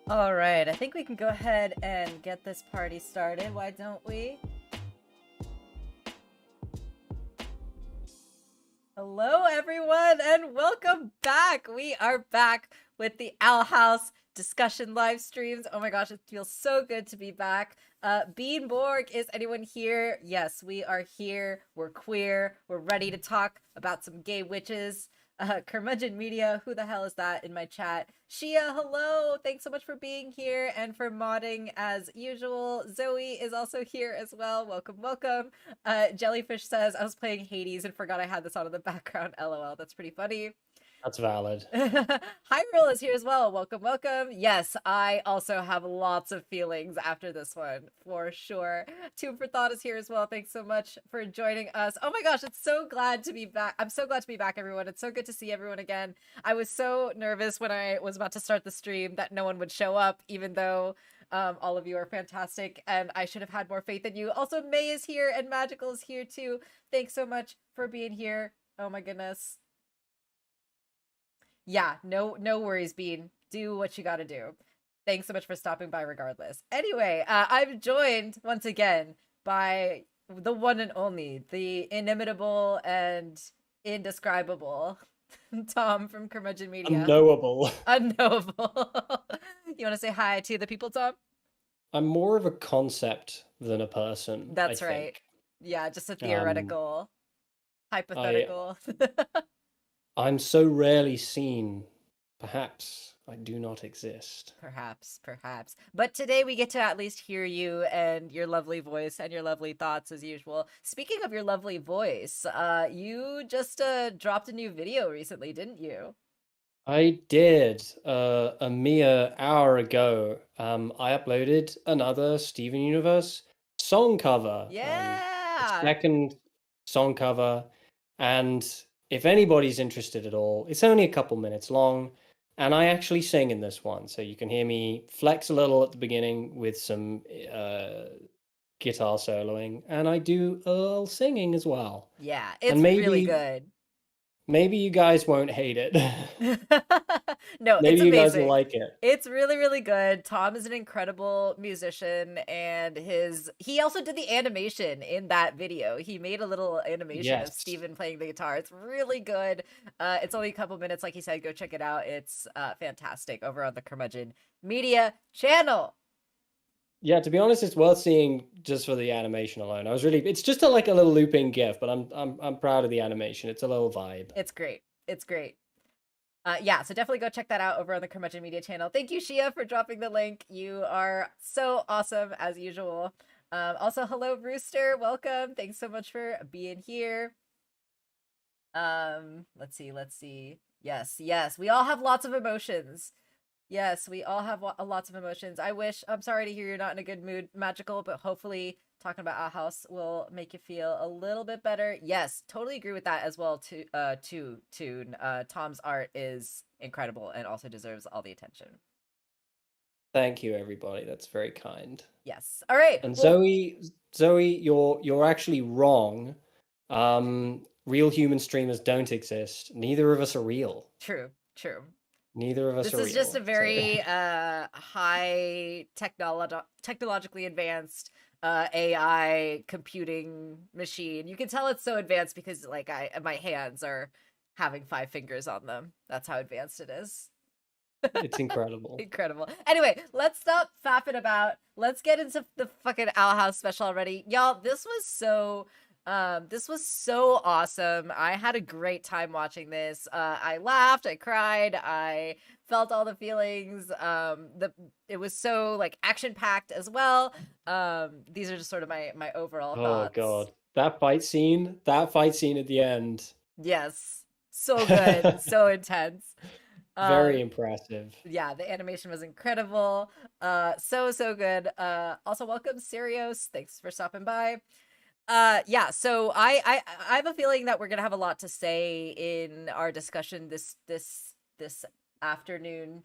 All right, I think we can go ahead and get this party started. Why don't we? Hello, everyone, and welcome back. We are back with the Owl House discussion live streams. Oh my gosh, it feels so good to be back. Beanborg, is anyone here? Yes, we are here. We're queer. We're ready to talk about some gay witches. Curmudgeon Media, who the hell is that in my chat? Shia, hello! Thanks so much for being here and for modding as usual. Zoe is also here as well. Welcome, welcome. Jellyfish says, I was playing Hades and forgot I had this on in the background. LOL, that's pretty funny. That's valid. Hyrule is here as well. Welcome, welcome. Yes, I also have lots of feelings after this one, for sure. Tomb for Thought is here as well. Thanks so much for joining us. Oh my gosh, it's so glad to be back. I'm so glad to be back, everyone. It's so good to see everyone again. I was so nervous when I was about to start the stream that no one would show up, even though all of you are fantastic, and I should have had more faith in you. Also, May is here and Magical is here too. Thanks so much for being here. Oh my goodness. Yeah, no worries, Bean. Do what you gotta do. Thanks so much for stopping by regardless. Anyway, I'm joined once again by the one and only, the inimitable and indescribable Tom from Curmudgeon Media. Unknowable. Unknowable. You want to say hi to the people, Tom? I'm more of a concept than a person. That's I right. think. Yeah, just a theoretical, hypothetical. I'm so rarely seen. Perhaps I do not exist. Perhaps. But today we get to at least hear you and your lovely voice and your lovely thoughts as usual. Speaking of your lovely voice, you just dropped a new video recently, didn't you? I did a mere hour ago. I uploaded another Steven Universe song cover. Yeah. Second song cover, and if anybody's interested at all, it's only a couple minutes long, and I actually sing in this one, so you can hear me flex a little at the beginning with some guitar soloing, and I do a little singing as well. Yeah, it's And really good. maybe you guys won't hate it. No, it's Maybe you guys will amazing. like it. It's really, really good. Tom is an incredible musician, and he also did the animation in that video. He made a little animation of Yes. Steven playing the guitar. It's really good. It's only a couple minutes, like he said. Go check it out. It's fantastic over on the Curmudgeon Media channel. Yeah, to be honest, it's worth seeing just for the animation alone. It's just like a little looping GIF, but I'm proud of the animation. It's a little vibe. It's great. It's great. Yeah, so definitely go check that out over on the Curmudgeon Media channel. Thank you, Shia, for dropping the link. You are so awesome as usual. Also, hello, Rooster. Welcome. Thanks so much for being here. Let's see. Yes. We all have lots of emotions. Yes, we all have lots of emotions. I'm sorry to hear you're not in a good mood, Magical, but hopefully talking about Our House will make you feel a little bit better. Yes, totally agree with that as well, Toon. Tom's art is incredible and also deserves all the attention. Thank you, everybody. That's very kind. Yes. All right. And Zoe, you're actually wrong. Real human streamers don't exist. Neither of us are real. True. Neither of us are real. This is just a very high technologically advanced AI computing machine. You can tell it's so advanced because like my hands are having 5 fingers on them. That's how advanced it is. It's incredible. Incredible. Anyway, let's stop fapping about. Let's get into the fucking Owl House special already. Y'all, this was so awesome. I had a great time watching this. I laughed, I cried, I felt all the feelings. It was so like action-packed as well. These are just sort of my overall thoughts. Oh god. That fight scene at the end. Yes. So good. So intense. Very impressive. Yeah, the animation was incredible. So good. Also welcome Sirios. Thanks for stopping by. Yeah, so I have a feeling that we're gonna have a lot to say in our discussion this afternoon.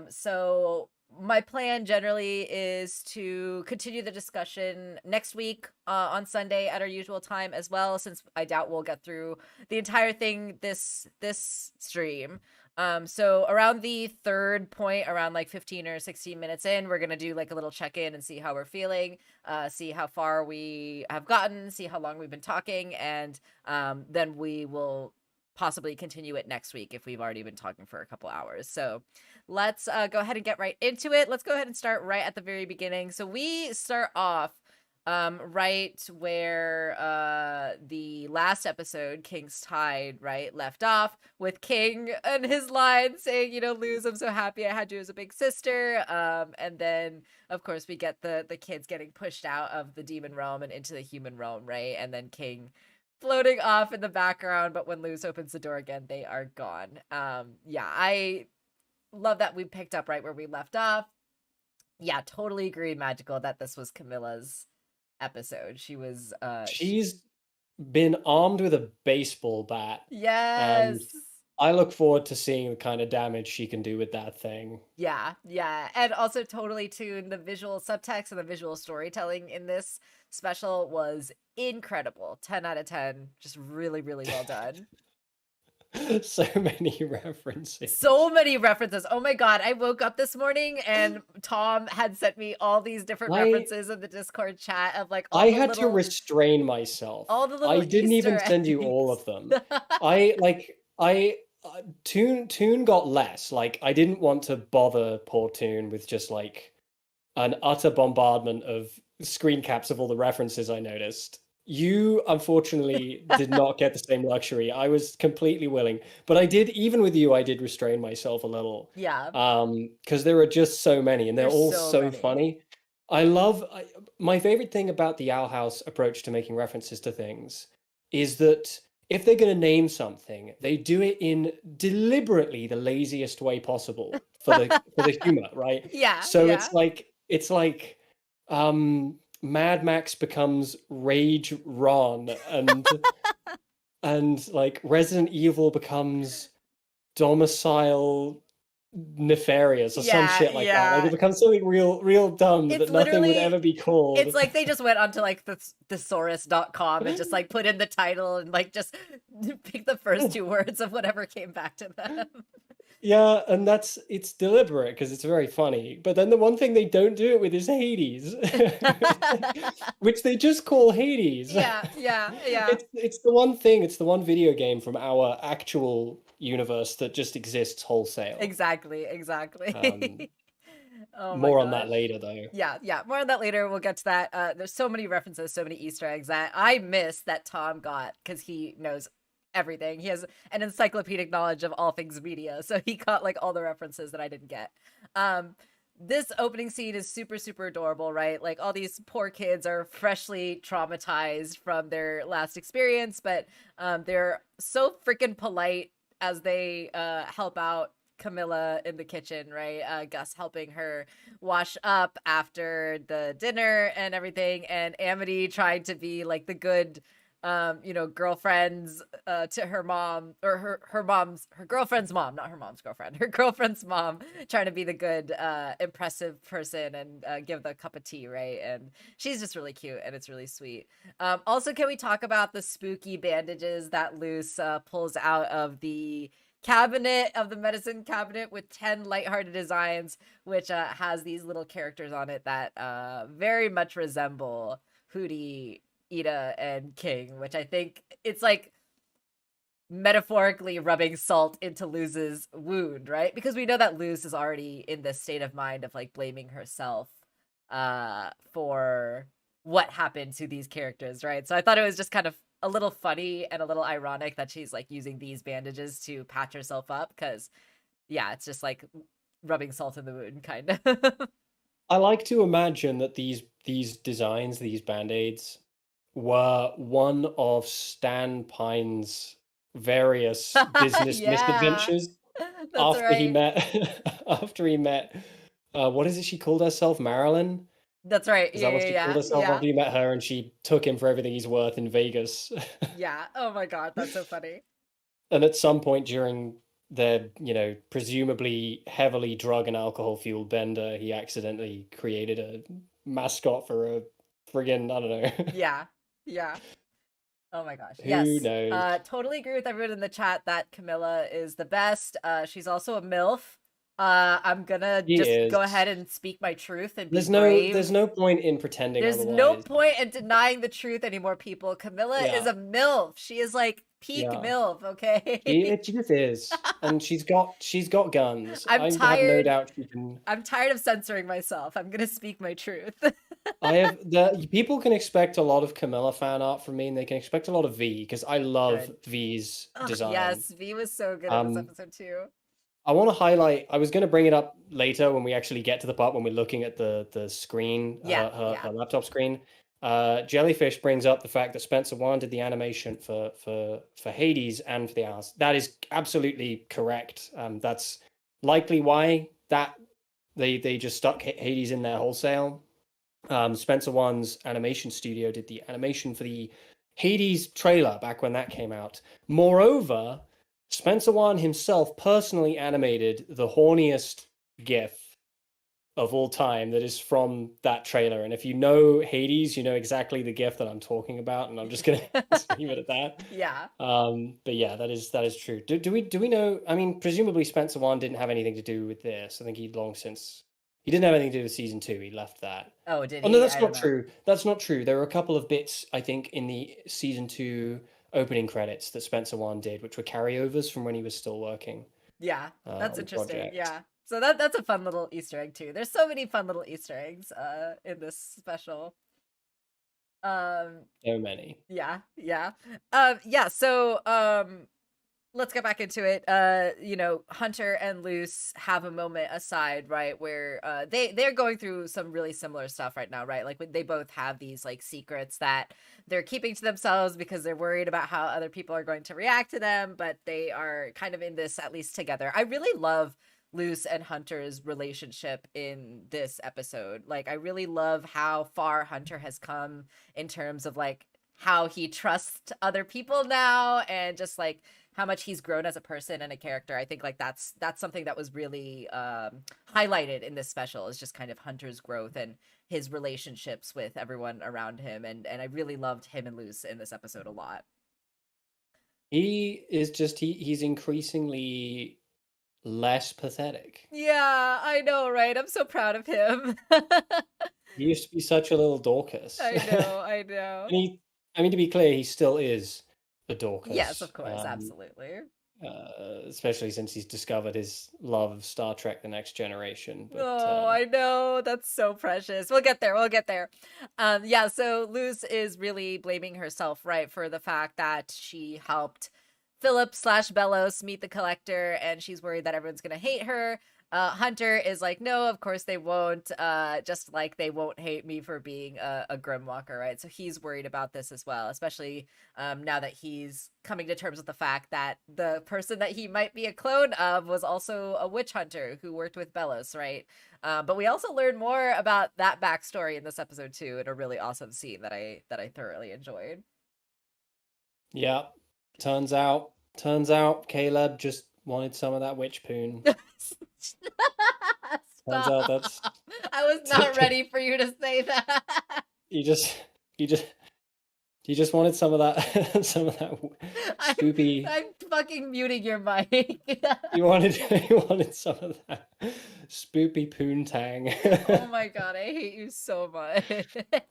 So my plan generally is to continue the discussion next week on Sunday at our usual time as well, since I doubt we'll get through the entire thing this stream. So around the third point, around like 15 or 16 minutes in, we're gonna do like a little check-in and see how we're feeling, see how far we have gotten, see how long we've been talking, and then we will possibly continue it next week if we've already been talking for a couple hours. So let's go ahead and get right into it. Let's go ahead and start right at the very beginning. So we start off right where the last episode, King's Tide, right, left off with King and his line saying, you know, Luz, I'm so happy I had you as a big sister. And then of course we get the kids getting pushed out of the demon realm and into the human realm, right? And then King floating off in the background, but when Luz opens the door again, they are gone. Yeah, I love that we picked up right where we left off. Yeah, totally agree, Magical, that this was Camilla's episode. She was She's been armed with a baseball bat, and yes. I look forward to seeing the kind of damage she can do with that thing. Yeah, yeah. And also totally tuned. The visual subtext and the visual storytelling in this special was incredible. 10 out of 10. Just really, really well done. So many references. So many references. Oh my god, I woke up this morning and Tom had sent me all these different I references in the Discord chat of like all I the had to little restrain myself. Easter I didn't even send you all eggs. of them. I Toon got less. Like I didn't want to bother poor Toon with just like an utter bombardment of screen caps of all the references I noticed. You unfortunately did not get the same luxury. I was completely willing, but I did, even with you, I did restrain myself a little. Yeah, Because there are just so many and they're there's all so so many. funny. My favorite thing about the Owl House approach to making references to things is that if they're going to name something, they do it in deliberately the laziest way possible for the humor, right? Yeah, So yeah. it's like Mad Max becomes Rage Ron, and like Resident Evil becomes Domicile Nefarious or some Yeah, shit like that. Like yeah. it becomes something real dumb It's that nothing would literally ever be called. it's like they just went onto like the thesaurus.com and just like put in the title and like just pick the first two words of whatever came back to them. Yeah, and it's deliberate because it's very funny. But then the one thing they don't do it with is Hades, which they just call Hades. Yeah, yeah, yeah. It's the one thing, it's the one video game from our actual universe that just exists wholesale. Exactly, Um, exactly. Oh my More on that gosh. later though. Yeah, yeah. More on that later. We'll get to that. There's so many references, so many Easter eggs that I missed that Tom got because he knows everything. He has an encyclopedic knowledge of all things media, so he got like all the references that I didn't get. This opening scene is super, super adorable, right? Like all these poor kids are freshly traumatized from their last experience, but they're so freaking polite as they help out Camilla in the kitchen, right? Gus helping her wash up after the dinner and everything, and Amity trying to be like the good you know, girlfriends to her mom, or her girlfriend's mom, not her mom's girlfriend, her girlfriend's mom, trying to be the good impressive person and give the cup of tea, right? And she's just really cute and it's really sweet. Also, can we talk about the spooky bandages that Luce pulls out of the cabinet of the medicine cabinet with 10 lighthearted designs, which has these little characters on it that very much resemble Hootie, Ida, and King, which I think it's like metaphorically rubbing salt into Luz's wound, right? Because we know that Luz is already in this state of mind of like blaming herself for what happened to these characters, right? So I thought it was just kind of a little funny and a little ironic that she's like using these bandages to patch herself up, because yeah, it's just like rubbing salt in the wound kind of. I like to imagine that these designs, these band-aids, were one of Stan Pine's various business Yeah, misadventures that's after he right. met after he met what is it she called herself? Marilyn? That's right. Is Yeah, that what yeah, she called yeah, herself yeah. after he met her and she took him for everything he's worth in Vegas? Yeah. Oh my god, that's so funny. And at some point during their, presumably heavily drug and alcohol fueled bender, he accidentally created a mascot for a friggin', I don't know. Yeah. Yeah. Oh my gosh. Who Yes. knows? Totally agree with everyone in the chat that Camilla is the best. She's also a MILF. I'm gonna He just is. go ahead and speak my truth and be There's brave. no point in pretending There's no otherwise. point in denying the truth anymore, people. Camilla is Yeah, a MILF. She is like peak yeah. MILF, okay? It just is, and she's got guns. I'm I have no tired. doubt she can. I'm tired of censoring myself. I'm gonna speak my truth. I have the people can expect a lot of Camilla fan art from me, and they can expect a lot of V because I love Good. V's Oh, design. yes, V was so good in this Um, episode too. I want to highlight. I was going to bring it up later when we actually get to the part when we're looking at the screen, Yeah, her yeah. laptop screen. Jellyfish brings up the fact that Spencer wanted the animation for Hades and for the Hours. That is absolutely correct. That's likely why that they just stuck Hades in there wholesale. Spencer One's animation studio did the animation for the Hades trailer back when that came out. Moreover, Spencer One himself personally animated the horniest GIF of all time that is from that trailer. And if you know Hades, you know exactly the GIF that I'm talking about. And I'm just gonna leave it at that. Yeah. But yeah, that is true. Do we know? I mean, presumably Spencer One didn't have anything to do with this. I think he'd long since he didn't have anything to do with season 2. He left that. Oh, did Oh no, he? that's I don't not know. true. That's not true. There were a couple of bits I think in the season 2 opening credits that Spencer Wan did, which were carryovers from when he was still working Yeah, that's on the interesting. project. Yeah. So that's a fun little Easter egg too. There's so many fun little Easter eggs in this special. Um So many. yeah, yeah. Yeah, so let's get back into it. You know, Hunter and Luce have a moment aside, right, where they're going through some really similar stuff right now, right? Like they both have these like secrets that they're keeping to themselves because they're worried about how other people are going to react to them, but they are kind of in this at least together. I really love Luce and Hunter's relationship in this episode. Like I really love how far Hunter has come in terms of like how he trusts other people now and just like how much he's grown as a person and a character. I think like that's something that was really highlighted in this special is just kind of Hunter's growth and his relationships with everyone around him, and I really loved him and Luce in this episode a lot. He is just he's increasingly less pathetic. Yeah, I know, right? I'm so proud of him. He used to be such a little Dorcas. I know, I know. And I mean, to be clear, he still is a Yes, Dorcas. of course, absolutely. Especially since he's discovered his love of Star Trek: The Next Generation. But Oh, I know. That's so precious. We'll get there. We'll get there. Yeah, so Luz is really blaming herself, right, for the fact that she helped Philip slash Bellows meet the collector, and she's worried that everyone's gonna hate her. Hunter is like, no, of course they won't. Just like they won't hate me for being a Grimwalker, right? So he's worried about this as well, especially now that he's coming to terms with the fact that the person that he might be a clone of was also a witch hunter who worked with Bellows, right? But we also learn more about that backstory in this episode too, in a really awesome scene that I thoroughly enjoyed. yeah, turns out Caleb just wanted some of that witch poon. Turns out Stop. that's I was not ready for you to say that. he just he just he just wanted some of that some of that I'm, spoopy. I'm fucking muting your mic. He wanted some of that spoopy poontang. Oh my god, I hate you so much.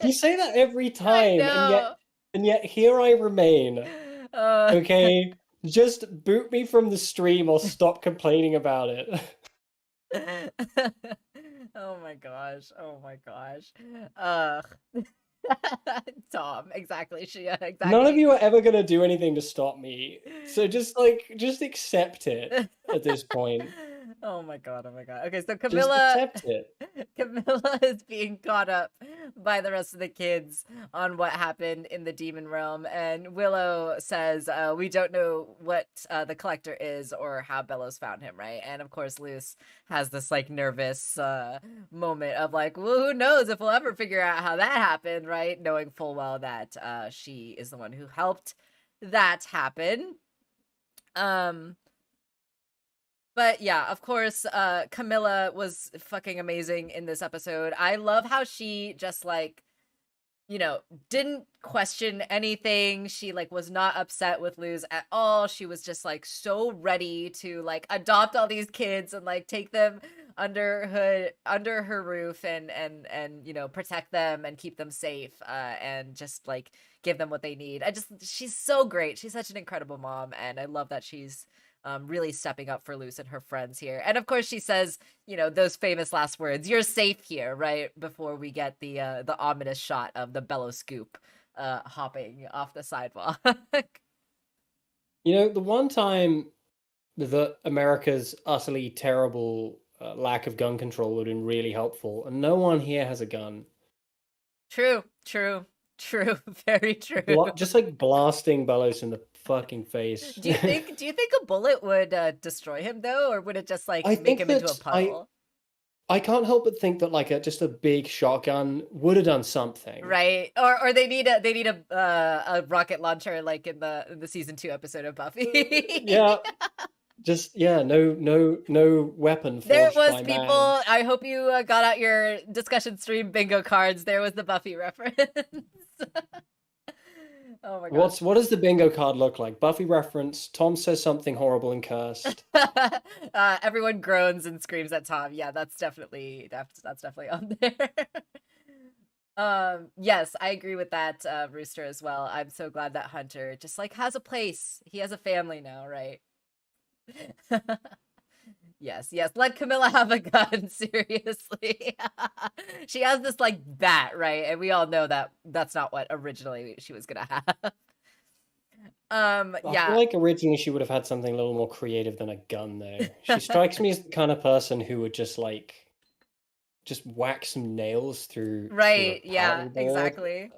You say that every I time, and yet know. and yet here I remain. Uh, Okay, just boot me from the stream or stop complaining about it. oh my gosh. Oh my gosh. Ugh. Tom, exactly. She, None of exactly. you are ever gonna do anything to stop me. So just accept it at this point. Oh my god, oh my god. Okay, so Just Camilla accept it. Camilla is being caught up by the rest of the kids on what happened in the demon realm, and Willow says, we don't know what the collector is or how Bellows found him, right? And of course Luce has this like nervous moment of like, well, who knows if we'll ever figure out how that happened, right? Knowing full well that she is the one who helped that happen. But yeah, of course, Camilla was fucking amazing in this episode. I love how she just like you know, didn't question anything. She like was not upset with Luz at all. She was just like so ready to like adopt all these kids and like take them under her roof and you know, protect them and keep them safe and just like give them what they need. She's so great. She's such an incredible mom, and I love that she's really stepping up for Luz and her friends here. And of course, she says, you know, those famous last words, "You're safe here," right before we get the ominous shot of the bellow scoop hopping off the sidewalk. You know, the one time that America's utterly terrible lack of gun control would have been really helpful, and no one here has a gun. True, true, true, very true. Just like blasting Bellows in the fucking face. Do you think a bullet would destroy him though, or would it just like I make think him into a that puddle? I can't help but think that like just a big shotgun would have done something. Right, or they need a rocket launcher like in the season 2 episode of Buffy. Yeah, just yeah, no weapon There it forged was, by people. man. I hope you got out your discussion stream bingo cards. There was the Buffy reference. Oh my gosh. What does the bingo card look like? Buffy reference. Tom says something horrible and cursed. Everyone groans and screams at Tom. Yeah, that's definitely on there. Yes, I agree with that, Rooster, as well. I'm so glad that Hunter just like has a place. He has a family now, right? Yes, yes. Let Camilla have a gun, seriously. She has this like bat, right? And we all know that that's not what originally she was gonna have. I feel Yeah. like originally she would have had something a little more creative than a gun, though. She strikes me as the kind of person who would just whack some nails through a Right, yeah, paddleboard. exactly.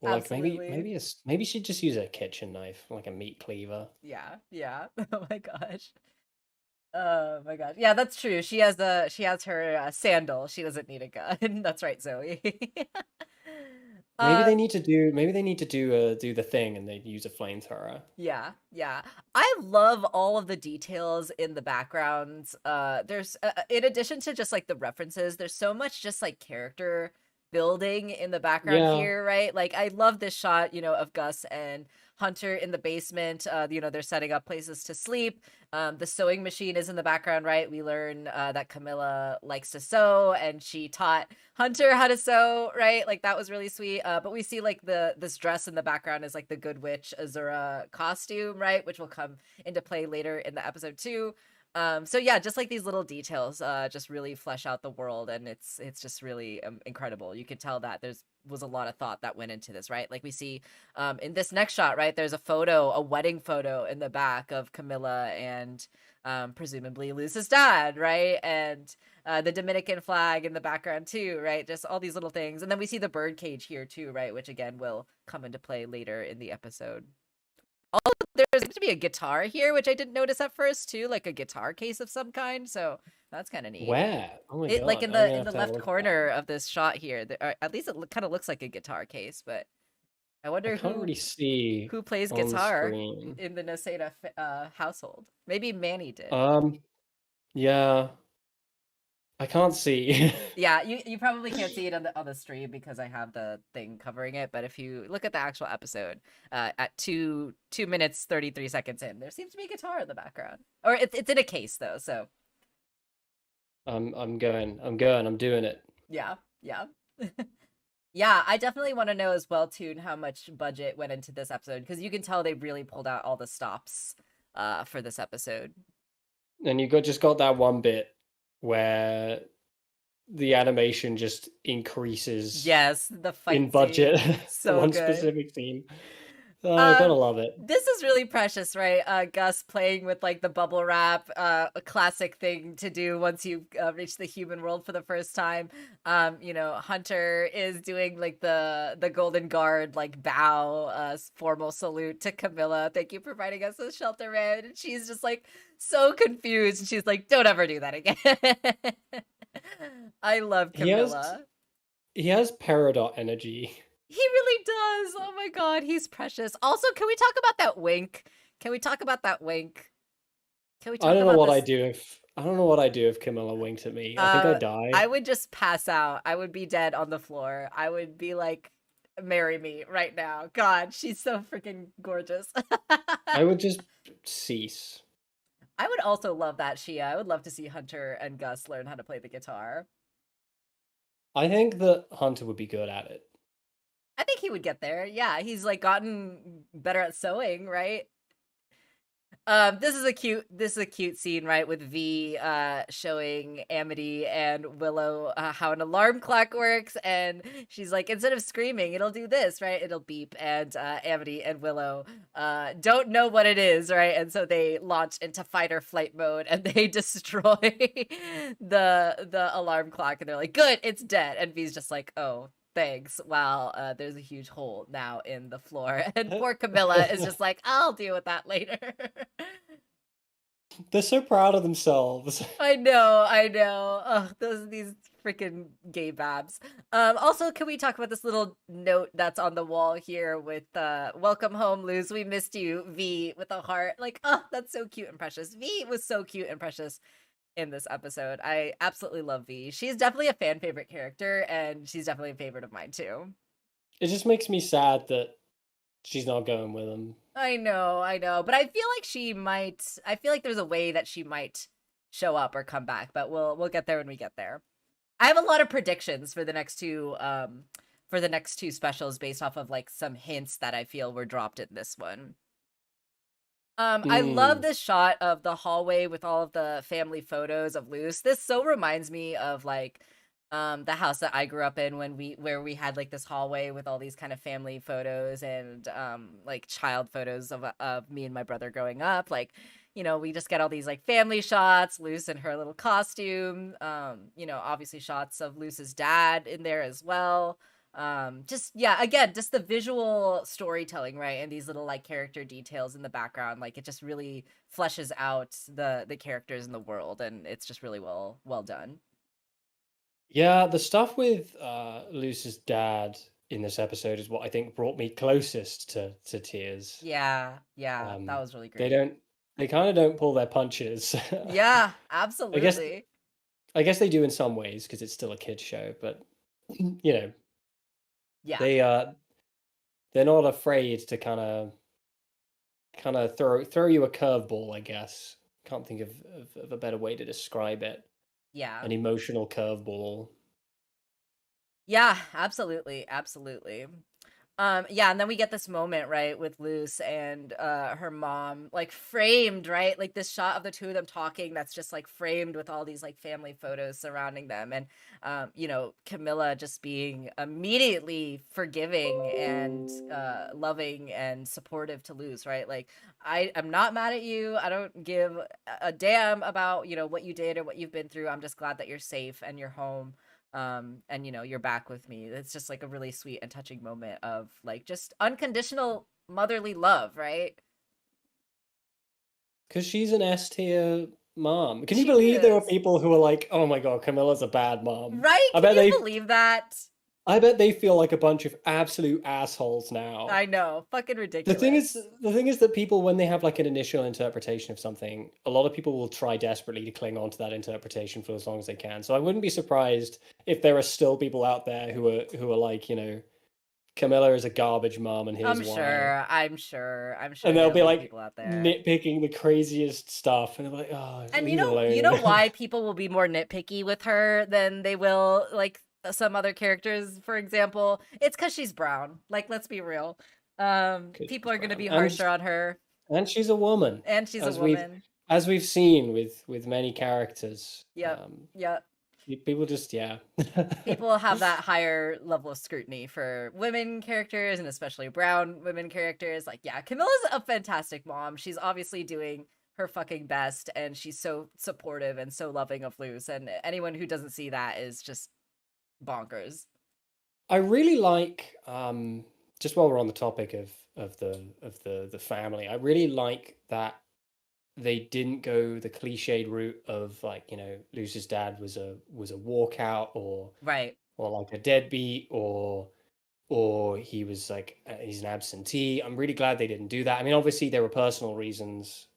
Or like Absolutely. maybe she'd just use a kitchen knife, like a meat cleaver. Yeah, yeah. Oh my gosh. Oh my gosh. Yeah, that's true. She has her sandal. She doesn't need a gun. That's right, Zoe. Um, Maybe they need to do the thing and they use a flamethrower. yeah, yeah. I love all of the details in the backgrounds. There's in addition to just like the references, there's so much just like character building in the background Yeah. here, right? Like I love this shot, you know, of Gus and Hunter in the basement. You know, they're setting up places to sleep. The sewing machine is in the background, right? We learn that Camilla likes to sew, and she taught Hunter how to sew, right? Like that was really sweet. But we see like this dress in the background is like the Good Witch Azura costume, right? Which will come into play later in the episode too. So yeah, just like these little details just really flesh out the world, and it's just really incredible. You could tell that there's was a lot of thought that went into this, right? Like we see in this next shot, right? There's a photo, a wedding photo in the back of Camilla and presumably Luz's dad, right? And the Dominican flag in the background too, right? Just all these little things. And then we see the bird cage here too, right? Which again will come into play later in the episode. Also, there seems to be a guitar here, which I didn't notice at first too, like a guitar case of some kind. So that's kind of neat. Where? Oh my It like God, in I'm gonna the have to have a left look at that. corner of this shot here, or at least it kind of looks like a guitar case. But I I wonder can't really see who plays on the guitar screen. in the Naseda household. Maybe Manny did. Um, yeah, I can't see. Yeah, you probably can't see it on the stream because I have the thing covering it. But if you look at the actual episode, at 2 minutes 33 seconds in, there seems to be a guitar in the background, or it's in a case though. So I'm doing it. yeah, yeah. Yeah, I definitely want to know as well too how much budget went into this episode, because you can tell they really pulled out all the stops for this episode. And just got that one bit where the animation just increases Yes, the fight in budget scene. for So one good. specific scene. Oh, gotta love it. This is really precious, right? Gus playing with like the bubble wrap, a classic thing to do once you reach the human world for the first time. You know, Hunter is doing like the Golden Guard like bow, formal salute to Camilla. Thank you for providing us a shelter, man. And she's just like so confused, and she's like, "Don't ever do that again." I love He has Camilla. he has Peridot energy. He really does. Oh my god, he's precious. Also, can we talk about that wink? Can we talk about that wink? Can we I talk don't know about what this? I don't know what I do if Camilla winked at me. I think I die. I would just pass out. I would be dead on the floor. I would be like marry me right now. God, she's so freaking gorgeous. I would just cease. I would also love that, Shia. I would love to see Hunter and Gus learn how to play the guitar. I think that Hunter would be good at it. I think he would get there. Yeah, he's like gotten better at sewing, right? This is a cute scene, right, with V showing Amity and Willow how an alarm clock works, and she's like, instead of screaming, it'll do this, right? It'll beep, and Amity and Willow don't know what it is, right? And so they launch into fight or flight mode and they destroy the alarm clock, and they're like, good, it's dead. And V's just like, oh, thanks. Wow, there's a huge hole now in the floor. And poor Camilla is just like, I'll deal with that later. They're so proud of themselves. I know, I know. Oh, these freaking gay babs. Also, can we talk about this little note that's on the wall here with welcome home, Luz. We missed you, V, with a heart. Like, oh, that's so cute and precious. V was so cute and precious in this episode. I absolutely love V. She's definitely a fan favorite character, and she's definitely a favorite of mine too. It just makes me sad that she's not going with them. I know. But I feel like she might. I feel like there's a way that she might show up or come back, but we'll get there when we get there. I have a lot of predictions for the next two specials based off of like some hints that I feel were dropped in this one. I love this shot of the hallway with all of the family photos of Luce. This so reminds me of like the house that I grew up in where we had like this hallway with all these kind of family photos and like child photos of me and my brother growing up. Like, you know, we just get all these like family shots, Luce in her little costume, you know, obviously shots of Luce's dad in there as well. Just yeah, again, just the visual storytelling, right? And these little like character details in the background, like it just really fleshes out the characters in the world, and it's just really well done. Yeah, the stuff with Luce's dad in this episode is what I think brought me closest to tears. Yeah, that Um, was really they great. don't, they kind of don't pull their punches. Yeah, I guess, absolutely. I guess they do in some ways because it's still a kids show, but you know, Yeah, they they're not afraid to kind of throw you a curveball, I guess. Can't think of a better way to describe it. yeah. An emotional curveball. Yeah, absolutely. Yeah, and then we get this moment, right, with Luce and her mom, like framed, right? Like this shot of the two of them talking that's just like framed with all these like family photos surrounding them. And you know, Camilla just being immediately forgiving and loving and supportive to Luce, right? Like, I am not mad at you. I don't give a damn about, you know, what you did or what you've been through. I'm just glad that you're safe and you're home, and you know, you're back with me. It's just like a really sweet and touching moment of like just unconditional motherly love, right? Because she's an S tier mom. Can you She believe there are is. people who are like, "Oh my god, Camilla's a bad mom." Right? I Can bet you they, believe that? I bet they feel like a bunch of absolute assholes now. I know, fucking The thing is, ridiculous. the thing is that people, when they have like an initial interpretation of something, a lot of people will try desperately to cling on to that interpretation for as long as they can. So I wouldn't be surprised if there are still people out there who are like, you know, Camilla is a garbage mom, and here's why. I'm sure And they'll there'll be be like people out there. nitpicking the craziest stuff, and they're like, "Oh, And leave it you know alone." why people will be more nitpicky with her than they will like some other characters, for example? It's because she's brown. Like, let's be real. 'Cause People she's are gonna brown, be harsher on her, and she's a woman, and she's a as we've woman. as we've seen with many characters. Yep. Yep. People just yeah. People have that higher level of scrutiny for women characters and especially brown women characters. Like, yeah, Camilla's a fantastic mom. She's obviously doing her fucking best, and she's so supportive and so loving of Luz. And anyone who doesn't see that is just bonkers. I really like just while we're on the topic of the family, I really like that they didn't go the cliched route of like, you know, Luz's dad was a walkout Right. or like a deadbeat or he was like he's an absentee. I'm really glad they didn't do that. I mean, obviously there were personal reasons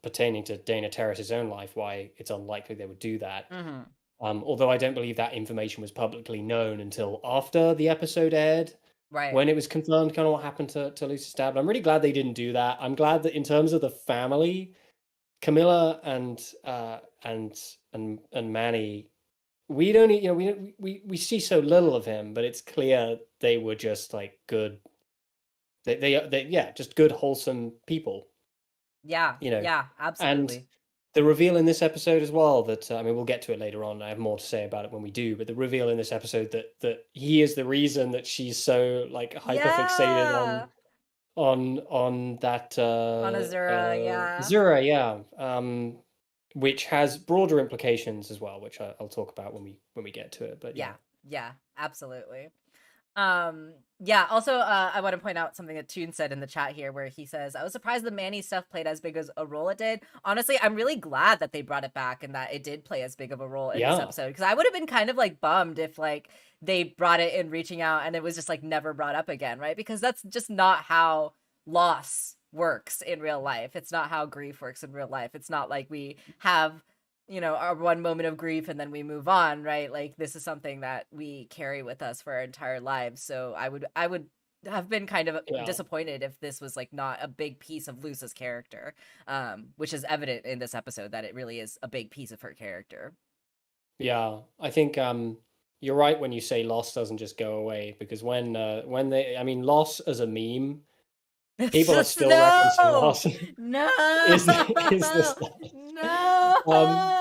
pertaining to Dana Terrace's own life why it's unlikely they would do that. Mm-hmm. Although I don't believe that information was publicly known until after the episode aired. Right. when it was confirmed kind of what happened to Lucy's dad. But I'm really glad they didn't do that. I'm glad that in terms of the family, Camilla and Manny, we don't, we see so little of him, but it's clear they were just like good. They yeah, just good, wholesome people, Yeah. you know. Yeah. And Absolutely. the reveal in this episode as well that I mean, we'll get to it later on. I have more to say about it when we do, but the reveal in this episode that he is the reason that she's so like hyper fixated Yeah. on that On Azura. Yeah. Zura, yeah, which has broader implications as well, which I'll talk about when we get to it. But yeah, Yeah. Yeah. Absolutely. Yeah, also I want to point out something that Toon said in the chat here where he says, I was surprised the Manny stuff played as big as a role it did. Honestly, I'm really glad that they brought it back and that it did play as big of a role in this yeah, episode, because I would have been kind of like bummed if like they brought it in Reaching Out and it was just like never brought up again, right? Because that's just not how loss works in real life. It's not how grief works in real life. It's not like we have, our one moment of grief and then we move on, right? Like this is something that we carry with us for our entire lives. So I would have been kind of yeah, disappointed if this was like not a big piece of Luce's character, which is evident in this episode that it really is a big piece of her character. yeah. I think you're right when you say loss doesn't just go away, because when they, I mean, loss as a meme, It's people are just still referencing no, loss. no, Is this um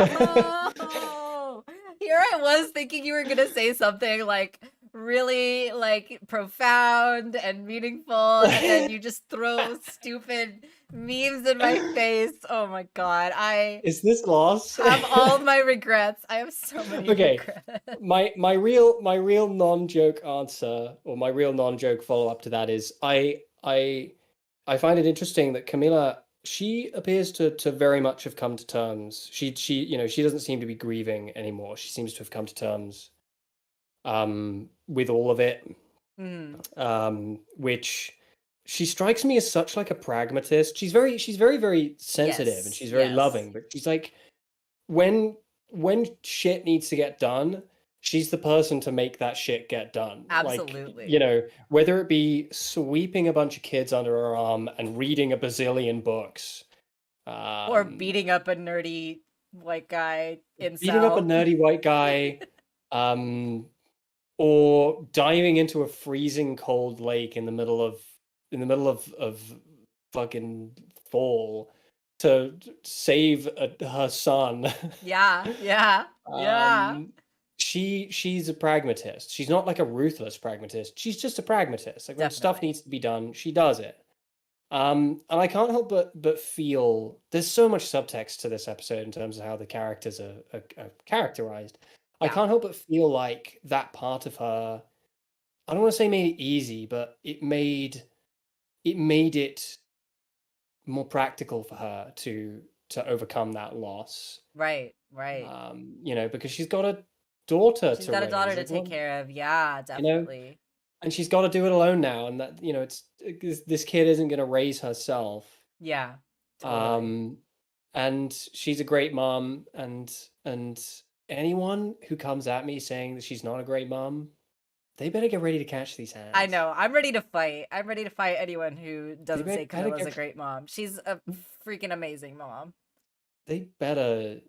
no. Here I was thinking you were gonna say something like really like profound and meaningful, and then you just throw stupid memes in my face. Oh my god, I is this loss? have all my regrets. I have so many Okay, regrets. my real non-joke answer, or my real non-joke follow-up to that is I find it interesting that Camilla, she appears to very much have come to terms. She she doesn't seem to be grieving anymore. She seems to have come to terms with all of it. Mm, Which she strikes me as such like a pragmatist. She's very sensitive and yes, she's very yes, loving, but she's like when shit needs to get done, she's the person to make that shit get done. Like, absolutely. whether it be sweeping a bunch of kids under her arm and reading a bazillion books, Or um, beating up a nerdy white guy beating up a incel. nerdy white guy, um, or diving into a freezing cold lake in the middle of fucking fall to save her son. Yeah, yeah, yeah. um she's a pragmatist. She's not like a ruthless pragmatist. She's just a pragmatist. Like when stuff Definitely. needs to be done, she does it. And I can't help but feel there's so much subtext to this episode in terms of how the characters are characterized. I Yeah, can't help but feel like that part of her, I don't want to say made it easy, but it made it more practical for her to overcome that loss. right, right. Because she's got a daughter She's to got a daughter raise. to Like, take what, care of. Yeah, you know, definitely. and she's got to do it alone now. And that, this kid isn't going to raise herself. Yeah, totally. Um, and she's a great mom. And anyone who comes at me saying that she's not a great mom, they better get ready to catch these I hands. know. I'm ready to fight. I'm ready to fight anyone who They doesn't say better Camilla's a get. great mom. She's a freaking amazing mom. They better.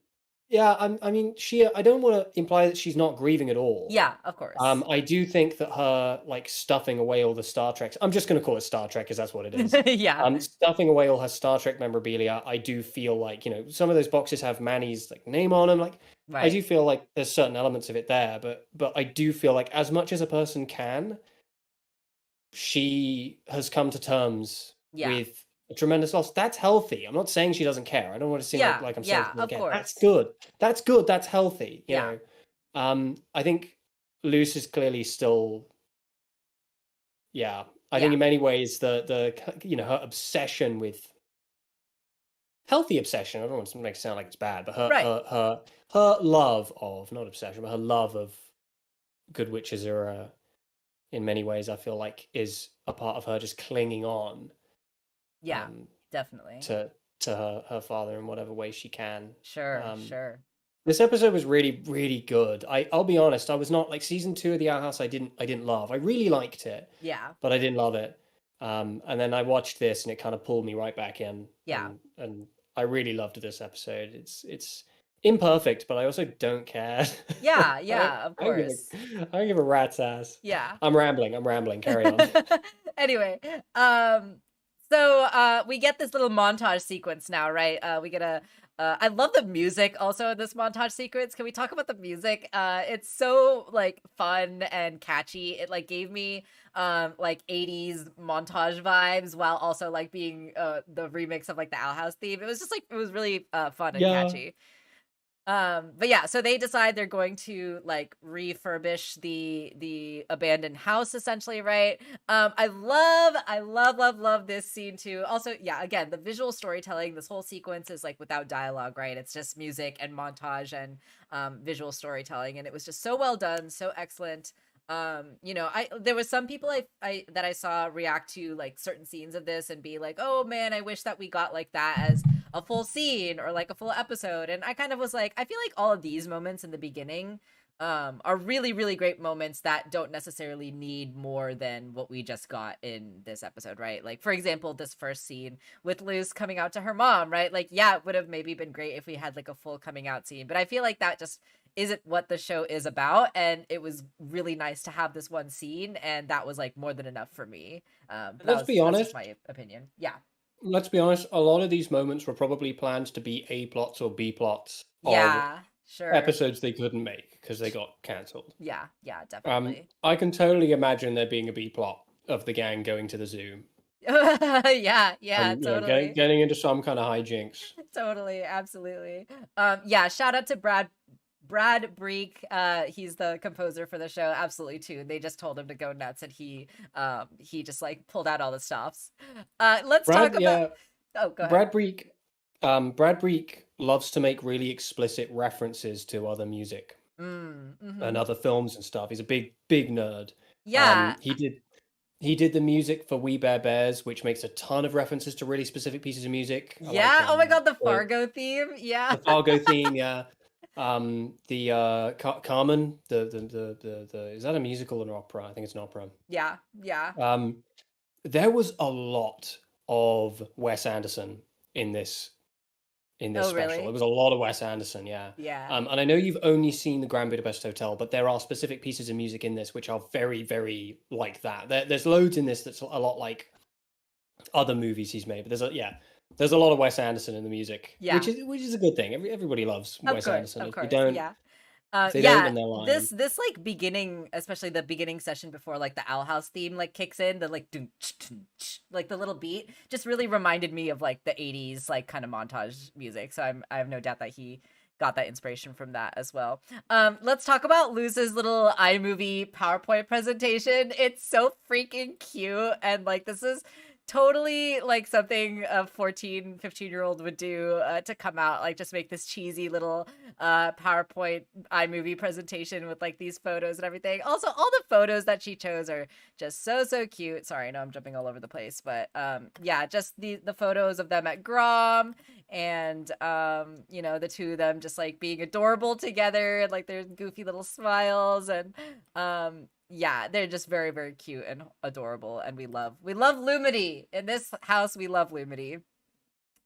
Yeah, I mean, I don't want to imply that she's not grieving at all. Yeah, of course. I do think that her like stuffing away all the Star Treks. I'm just going to call it Star Trek because that's what it is. Yeah, Stuffing away all her Star Trek memorabilia. I do feel like some of those boxes have Manny's like name on them. Like, I right. do feel like there's certain elements of it there, but I do feel like as much as a person can, she has come to terms Yeah. with a tremendous loss. That's healthy. I'm not saying she doesn't care. I don't want to seem like Yeah, like I'm saying yeah, she doesn't of care. That's course. good. That's good. That's healthy. Yeah, I think Luce is clearly still, yeah. I think yeah. in many ways her obsession with healthy obsession. I don't want to make it sound like it's bad, but her Right. her her her love of, not obsession, but her love of good witches are in many ways I feel like is a part of her just clinging on Yeah, um definitely. to her father in whatever way she can. Sure, Um, sure. This episode was really, really good. I'll be honest, I was not like season 2 of The Owl House. I didn't love. I really liked it, Yeah. but I didn't love it. And then I watched this, and it kind of pulled me right back in, Yeah. and I really loved this episode. It's imperfect, but I also don't care. Yeah, I yeah, of I don't give course. I don't give a rat's ass. Yeah. I'm rambling. I'm rambling. Carry on. Anyway, so we get this little montage sequence now, right? We get a I love the music also in this montage sequence. Can we talk about the music? It's so like fun and catchy. It like gave me like 80s montage vibes while also like being the remix of like the Owl House theme. It was just like it was really fun and Yeah. catchy. But yeah, so they decide they're going to like refurbish the abandoned house essentially, right? I love this scene too. Also, yeah, again, the visual storytelling, this whole sequence is like without dialogue, right? It's just music and montage and visual storytelling, and it was just so well done, so excellent. You know, I there was some people I that I saw react to like certain scenes of this and be like, oh man, I wish that we got like that as a full scene or like a full episode. And I kind of was like, I feel like all of these moments in the beginning are really, really great moments that don't necessarily need more than what we just got in this episode, right? Like, for example, this first scene with Luz coming out to her mom, right? Like, yeah, it would have maybe been great if we had like a full coming out scene, but I feel like that just isn't what the show is about, and it was really nice to have this one scene, and that was like more than enough for me. But Let's be that's just honest. my opinion. Yeah. Let's be honest. A lot of these moments were probably planned to be A plots or B plots of Yeah, sure. episodes they couldn't make because they got cancelled. Yeah, yeah, definitely. I can totally imagine there being a B plot of the gang going to the zoo Yeah, yeah, and getting totally. getting into some kind of hijinks. Totally, absolutely. Yeah, shout out to Brad Breek. He's the composer for the show. Absolutely too. They just told him to go nuts, and he just like pulled out all the stops. Let's talk Brad, about. yeah, Oh, go ahead. Brad Breek, Brad Breek loves to make really explicit references to other music and Mm-hmm. other films and stuff. He's a big, big nerd. Yeah, He did the music for We Bare Bears, which makes a ton of references to really specific pieces of music, like yeah. Oh my God, the Fargo theme. Yeah, the Fargo theme, yeah. The Carmen, the is that a musical or an opera? I think it's an opera. yeah, yeah. Um, there was a lot of Wes Anderson in this Oh, special. There really? was a lot of Wes Anderson, yeah. Yeah. And I know you've only seen the Grand Budapest Hotel, but there are specific pieces of music in this which are very, very like that. There's loads in this that's a lot like other movies he's made, but there's a lot of Wes Anderson in the music, Yeah. which is a good thing. Everybody loves Wes Anderson. Of If they course. don't, Yeah. if they don't, Yeah, then they're lying. this like beginning, especially the beginning session before like the Owl House theme like kicks in, the like dun, like the little beat just really reminded me of like the 80s like kind of montage music. So I have no doubt that he got that inspiration from that as well. Let's talk about Luz's little iMovie PowerPoint presentation. It's so freaking cute, and like this is totally like something a 14-15-year-old would do to come out, like just make this cheesy little PowerPoint iMovie presentation with like these photos and everything. Also, all the photos that she chose are just so cute. Sorry, I know I'm jumping all over the place, but yeah, just the photos of them at Grom, and you know, the two of them just like being adorable together, like their goofy little smiles, and yeah, they're just very cute and adorable, and we love Lumity in this house. We love Lumity.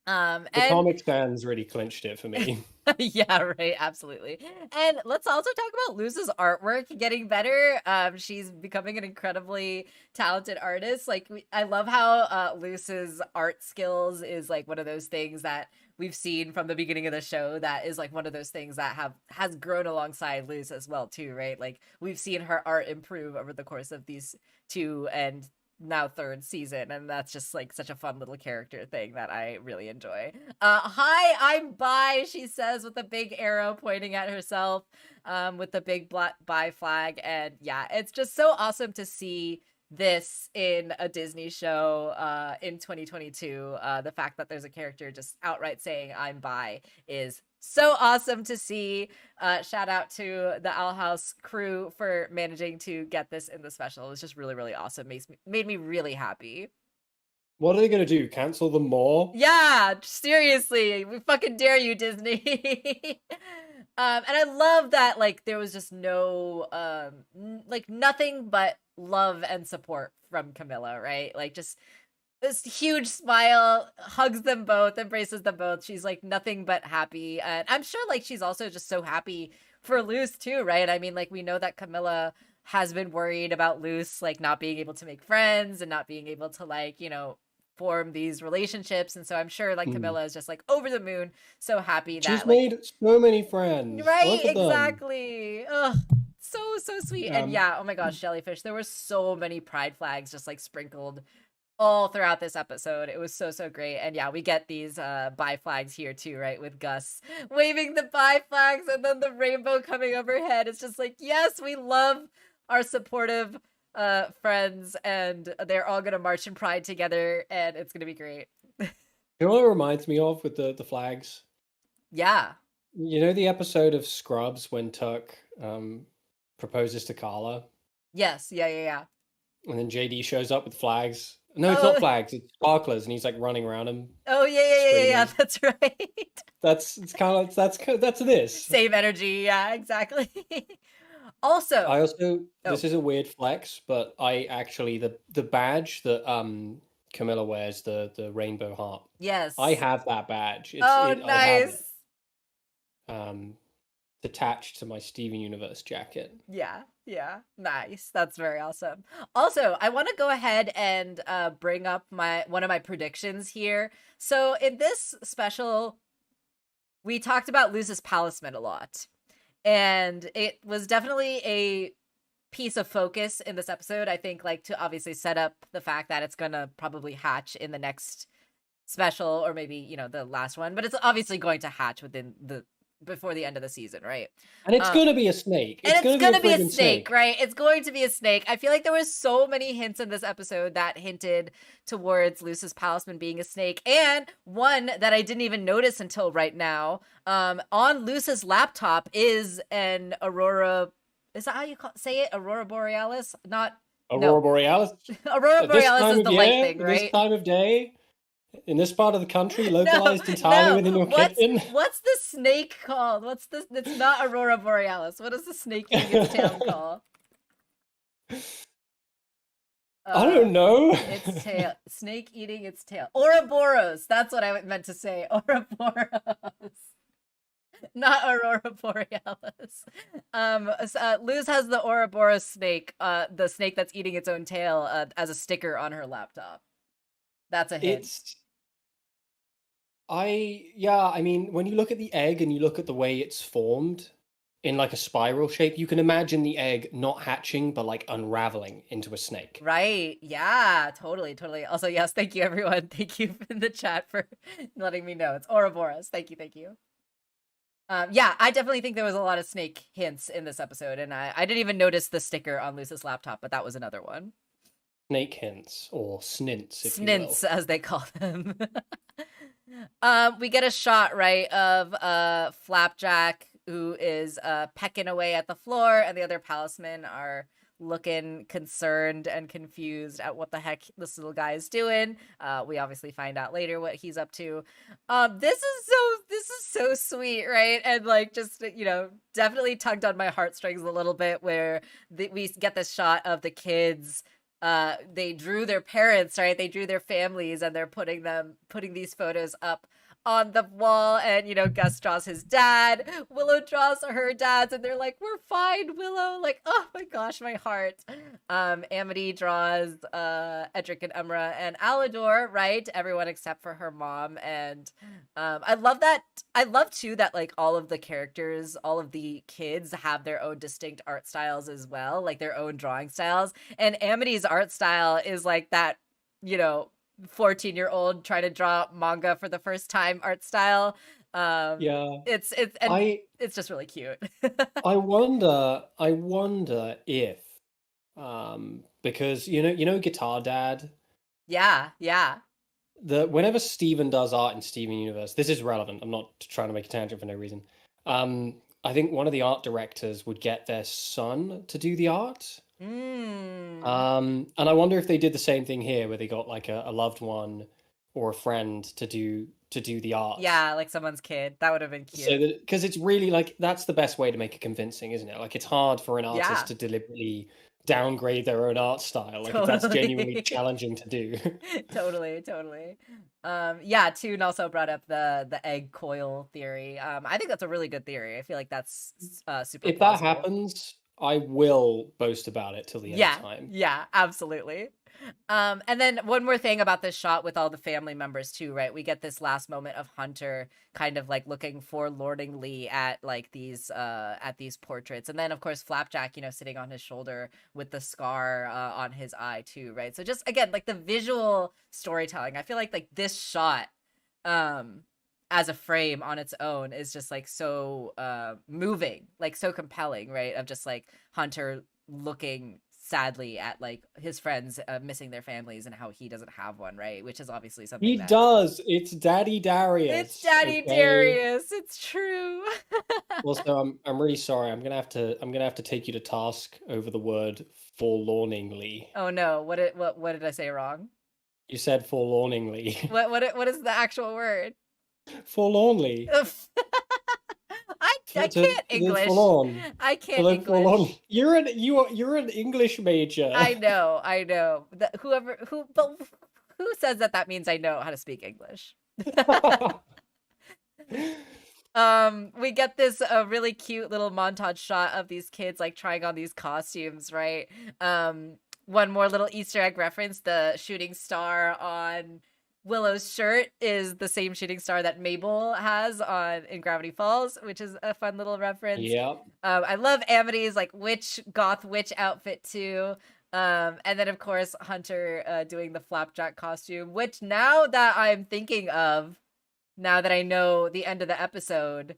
The And comic fans really clinched it for me. yeah, right, absolutely. And let's also talk about Luz's artwork getting better. She's becoming an incredibly talented artist. Like I love how Luz's art skills is like one of those things that we've seen from the beginning of the show, that is like one of those things that has grown alongside Luz as well too, right? Like we've seen her art improve over the course of these two and now third season, and that's just like such a fun little character thing that I really enjoy. Hi, I'm bi, she says with a big arrow pointing at herself, with the big black bi flag. And yeah, it's just so awesome to see this in a Disney show in 2022. The fact that there's a character just outright saying I'm bi is so awesome to see. Shout out to the Owl House crew for managing to get this in the special. It was just really awesome. Made me really happy. What are they gonna do? Cancel them more? Yeah, seriously, we fucking dare you, Disney. And I love that like there was just no like nothing but love and support from Camilla, right? Like just this huge smile, hugs them both, embraces them both. She's like nothing but happy. And I'm sure like she's also just so happy for Luce too, right? I mean, like we know that Camilla has been worried about Luce like not being able to make friends and not being able to like, form these relationships. And so I'm sure like Mm. Camilla is just like over the moon, so happy She's that like made so many friends. right, Look at them. exactly. Ugh, so sweet. And Um, yeah, oh my gosh, jellyfish. There were so many pride flags just like sprinkled all throughout this episode. It was so great. And yeah, we get these bi flags here too, right? With Gus waving the bi flags and then the rainbow coming overhead. It's just like, yes, we love our supportive friends, and they're all gonna march in pride together, and it's gonna be great. you know what it reminds me of with the flags? Yeah. You know the episode of Scrubs when Tuck proposes to Carla, Yes. Yeah. and then JD shows up with flags. No, it's not Oh. flags, it's sparklers, and he's like running around him, Oh yeah. screaming. That's right. It's kind of that's this. Same energy. Yeah, exactly. Also, I also oh this is a weird flex, but I actually the badge that Camilla wears, the rainbow heart. I yes. have that badge. Oh, I have it. nice. Um, attached to my Steven Universe jacket. Yeah, nice. That's very awesome. Also, I want to go ahead and bring up one of my predictions here. So in this special, we talked about Lucis Palisman a lot, and it was definitely a piece of focus in this episode. I think, like, to obviously set up the fact that it's gonna probably hatch in the next special, or maybe the last one, but it's obviously going to hatch before the end of the season, right? And it's gonna be a snake. And It's it's gonna be a gonna be a friggin' snake, snake. right? It's going to be a snake. I feel like there was so many hints in this episode that hinted towards Lucis Palisman being a snake, and one that I didn't even notice until right now. On Lucis' laptop is an aurora. Is that how you say it? Aurora borealis? Not Aurora no. Borealis. Aurora At this borealis time is of the light year, thing, at this right? time of day, in this part of the country, No, localized entirely no. within your What's kitchen. what's the snake called? What's this? It's not Aurora borealis. What is the snake eating its tail called? I don't know. Its tail. Snake eating its tail. Ouroboros. That's what I meant to say. Ouroboros. Not Aurora borealis. Luz has the Ouroboros snake, the snake that's eating its own tail, as a sticker on her laptop. That's a hint. I mean, when you look at the egg and you look at the way it's formed in like a spiral shape, you can imagine the egg not hatching, but like unraveling into a snake. Right. Yeah, totally. Also, yes, thank you, everyone. Thank you in the chat for letting me know. It's Ouroboros. Thank you. Yeah, I definitely think there was a lot of snake hints in this episode, and I didn't even notice the sticker on Luce's laptop, but that was another one. Snake hints, or snints, if Snints, you will. as they call them. We get a shot, right, of Flapjack, who is pecking away at the floor, and the other palismen are looking concerned and confused at what the heck this little guy is doing. We obviously find out later what he's up to. This is so sweet, right? And like just definitely tugged on my heartstrings a little bit, where we get this shot of the kids. They drew their parents, right? They drew their families, and they're putting these photos up on the wall. And Gus draws his dad, Willow draws her dads, and they're like, we're fine, Willow. Like, oh my gosh, my heart. Amity draws Edric and Umra and Alador, right? Everyone except for her mom. And I love that. I love too that like all of the characters, all of the kids have their own distinct art styles as well, like their own drawing styles. And Amity's art style is like that, 14-year-old trying to draw manga for the first time art style. Yeah. It's just really cute. I wonder if because Guitar Dad. Yeah. Whenever Steven does art in Steven Universe, this is relevant. I'm not trying to make a tangent for no reason. I think one of the art directors would get their son to do the art. Mm. And I wonder if they did the same thing here, where they got like a loved one or a friend to do to do the art. Yeah, like someone's kid. That would have been So cute. that, because it's really like that's the best way to make it convincing, isn't it? Like it's hard for an artist Yeah, to deliberately downgrade their own art style. Like that's genuinely totally. challenging to do. Totally, totally. Yeah, Toon also brought up the egg coil theory. I think that's a really good theory. I feel like that's super If that plausible. happens, I will boast about it till the end of Yeah, time. yeah, absolutely. And then one more thing about this shot with all the family members too, right? We get this last moment of Hunter kind of like looking forlorningly at like these portraits. And then of course Flapjack, you know, sitting on his shoulder with the scar on his eye too, right? So just again, like the visual storytelling. I feel like this shot as a frame on its own is just like so moving, like so compelling, right? Of just like Hunter looking sadly at like his friends missing their families and how he doesn't have one, right? Which is obviously something He that does. It's Daddy it's Darius. Daddy Okay. Darius. It's true. Also, I'm really sorry. I'm gonna have to take you to task over the word forlorningly. Oh no, what did I say wrong? You said forlorningly. What is the actual word? Forlornly. I To can't live English. forlorn. I To can't live forlorn. English. You're an English major. I know, I know. But who says that means I know how to speak English? We get this really cute little montage shot of these kids like trying on these costumes, right? One more little Easter egg reference: the shooting star on Willow's shirt is the same shooting star that Mabel has on in Gravity Falls, which is a fun little reference. Yep. I love Amity's like goth witch outfit too. And then of course Hunter doing the flapjack costume, which now that I'm thinking of, now that I know the end of the episode,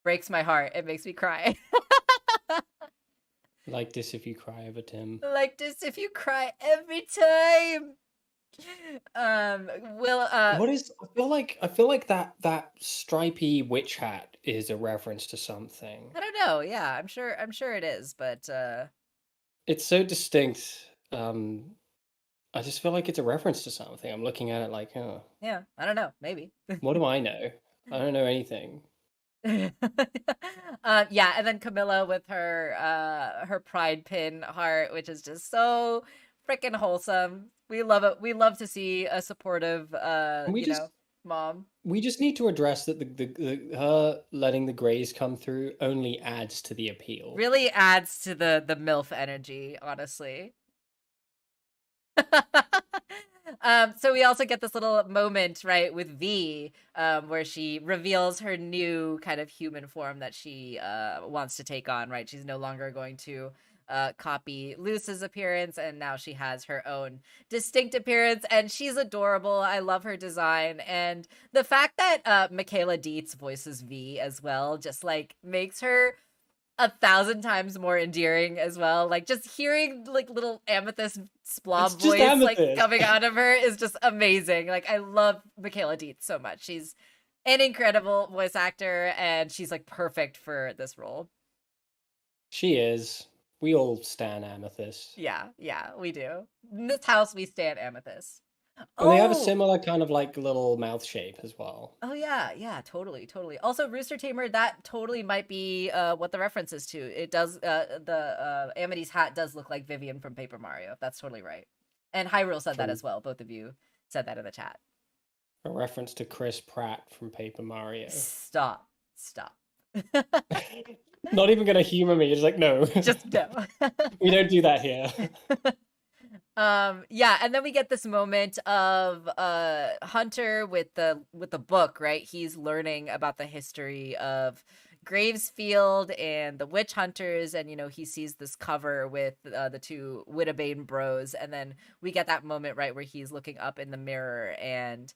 breaks my heart. It makes me cry. Like this if you cry over Tim. Like this if you cry every time. Will What is I feel like that stripy witch hat is a reference to something. I don't know. Yeah, I'm sure it is, but It's so distinct. I just feel like it's a reference to something. I'm looking at it like, oh, yeah, I don't know. Maybe. what do I know? I don't know anything. Yeah, and then Camilla with her pride pin heart, which is just so freaking wholesome. We love it. We love to see a supportive And mom. we just need to address that her letting the Greys come through only adds to the appeal. Really adds to the MILF energy, honestly. So we also get this little moment, right, with V, where she reveals her new kind of human form that she wants to take on, right? She's no longer going to copy Luce's appearance, and now she has her own distinct appearance, and she's adorable. I love her design, and the fact that Michaela Dietz voices V as well just like makes her 1,000 times more endearing as well. Like just hearing like little Amethyst Splob It's just voice like Amethyst. coming out of her is just amazing. Like I love Michaela Dietz so much. She's an incredible voice actor, and she's like perfect for this role. She is. We all stan Amethyst. Yeah, we do. In this house, we stand Amethyst. And they have a Oh, similar kind of like little mouth shape as well. oh yeah, totally. Also, Rooster Tamer, that totally might be what the reference is to. It does. The Amity's hat does look like Vivian from Paper Mario. That's totally right. And Hyrule said that From as well. Both of you said that in the chat. a reference to Chris Pratt from Paper Mario. Stop. Not even gonna humor me. It's like, no. Just no. We don't do that here. Yeah, and then we get this moment of Hunter with the book, right? He's learning about the history of Gravesfield and the witch hunters, and he sees this cover with the two Wittebane bros, and then we get that moment, right, where he's looking up in the mirror, and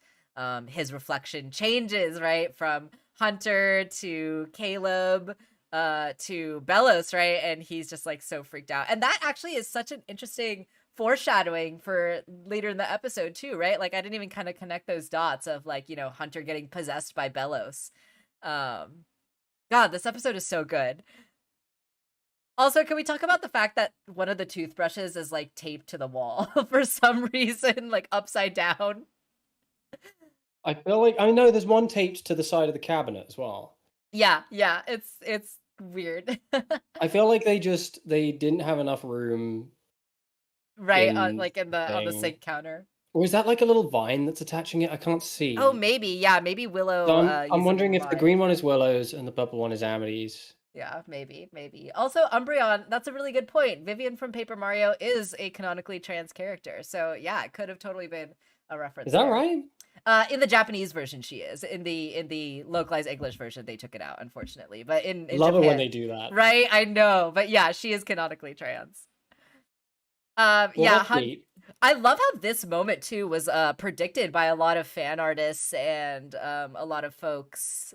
his reflection changes, right, from Hunter to Caleb to Bellows, right? And he's just like so freaked out. And that actually is such an interesting foreshadowing for later in the episode too, right? Like I didn't even kind of connect those dots of like, Hunter getting possessed by Bellows. God, this episode is so good. Also, can we talk about the fact that one of the toothbrushes is like taped to the wall for some reason, like upside down? I feel like I know there's one taped to the side of the cabinet as well. Yeah, yeah, it's weird. I feel like they didn't have enough room Right, in like, in the the on the thing. sink counter. Or is that like a little vine that's attaching it? I can't Oh, see. maybe, yeah, maybe So Willow, I'm used a wondering if the vine. green one is Willow's and the purple one is Amity's. Yeah, maybe, maybe. Also, Umbreon, that's a really good point. Vivian from Paper Mario is a canonically trans character. So, yeah, it could have totally been a Is reference that there. right? In the Japanese version, she is. In the localized English version, they took it out, unfortunately. But in Love it when Japan, they do that. right? I know, but yeah, she is canonically trans. Well, Yeah, that's neat. I love how this moment too was predicted by a lot of fan artists and a lot of folks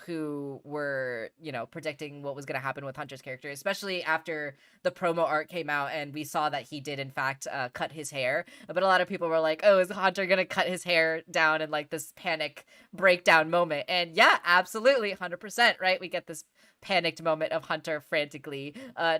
who were, predicting what was going to happen with Hunter's character, especially after the promo art came out and we saw that he did in fact cut his hair. But a lot of people were like, "Oh, is Hunter going to cut his hair down in like this panic breakdown moment?" And yeah, absolutely 100%, right? We get this panicked moment of Hunter frantically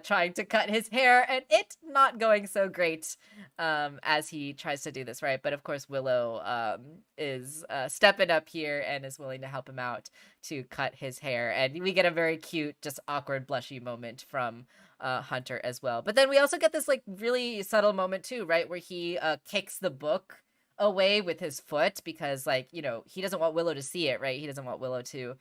trying to cut his hair and it not going so great as he tries to do this, right? But of course, Willow is stepping up here and is willing to help him out to cut his hair. And we get a very cute, just awkward, blushy moment from Hunter as well. But then we also get this like really subtle moment too, right? Where he kicks the book away with his foot because like, he doesn't want Willow to see it, right? He doesn't want Willow to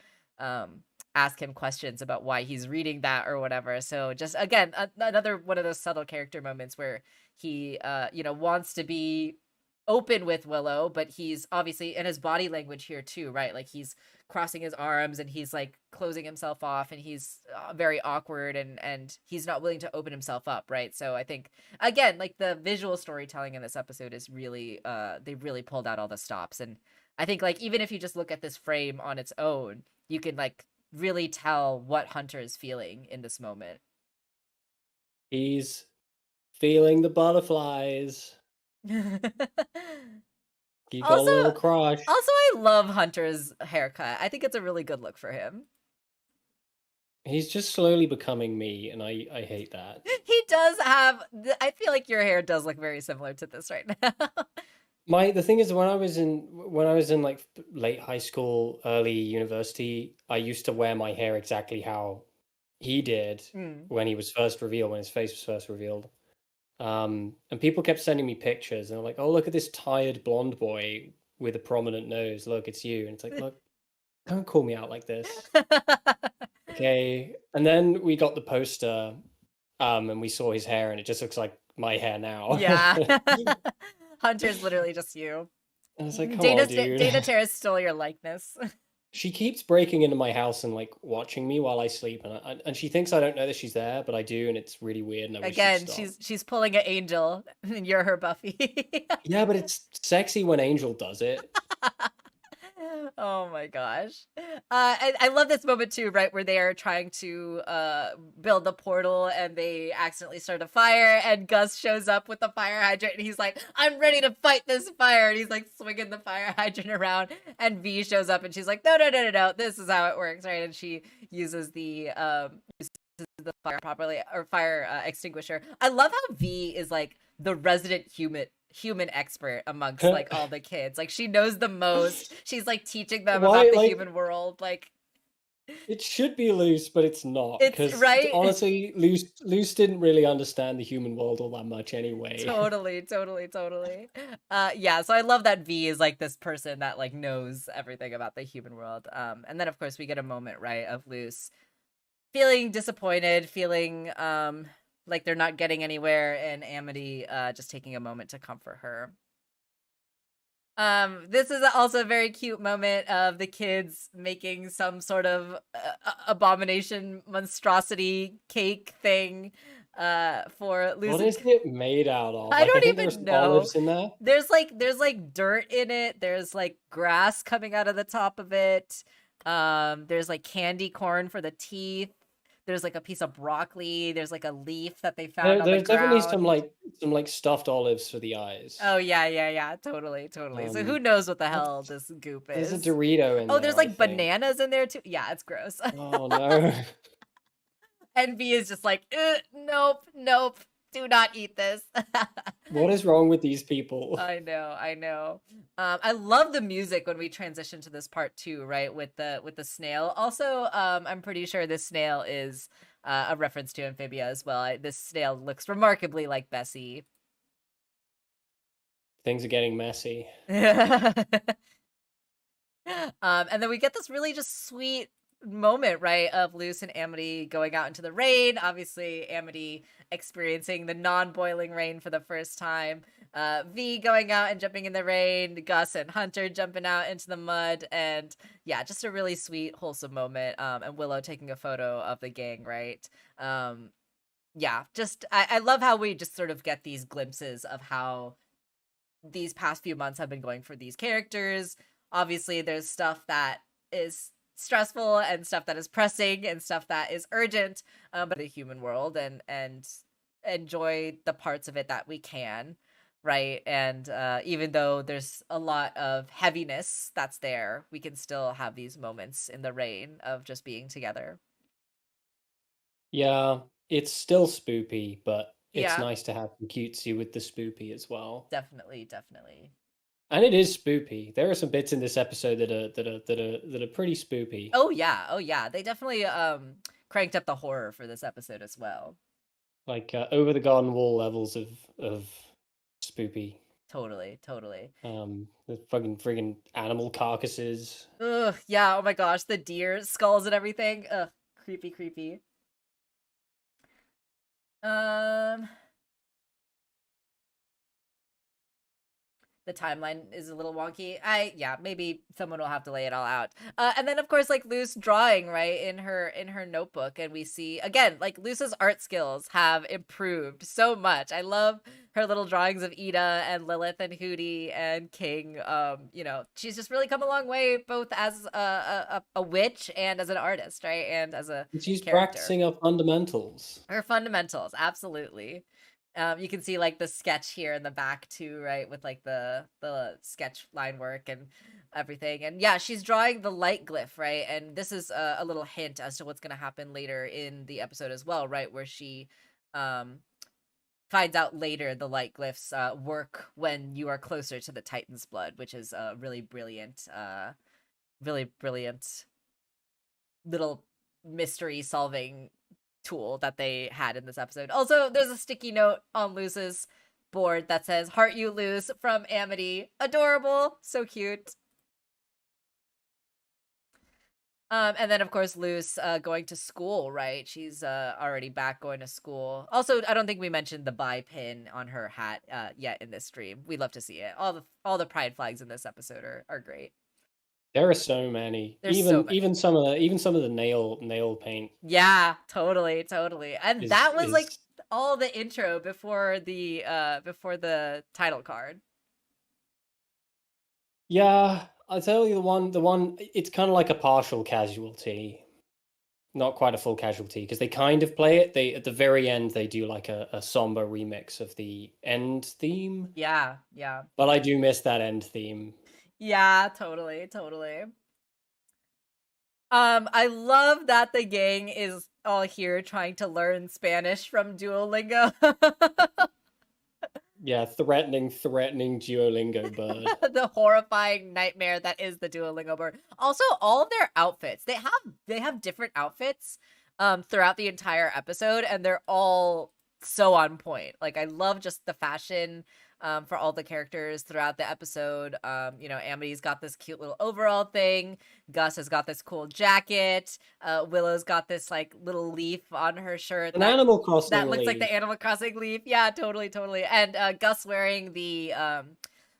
ask him questions about why he's reading that or whatever. So just again, another one of those subtle character moments where he wants to be open with Willow, but he's obviously in his body language here too, right? Like he's crossing his arms and he's like closing himself off and he's very awkward and he's not willing to open himself up, right? So I think again, like the visual storytelling in this episode is really they really pulled out all the stops. And I think like even if you just look at this frame on its own, you can like really tell what Hunter is feeling in this moment. He's feeling the butterflies. He got a also little crush. also I love Hunter's haircut. I think it's a really good look for him. He's just slowly becoming me, and I hate that. He does have I feel like your hair does look very similar to this right now. The thing is when I was in like late high school, early university, I used to wear my hair exactly how he did Mm. when he was first revealed, when his face was first revealed. And people kept sending me pictures, and they're like, "Oh, look at this tired blonde boy with a prominent nose. Look, it's you." And it's like, look, don't call me out like this, okay? And then we got the poster, and we saw his hair, and it just looks like my hair now. Yeah. Hunter's literally just you. I was like, come Data on, dude. Data Terrace stole your likeness. She keeps breaking into my house and like watching me while I sleep, and she thinks I don't know that she's there, but I do, and it's really weird. And I wish she'd Again, stop. she's pulling an Angel and you're her Buffy. Yeah, but it's sexy when Angel does it. Oh my gosh. I love this moment too, right? Where they are trying to build the portal and they accidentally start a fire and Gus shows up with the fire hydrant and he's like, "I'm ready to fight this fire." And he's like swinging the fire hydrant around and V shows up and she's like, "No, no, no, no, no. This is how it works," right? And she uses the fire properly or fire extinguisher. I love how V is like the resident human expert amongst like all the kids. Like she knows the most. She's like teaching them Why, about the like, human world. Like it should be loose, but it's not, it's because right. honestly, loose didn't really understand the human world all that much anyway. Totally, totally, totally. Yeah, so I love that V is like this person that like knows everything about the human world. And then of course we get a moment, right, of Luce feeling disappointed, feeling like they're not getting anywhere, and Amity just taking a moment to comfort her. This is also a very cute moment of the kids making some sort of abomination monstrosity cake thing for Lucy. What is it made out of? I Like, don't think even there's know. olives in there. There's like dirt in it. There's like grass coming out of the top of it. There's like candy corn for the teeth. There's like a piece of broccoli. There's like a leaf that they found on the There's definitely ground. some like stuffed olives for the eyes. Oh yeah, totally. So who knows what the hell this goop There's a is? Dorito in Oh, there, there's I like think. bananas in there too. Yeah, it's gross. Oh no. And V is just like, nope. Do not eat this. What is wrong with these people? I know, I know. I love the music when we transition to this part too, right? With the snail. Also, I'm pretty sure this snail is a reference to Amphibia as well. This snail looks remarkably like Bessie. Things are getting messy. And then we get this really just sweet moment, right, of Luce and Amity going out into the rain. Obviously, Amity experiencing the non-boiling rain for the first time. V going out and jumping in the rain. Gus and Hunter jumping out into the mud, and yeah, just a really sweet, wholesome moment. And Willow taking a photo of the gang, right? Yeah, just I love how we just sort of get these glimpses of how these past few months have been going for these characters. Obviously, there's stuff that is stressful and stuff that is pressing and stuff that is urgent, but the human world and enjoy the parts of it that we can, right? And even though there's a lot of heaviness that's there, we can still have these moments in the rain of just being together. Yeah, it's still spoopy, but it's Yeah, nice to have some cutesy with the spoopy as well. definitely, definitely. And it is spoopy. There are some bits in this episode that are pretty spoopy. Oh yeah, oh yeah. They definitely cranked up the horror for this episode as well. Like over the garden wall levels of spoopy. Totally, totally. The fucking friggin' animal carcasses. Ugh, yeah, oh my gosh, the deer skulls and everything. Ugh, creepy, creepy. Um, the timeline is a little wonky. Yeah, maybe someone will have to lay it all out. And then of course like Luce drawing, right, in her notebook, and we see again like Luce's art skills have improved so much. I love her little drawings of Ida and Lilith and Hootie and King. You know, she's just really come a long way both as a witch and as an artist, right? And as a And she's character. practicing her fundamentals. Her fundamentals, absolutely. You can see like the sketch here in the back too, right, with like the sketch line work and everything. And yeah, she's drawing the light glyph, right? And this is a little hint as to what's going to happen later in the episode as well, right, where she um finds out later the light glyphs work when you are closer to the Titan's blood, which is a really brilliant little mystery solving tool that they had in this episode. Also, there's a sticky note on Luce's board that says "Heart You Luce" from Amity. Adorable, so cute. And then of course Luce going to school, right? She's already back going to school. Also, I don't think we mentioned the bye pin on her hat yet in this stream. We'd love to see it. All the pride flags in this episode are great. There are so many. There's so many. Even some of the nail paint Yeah, totally, totally. And that was like is all the intro before the title card. yeah, I'll tell you the one it's kind of like a partial casualty. Not quite a full casualty because they kind of play it. They at the very end they do like a somber remix of the end theme. Yeah, yeah. But I do miss that end theme. Yeah, totally, totally. I love that the gang is all here trying to learn Spanish from Duolingo. Yeah, threatening Duolingo bird. The horrifying nightmare that is the Duolingo bird. Also, all of their outfits. They have different outfits throughout the entire episode, and they're all so on point. Like I love just the fashion for all the characters throughout the episode. You know, Amity's got this cute little overall thing. Gus has got this cool jacket. Willow's got this like little leaf on her shirt. An Animal Crossing that looks leaf. like the Animal Crossing leaf. Yeah, totally, totally. And Gus wearing the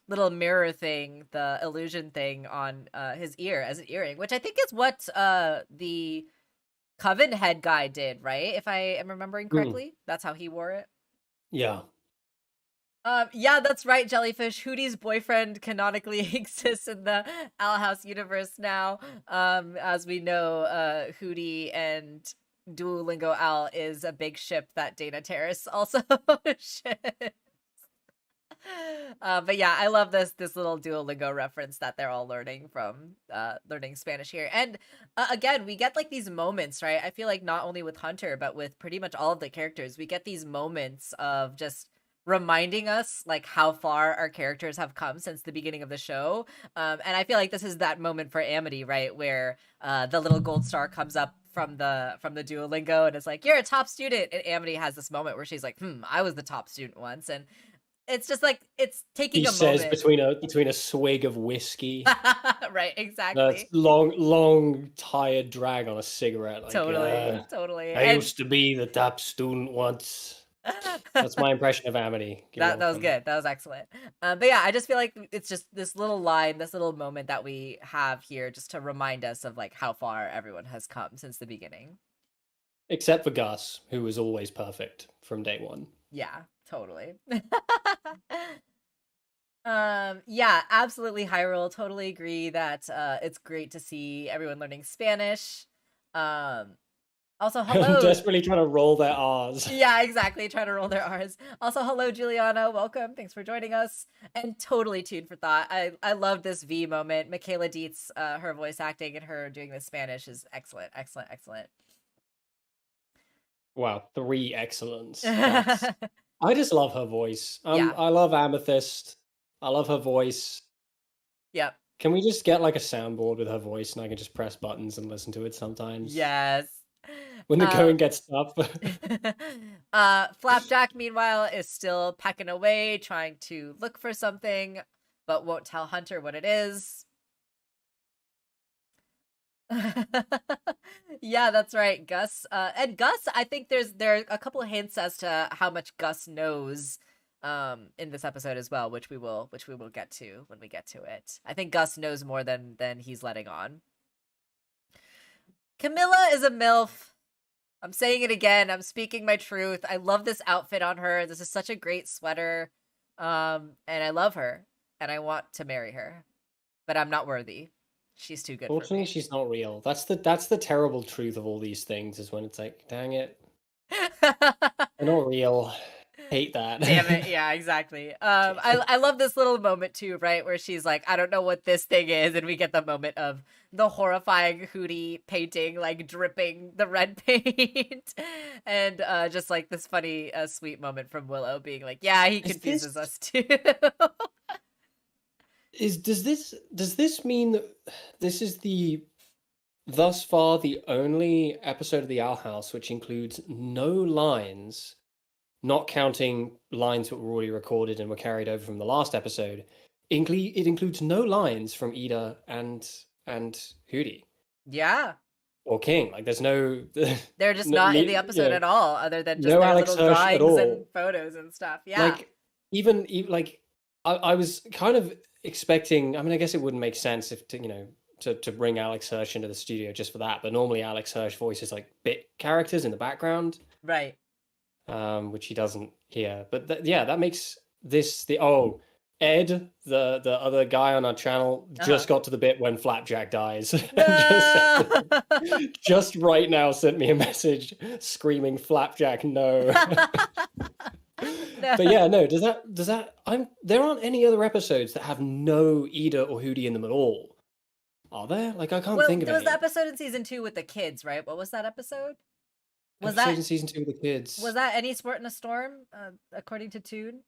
little mirror thing, the illusion thing on his ear as an earring, which I think is what the Coven head guy did, right? If I am remembering correctly, that's how he wore it. Yeah. Yeah, that's right, Jellyfish. Hootie's boyfriend canonically exists in the Owl House universe now. As we know, Hootie and Duolingo Owl is a big ship that Dana Terrace also ships. But yeah, I love this little Duolingo reference that they're all learning from learning Spanish here. And again, we get like these moments, right? I feel like not only with Hunter, but with pretty much all of the characters, we get these moments of just reminding us like how far our characters have come since the beginning of the show. And I feel like this is that moment for Amity, right, where the little gold star comes up from the Duolingo and it's like, you're a top student, and Amity has this moment where she's like, I was the top student once. And it's just like it's He taking a says moment. between a swig of whiskey, Right, that's exactly. long tired drag on a cigarette. Like, Totally. I And used to be the top student once. That's my impression of Amity. You're that was welcome. good. That was excellent. But yeah, I just feel like it's just this little line, this little moment that we have here just to remind us of like how far everyone has come since the beginning. Except for Gus, who was always perfect from day one. Yeah, totally. Yeah, absolutely, Hyrule. Totally agree that it's great to see everyone learning Spanish. Um Also, I'm hello. desperately trying to roll their R's. Yeah, exactly. Trying to roll their R's. Also, hello, Juliana. Welcome. Thanks for joining us. And totally tuned for thought. I love this V moment. Michaela Dietz, her voice acting and her doing the Spanish is excellent, excellent, excellent. Wow, 3 excellence. Yeah. I just love her voice. I love Amethyst. I love her voice. Yep. Can we just get like a soundboard with her voice and I can just press buttons and listen to it sometimes? Yes. When the going gets tough. Flapjack, meanwhile, is still pecking away, trying to look for something, but won't tell Hunter what it is. Yeah, that's right, Gus. And Gus, I think there are a couple of hints as to how much Gus knows in this episode as well, which we will get to when we get to it. I think Gus knows more than he's letting on. Camilla is a MILF. I'm saying it again. I'm speaking my truth. I love this outfit on her. This is such a great sweater. And I love her and I want to marry her. But I'm not worthy. She's too good for Fortunately, me. she's not real. That's the terrible truth of all these things is when it's like, dang it, they're not real. Hate that. Damn it. Yeah, exactly. I love this little moment too, right? Where she's like, I don't know what this thing is. And we get the moment of the horrifying Hootie painting, like dripping the red paint. And just like this funny, sweet moment from Willow being like, yeah, he confuses us too. Does this mean that this is thus far the only episode of the Owl House which includes no lines, not counting lines that were already recorded and were carried over from the last episode? It includes no lines from Ida and Hootie Yeah. or King. Like there's no They're just not in the episode at all, other than just no their Alex little Hirsch at drawings and all. photos and stuff. Yeah. Like even like I was kind of expecting. I mean, I guess it wouldn't make sense if to bring Alex Hirsch into the studio just for that. But normally Alex Hirsch voices like bit characters in the background, Right. which he doesn't here. But that makes this Ed, the other guy on our channel, just got to the bit when Flapjack dies. No! just right now sent me a message screaming Flapjack no. No. But yeah, no, does that there aren't any other episodes that have no Ida or Hootie in them at all. Are there? Like I can't think of There was any. the episode in season 2 with the kids, right? What was that episode? Episode in season 2 with the kids. Was that Any Sport in a Storm, according to Toon?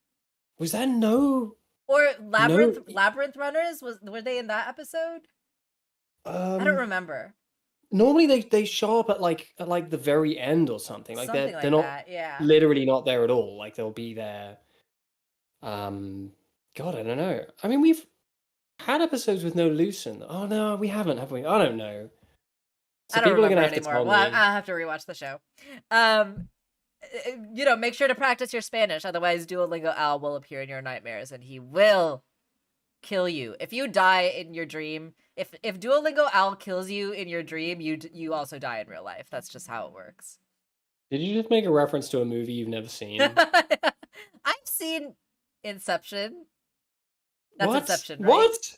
Was there no Or Labyrinth Runners? Were they in that episode? I don't remember. Normally they show up at like the very end or something. Like Something they're like not that, yeah. literally not there at all. Like they'll be there. God, I don't know. I mean, we've had episodes with no Lucen. Oh no, we haven't, have we? I don't know. So I don't people are remember gonna have anymore. to tell Well, me. I'll have to rewatch the show. Make sure to practice your Spanish, otherwise Duolingo Al will appear in your nightmares and he will kill you. If you die in your dream, if Duolingo Al kills you in your dream, you also die in real life. That's just how it works. Did you just make a reference to a movie you've never seen? I've seen Inception. That's what? Inception, right? What?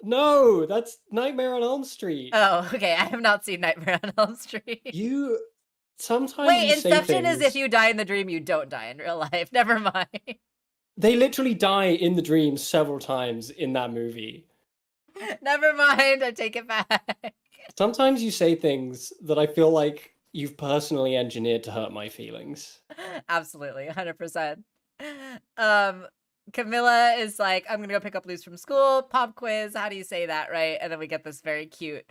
No, that's Nightmare on Elm Street. Oh, okay. I have not seen Nightmare on Elm Street. You sometimes Wait, you say Inception is if things. you die in the dream, you don't die in real life. Never mind. They literally die in the dream several times in that movie. Never mind. I take it back. Sometimes you say things that I feel like you've personally engineered to hurt my feelings. Absolutely, 100%. Um, Camilla is like, I'm gonna go pick up Luz from school. Pop quiz. How do you say that, right? And then we get this very cute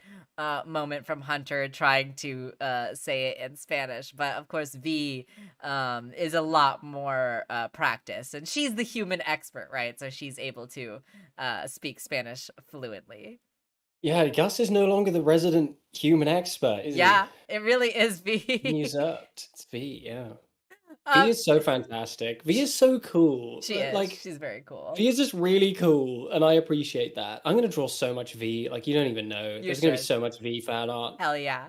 moment from Hunter trying to say it in Spanish, but of course V is a lot more practiced, and she's the human expert, right? So she's able to speak Spanish fluently. Yeah, Gus is no longer the resident human expert, is he? Yeah, it really is Been V. usurped. It's V, yeah. V um, is so fantastic. V is so cool. she is. Like, She's very cool. V is just really cool, and I appreciate that. I'm gonna draw so much V, like you don't even know. You There's gonna be should. so much V fan art. Hell yeah.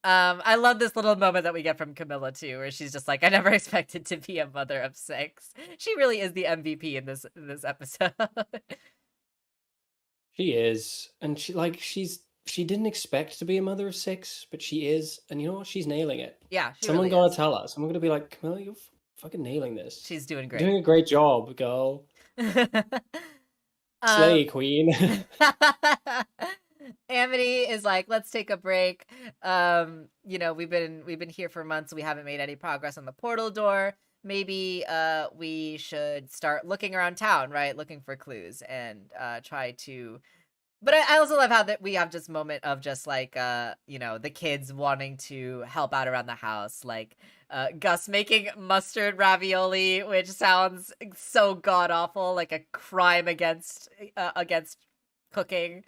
I love this little moment that we get from Camilla too, where she's just like, I never expected to be a mother of 6. She really is the MVP in this episode. She is, and she didn't expect to be a mother of 6, but she is, and you know what? She's nailing it. Yeah, she Someone really gotta is. tell her. Someone gotta be like, Camilla, you're fucking nailing this. She's doing You're great. doing a great job, girl. um, Slay, queen. Amity is like, let's take a break. You know, we've been here for months. We haven't made any progress on the portal door. Maybe we should start looking around town, right? Looking for clues and try to. But I also love how that we have this moment of just like you know, the kids wanting to help out around the house, like Gus making mustard ravioli, which sounds so god awful, like a crime against cooking.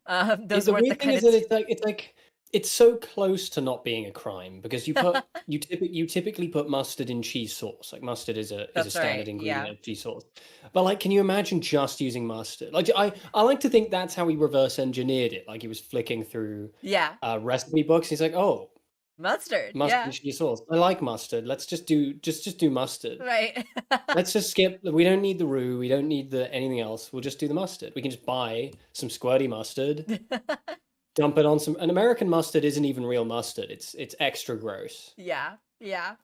Those The weren't the weird thing kind is of that it's so close to not being a crime because you typically put mustard in cheese sauce. Like mustard is a That's standard right. ingredient Yeah. of cheese sauce. But like, can you imagine just using mustard? Like I like to think that's how he reverse engineered it. Like he was flicking through Yeah. recipe books. He's like, oh, Mustard. mustard Yeah. and cheese sauce. I like mustard. Let's just do mustard. Right. Let's just skip. We don't need the roux. We don't need the anything else. We'll just do the mustard. We can just buy some squirty mustard, dump it on some. An American mustard isn't even real mustard. It's extra gross. Yeah. Yeah.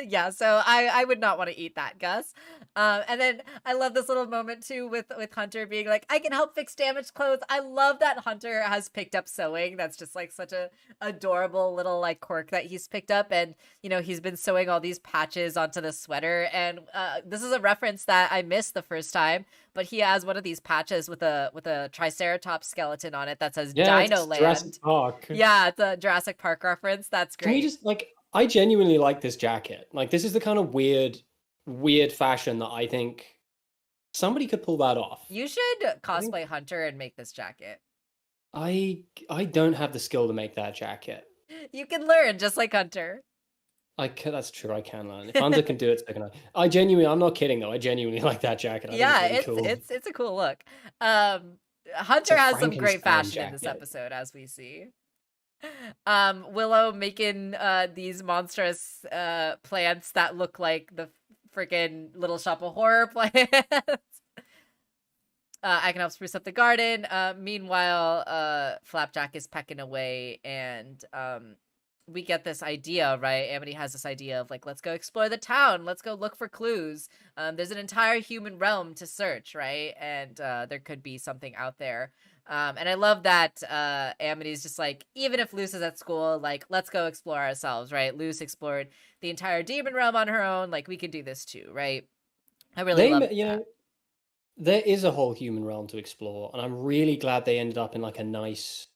Yeah, so I would not want to eat that, Gus. And then I love this little moment too with Hunter being like, I can help fix damaged clothes. I love that Hunter has picked up sewing. That's just like such a adorable little like quirk that he's picked up. And you know, he's been sewing all these patches onto the sweater. And this is a reference that I missed the first time, but he has one of these patches with a triceratops skeleton on it that says Yeah, Dino it's Jurassic Land. Park. Yeah, it's a Jurassic Park reference. That's Can we great. just like? I genuinely like this jacket. Like, this is the kind of weird fashion that I think somebody could pull that off. You should cosplay Hunter and make this jacket. I don't have the skill to make that jacket. You can learn just like Hunter. That's true. I can learn. If Hunter can do it, so can I. I'm not kidding though. I genuinely like that jacket. I Yeah, think it's really cool. it's a cool look. Hunter a has some great Frankenstein fashion in this jacket. episode, as we see. Willow making these monstrous plants that look like the freaking Little Shop of Horror plants. I can help spruce up the garden. Meanwhile, Flapjack is pecking away, and we get this idea, right? Amity has this idea of like, let's go explore the town. Let's go look for clues. There's an entire human realm to search, right? And there could be something out there. And I love that Amity's just like, even if Luce is at school, like, let's go explore ourselves, right? Luce explored the entire demon realm on her own. Like, we can do this too, right? I really love that. There is a whole human realm to explore, and I'm really glad they ended up in like a nice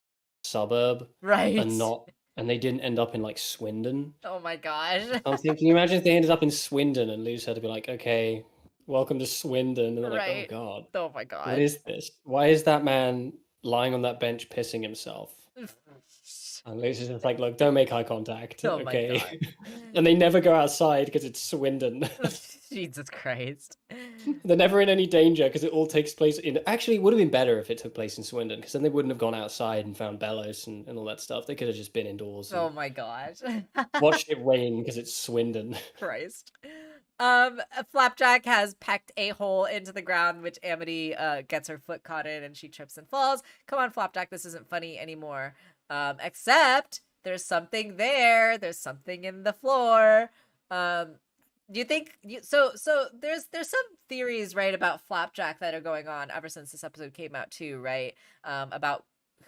suburb, Right. and they didn't end up in like Swindon. Oh my gosh. I'm thinking, can you imagine if they ended up in Swindon and Luce had to be like, okay, welcome to Swindon, and they're like, oh Right. god, Oh my god. what is this? Why is that man lying on that bench pissing himself? And Luce is just like, look, don't make eye contact, Oh my okay? God. And they never go outside because it's Swindon. Jesus Christ. They're never in any danger because it all takes place in. Actually, it would have been better if it took place in Swindon because then they wouldn't have gone outside and found Bellows and all that stuff. They could have just been indoors Oh and my gosh. watched it rain because it's Swindon. Christ. Flapjack has pecked a hole into the ground, which Amity gets her foot caught in and she trips and falls. Come on, Flapjack, this isn't funny anymore. Except there's something there. There's something in the floor. Do you think so there's some theories, right, about Flapjack that are going on ever since this episode came out too, right? About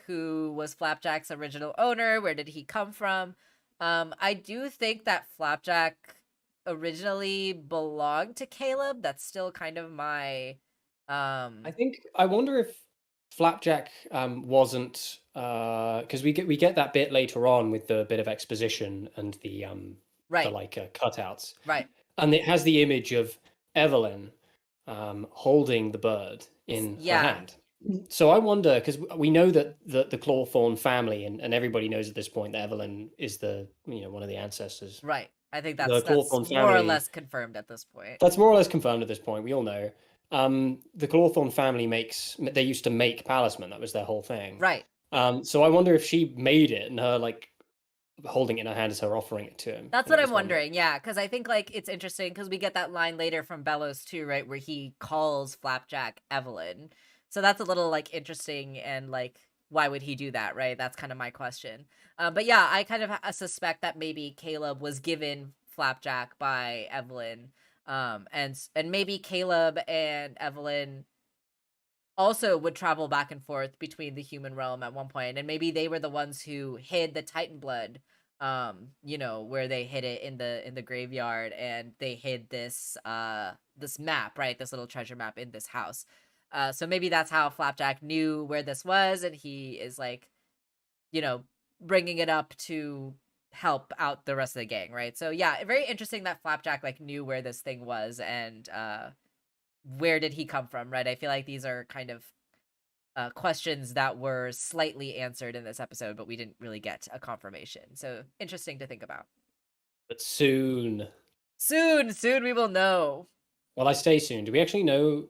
who was Flapjack's original owner, where did he come from? I do think that Flapjack originally belonged to Caleb. That's still kind of my I wonder if Flapjack wasn't because we get that bit later on with the bit of exposition and the right, like cutouts, right. and it has the image of Evelyn holding the bird in her Yeah, hand. So I wonder, because we know that the Clawthorne family and everybody knows at this point that Evelyn is one of the ancestors. right. I think The that's Clawthorne more or family, less confirmed at this point. that's more or less confirmed at this point. We all know. The Clawthorne family they used to make Palisman. That was their whole thing. Right. So I wonder if she made it and her like holding it in her hand as her offering it to him. That's And what it I'm was one that wondering. Yeah, because I think like it's interesting because we get that line later from Bellows too, right, where he calls Flapjack Evelyn. So that's a little like interesting and like why would he do that, right? That's kind of my question. But yeah, I kind of suspect that maybe Caleb was given Flapjack by Evelyn, and maybe Caleb and Evelyn also would travel back and forth between the human realm at one point, and maybe they were the ones who hid the Titan blood, where they hid it in the graveyard, and they hid this map, right, this little treasure map in this house. So maybe that's how Flapjack knew where this was, and he is like, you know bringing it up to help out the rest of the gang, right? So yeah, very interesting that Flapjack like knew where this thing was, and where did he come from, right? I feel like these are kind of questions that were slightly answered in this episode, but we didn't really get a confirmation. So interesting to think about. but soon. Soon we will know. Well, I say soon. Do we actually know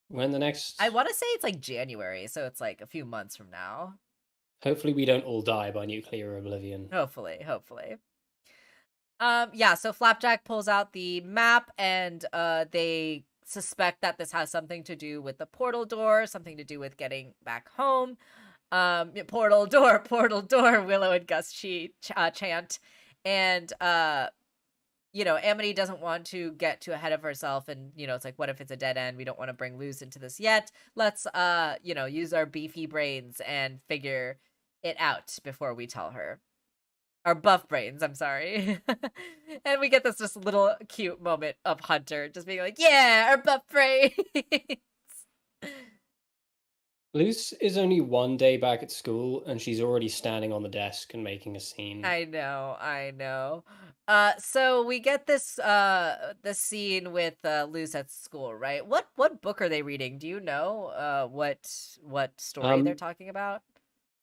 when the next? I want to say it's like January, so it's like a few months from now. Hopefully, we don't all die by nuclear oblivion. Hopefully. Yeah, so Flapjack pulls out the map, and they suspect that this has something to do with the portal door, something to do with getting back home. Portal door, Willow and Gus chant. And Amity doesn't want to get too ahead of herself, and it's like, what if it's a dead end? We don't want to bring Luz into this yet. Let's use our beefy brains and figure it out before we tell her. Our buff brains, I'm sorry. And we get this just little cute moment of Hunter just being like, yeah, our buff brains. Luce is only one day back at school, and she's already standing on the desk and making a scene. I know. So we get this scene with Luce at school, right? What book are they reading? Do you know what story they're talking about?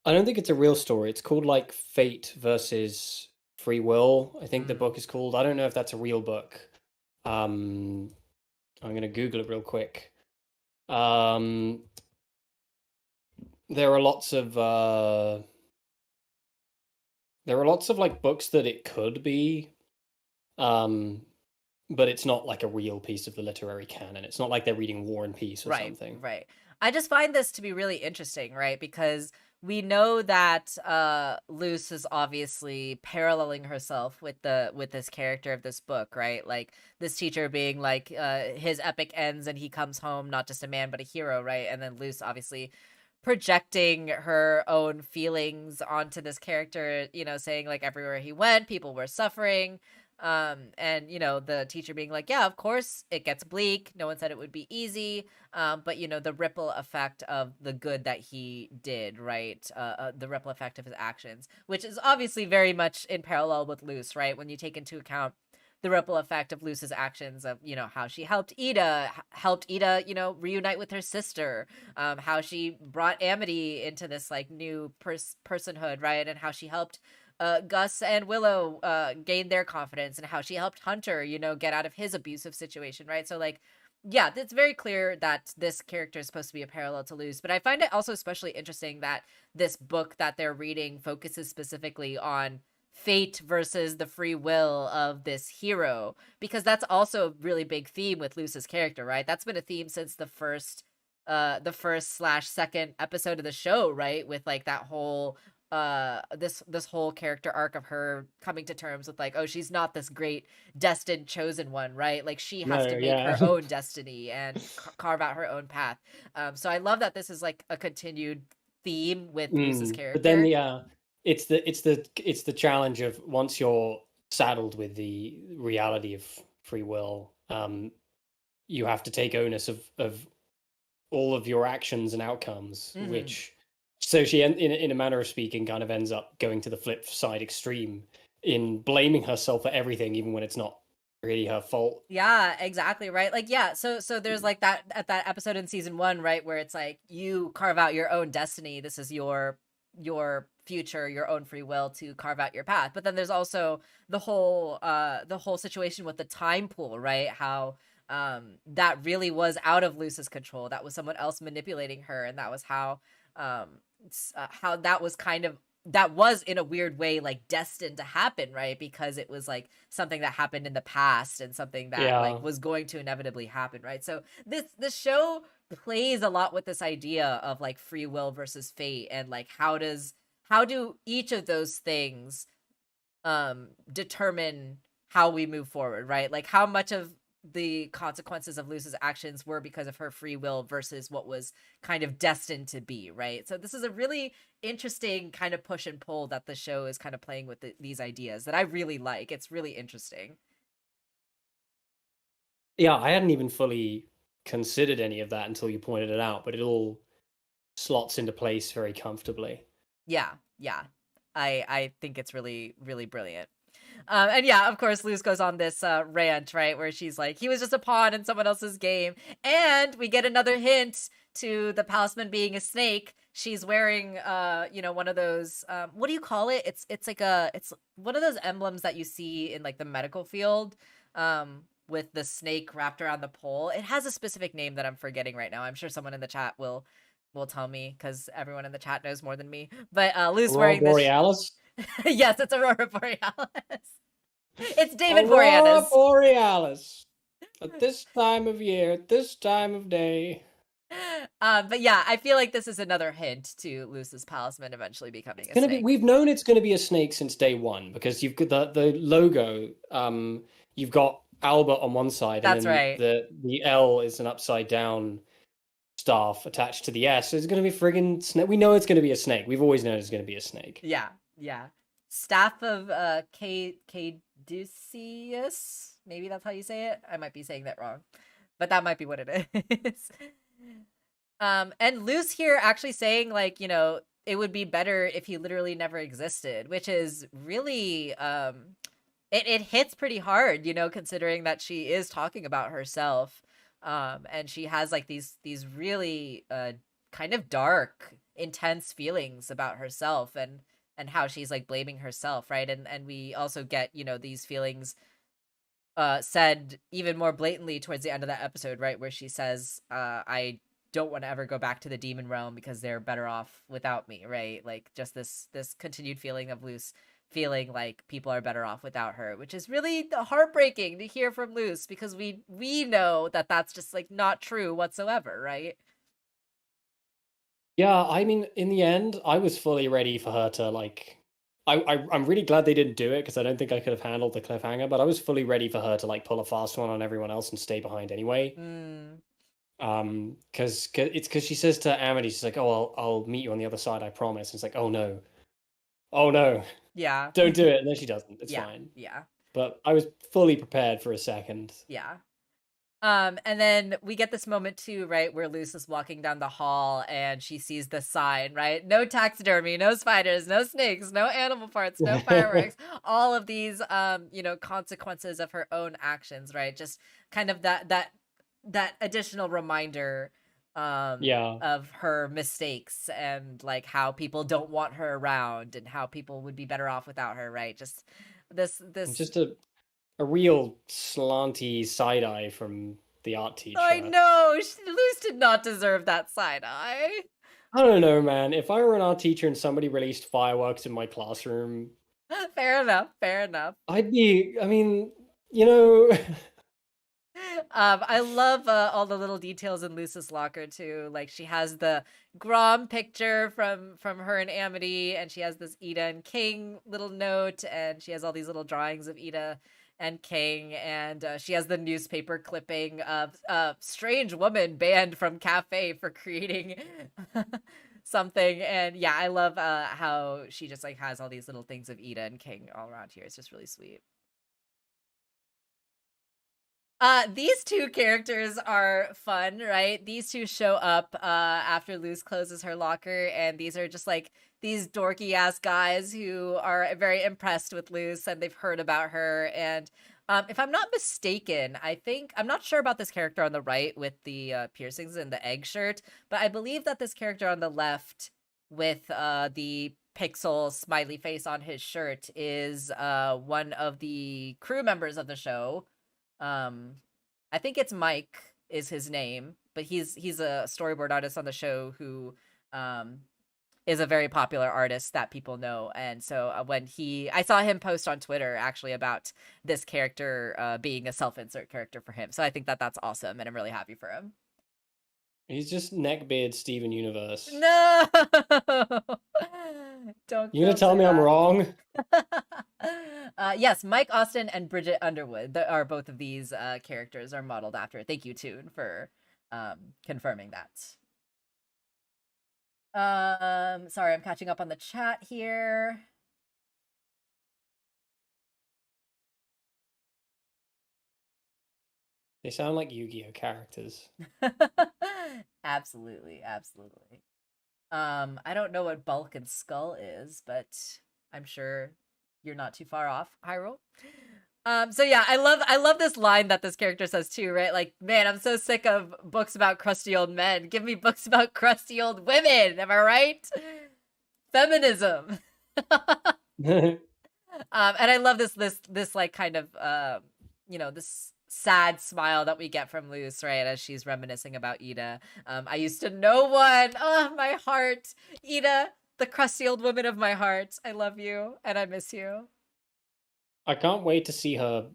I don't think it's a real story. It's called like Fate versus Free Will. I think the book is called. I don't know if that's a real book. I'm gonna Google it real quick. There are lots of like books that it could be, but it's not like a real piece of the literary canon. It's not like they're reading War and Peace or something. Right. I just find this to be really interesting, right? Because we know that Luce is obviously paralleling herself with this character of this book, right? Like this teacher being like his epic ends and he comes home not just a man but a hero, right? And then Luce obviously projecting her own feelings onto this character, saying like everywhere he went, people were suffering. And the teacher being like, yeah, of course it gets bleak. No one said it would be easy. But the ripple effect of the good that he did, right? The ripple effect of his actions, which is obviously very much in parallel with Luce, right? When you take into account the ripple effect of Luce's actions of, how she helped Ida, reunite with her sister, how she brought Amity into this like new personhood, right? And how she helped Gus and Willow gain their confidence, and how she helped Hunter, get out of his abusive situation, right? So like, yeah, it's very clear that this character is supposed to be a parallel to Luz, but I find it also especially interesting that this book that they're reading focuses specifically on fate versus the free will of this hero, because that's also a really big theme with Luz's character, right? That's been a theme since the first/second episode of the show, right? With like that whole this whole character arc of her coming to terms with like, oh, she's not this great destined chosen one, right? Like she has to No, make yeah. her own destiny and carve out her own path. So I love that this is like a continued theme with Luce's But then character. yeah, it's the challenge of once you're saddled with the reality of free will, you have to take onus of all of your actions and outcomes, Hmm. which so she in a manner of speaking kind of ends up going to the flip side extreme in blaming herself for everything, even when it's not really her fault. Yeah, exactly, right? Like, yeah, so there's like that at that episode in season 1, right, where it's like you carve out your own destiny. This is your future, your own free will to carve out your path. But then there's also the whole situation with the time pool, right? How that really was out of Luce's control. That was someone else manipulating her, and that was how that was kind of that was in a weird way like destined to happen, right? Because it was like something that happened in the past and something that like Yeah. was going to inevitably happen, right? So this show plays a lot with this idea of like free will versus fate, and like how do each of those things determine how we move forward, right? Like how much of the consequences of Luce's actions were because of her free will versus what was kind of destined to be, right? So this is a really interesting kind of push and pull that the show is kind of playing with these ideas that I really like. It's really interesting. Yeah, I hadn't even fully considered any of that until you pointed it out, but it all slots into place very comfortably. Yeah, yeah. I think it's really really brilliant. And yeah, of course, Luz goes on this rant, right, where she's like, he was just a pawn in someone else's game. And we get another hint to the Palisman being a snake. She's wearing, one of those, what do you call it? It's like it's one of those emblems that you see in like the medical field, with the snake wrapped around the pole. It has a specific name that I'm forgetting right now. I'm sure someone in the chat will tell me because everyone in the chat knows more than me. But Luz Aurora wearing this. Borealis? Yes, it's Aurora Borealis. It's David Aurora Boreanaz. Borealis. At this time of year, at this time of day. But yeah, I feel like this is another hint to Luce's Palisman eventually It's becoming a gonna be. snake. We've known it's gonna be a snake since day one because you've got the logo. You've got Albert on one side, and That's then right. the L is an upside down staff attached to the S. So it's gonna be friggin' snake. We know it's gonna be a snake. We've always known it's gonna be a snake. Yeah, yeah. Staff of Caduceus. Maybe that's how you say it. I might be saying that wrong, but that might be what it is. And Luce here actually saying like, it would be better if he literally never existed, which is really it hits pretty hard, considering that she is talking about herself. And she has like these really kind of dark, intense feelings about herself and how she's like blaming herself, right? And we also get, these feelings said even more blatantly towards the end of that episode, right, where she says, I don't want to ever go back to the demon realm because they're better off without me, right? Like just this continued feeling of Luce feeling like people are better off without her, which is really heartbreaking to hear from Luce because we know that that's just like not true whatsoever, right? Yeah, I mean, in the end, I was fully ready for her to like. I'm really glad they didn't do it because I don't think I could have handled the cliffhanger. But I was fully ready for her to like pull a fast one on everyone else and stay behind anyway. Mm, Because she says to Amity, she's like, "Oh, I'll meet you on the other side, I promise." And it's like, oh no, yeah. don't do it. And then she doesn't. It's Yeah. fine. Yeah. But I was fully prepared for a second. Yeah. And then we get this moment too, right, where Luce is walking down the hall and she sees the sign, right? No taxidermy, no spiders, no snakes, no animal parts, no fireworks. All of these, consequences of her own actions, right? Just kind of that additional reminder, Yeah, of her mistakes and like how people don't want her around and how people would be better off without her, right? Just this. just a real slanty side eye from the art I teacher. know Luce did not deserve that side eye. I don't know, man. If I were an art teacher and somebody released fireworks in my classroom, Fair enough. Fair enough. I'd be, I mean, you know, I love all the little details in Luce's locker too. Like she has the Grom picture from her and Amity, and she has this Ida and King little note, and she has all these little drawings of Ida and King, and she has the newspaper clipping of a strange woman banned from cafe for creating something. And yeah, I love how she just like has all these little things of Ida and King all around here. It's just really sweet. These two characters are fun, right? These two show up after Luz closes her locker, and these are just like these dorky ass guys who are very impressed with Luz, and they've heard about her. And if I'm not mistaken, I think I'm not sure about this character on the right with the piercings and the egg shirt, but I believe that this character on the left with the pixel smiley face on his shirt is one of the crew members of the show. I think it's Mike is his name, but he's a storyboard artist on the show who is a very popular artist that people know. And so when I saw him post on Twitter actually about this character being a self-insert character for him. So I think that that's awesome, and I'm really happy for him. He's just neckbeard Steven Universe. No, don't. You gonna tell me I'm wrong? Yes, Mike Austin and Bridget Underwood are both of these characters are modeled after. Thank you, Toon, for confirming that. Sorry, I'm catching up on the chat here. They sound like Yu-Gi-Oh characters. Absolutely, absolutely. I don't know what Bulk and Skull is, but I'm sure you're not too far off, Hyrule. So yeah, I love this line that this character says too, right? Like, man, I'm so sick of books about crusty old men. Give me books about crusty old women. Am I right? Feminism. And I love this like kind of this sad smile that we get from Luz, right, as she's reminiscing about Ida. I used to know one. Oh, my heart. Ida, the crusty old woman of my heart. I love you, and I miss you. I can't wait to see her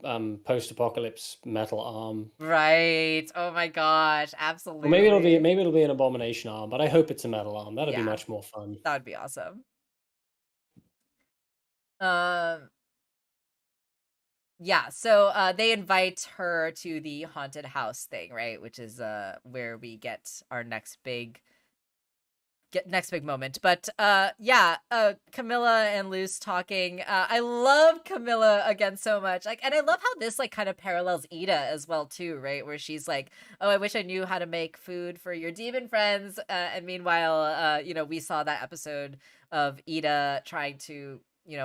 post-apocalypse metal arm. Right. Oh my gosh, absolutely. Or maybe it'll be an abomination arm, but I hope it's a metal arm. That'd be much more fun. That would be awesome. Yeah, so they invite her to the haunted house thing, right? Which is where we get our next big moment. But Camilla and Luz talking. I love Camilla again so much. Like, and I love how this like kind of parallels Ida as well too, right? Where she's like, "Oh, I wish I knew how to make food for your demon friends." And meanwhile, we saw that episode of Ida trying to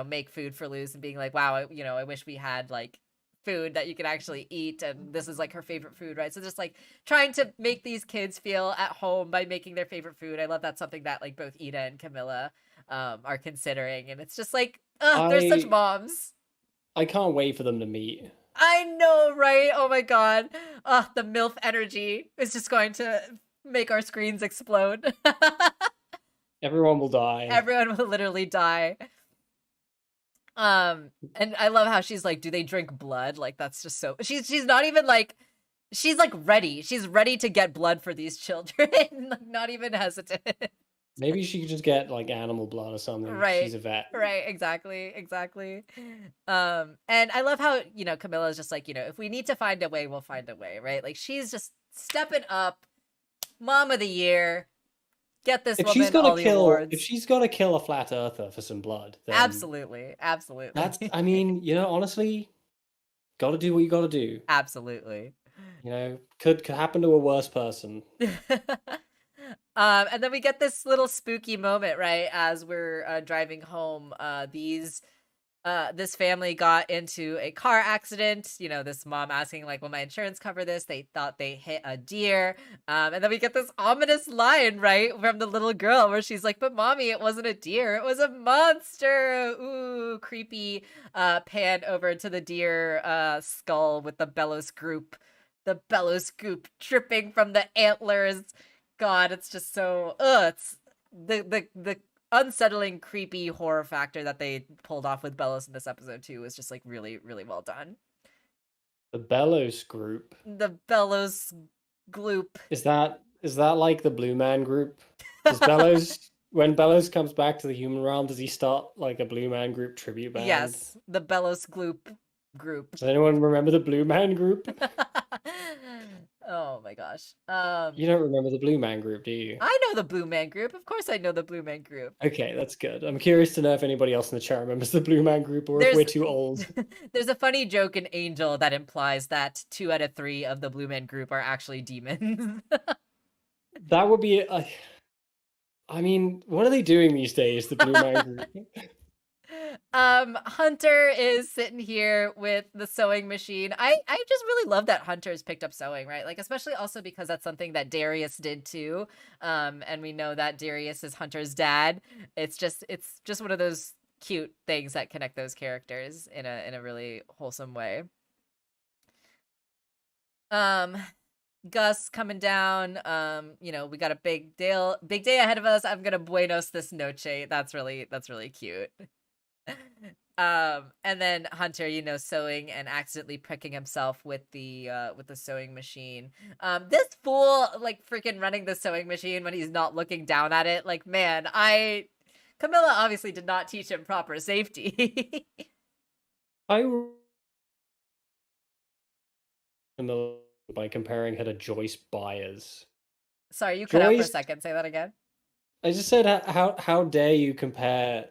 make food for Luz and being like, wow, I wish we had like food that you could actually eat, and this is like her favorite food, right? So just like trying to make these kids feel at home by making their favorite food. I love that's something that like both Ida and Camilla are considering, and it's just like, they're such moms. I can't wait for them to meet. I know, right? Oh my god. The MILF energy is just going to make our screens explode. Everyone will die. Everyone will literally die. And I love how she's like, do they drink blood? Like, that's just so she's not even like, she's like ready. She's ready to get blood for these children. Like, not even hesitant. Maybe she could just get like animal blood or something. Right. She's a vet. Right, exactly. And I love how, Camilla is just like, if we need to find a way, we'll find a way, right? Like, she's just stepping up, mom of the year. Get this woman all the awards. If she's got to kill a flat earther for some blood, then absolutely. That's, I mean, honestly, got to do what you got to do. Absolutely. Could happen to a worse person. And then we get this little spooky moment, right, as we're driving home. This family got into a car accident. This mom asking like, will my insurance cover this? They thought they hit a deer. And then we get this ominous line, right, from the little girl where she's like, but mommy, it wasn't a deer. It was a monster. Ooh, creepy. Pan over to the deer skull with the bellows scoop dripping from the antlers. God, it's just so, it's the unsettling, creepy horror factor that they pulled off with Bellows in this episode too was just like really, really well done. The Bellows group. The Bellows gloop. Is that like the Blue Man group? Does Bellows when Bellows comes back to the human realm, does he start like a Blue Man group tribute band? Yes, the Bellows gloop group. Does anyone remember the Blue Man group? Oh my gosh. You don't remember the Blue Man group, do you? I know the Blue Man Group. Of course I know the Blue Man Group. Okay, that's good. I'm curious to know if anybody else in the chat remembers the Blue Man group or if There's we're too old. there's a funny joke in Angel that implies that 2 out of 3 of the Blue Man Group are actually demons. That would be I mean, what are they doing these days, the Blue Man group? Hunter is sitting here with the sewing machine. I just really love that Hunter's picked up sewing, right? Like, especially also because that's something that Darius did too. And we know that Darius is Hunter's dad. It's just one of those cute things that connect those characters in a really wholesome way. Gus coming down. We got a big day ahead of us. I'm gonna buenos this noche. That's really cute. And then Hunter, sewing and accidentally pricking himself with the sewing machine. This fool, like, freaking running the sewing machine when he's not looking down at it. Like, man, Camilla obviously did not teach him proper safety. By comparing her to Joyce Byers. Sorry, you cut out for a second. Say that again. I just said, how dare you compare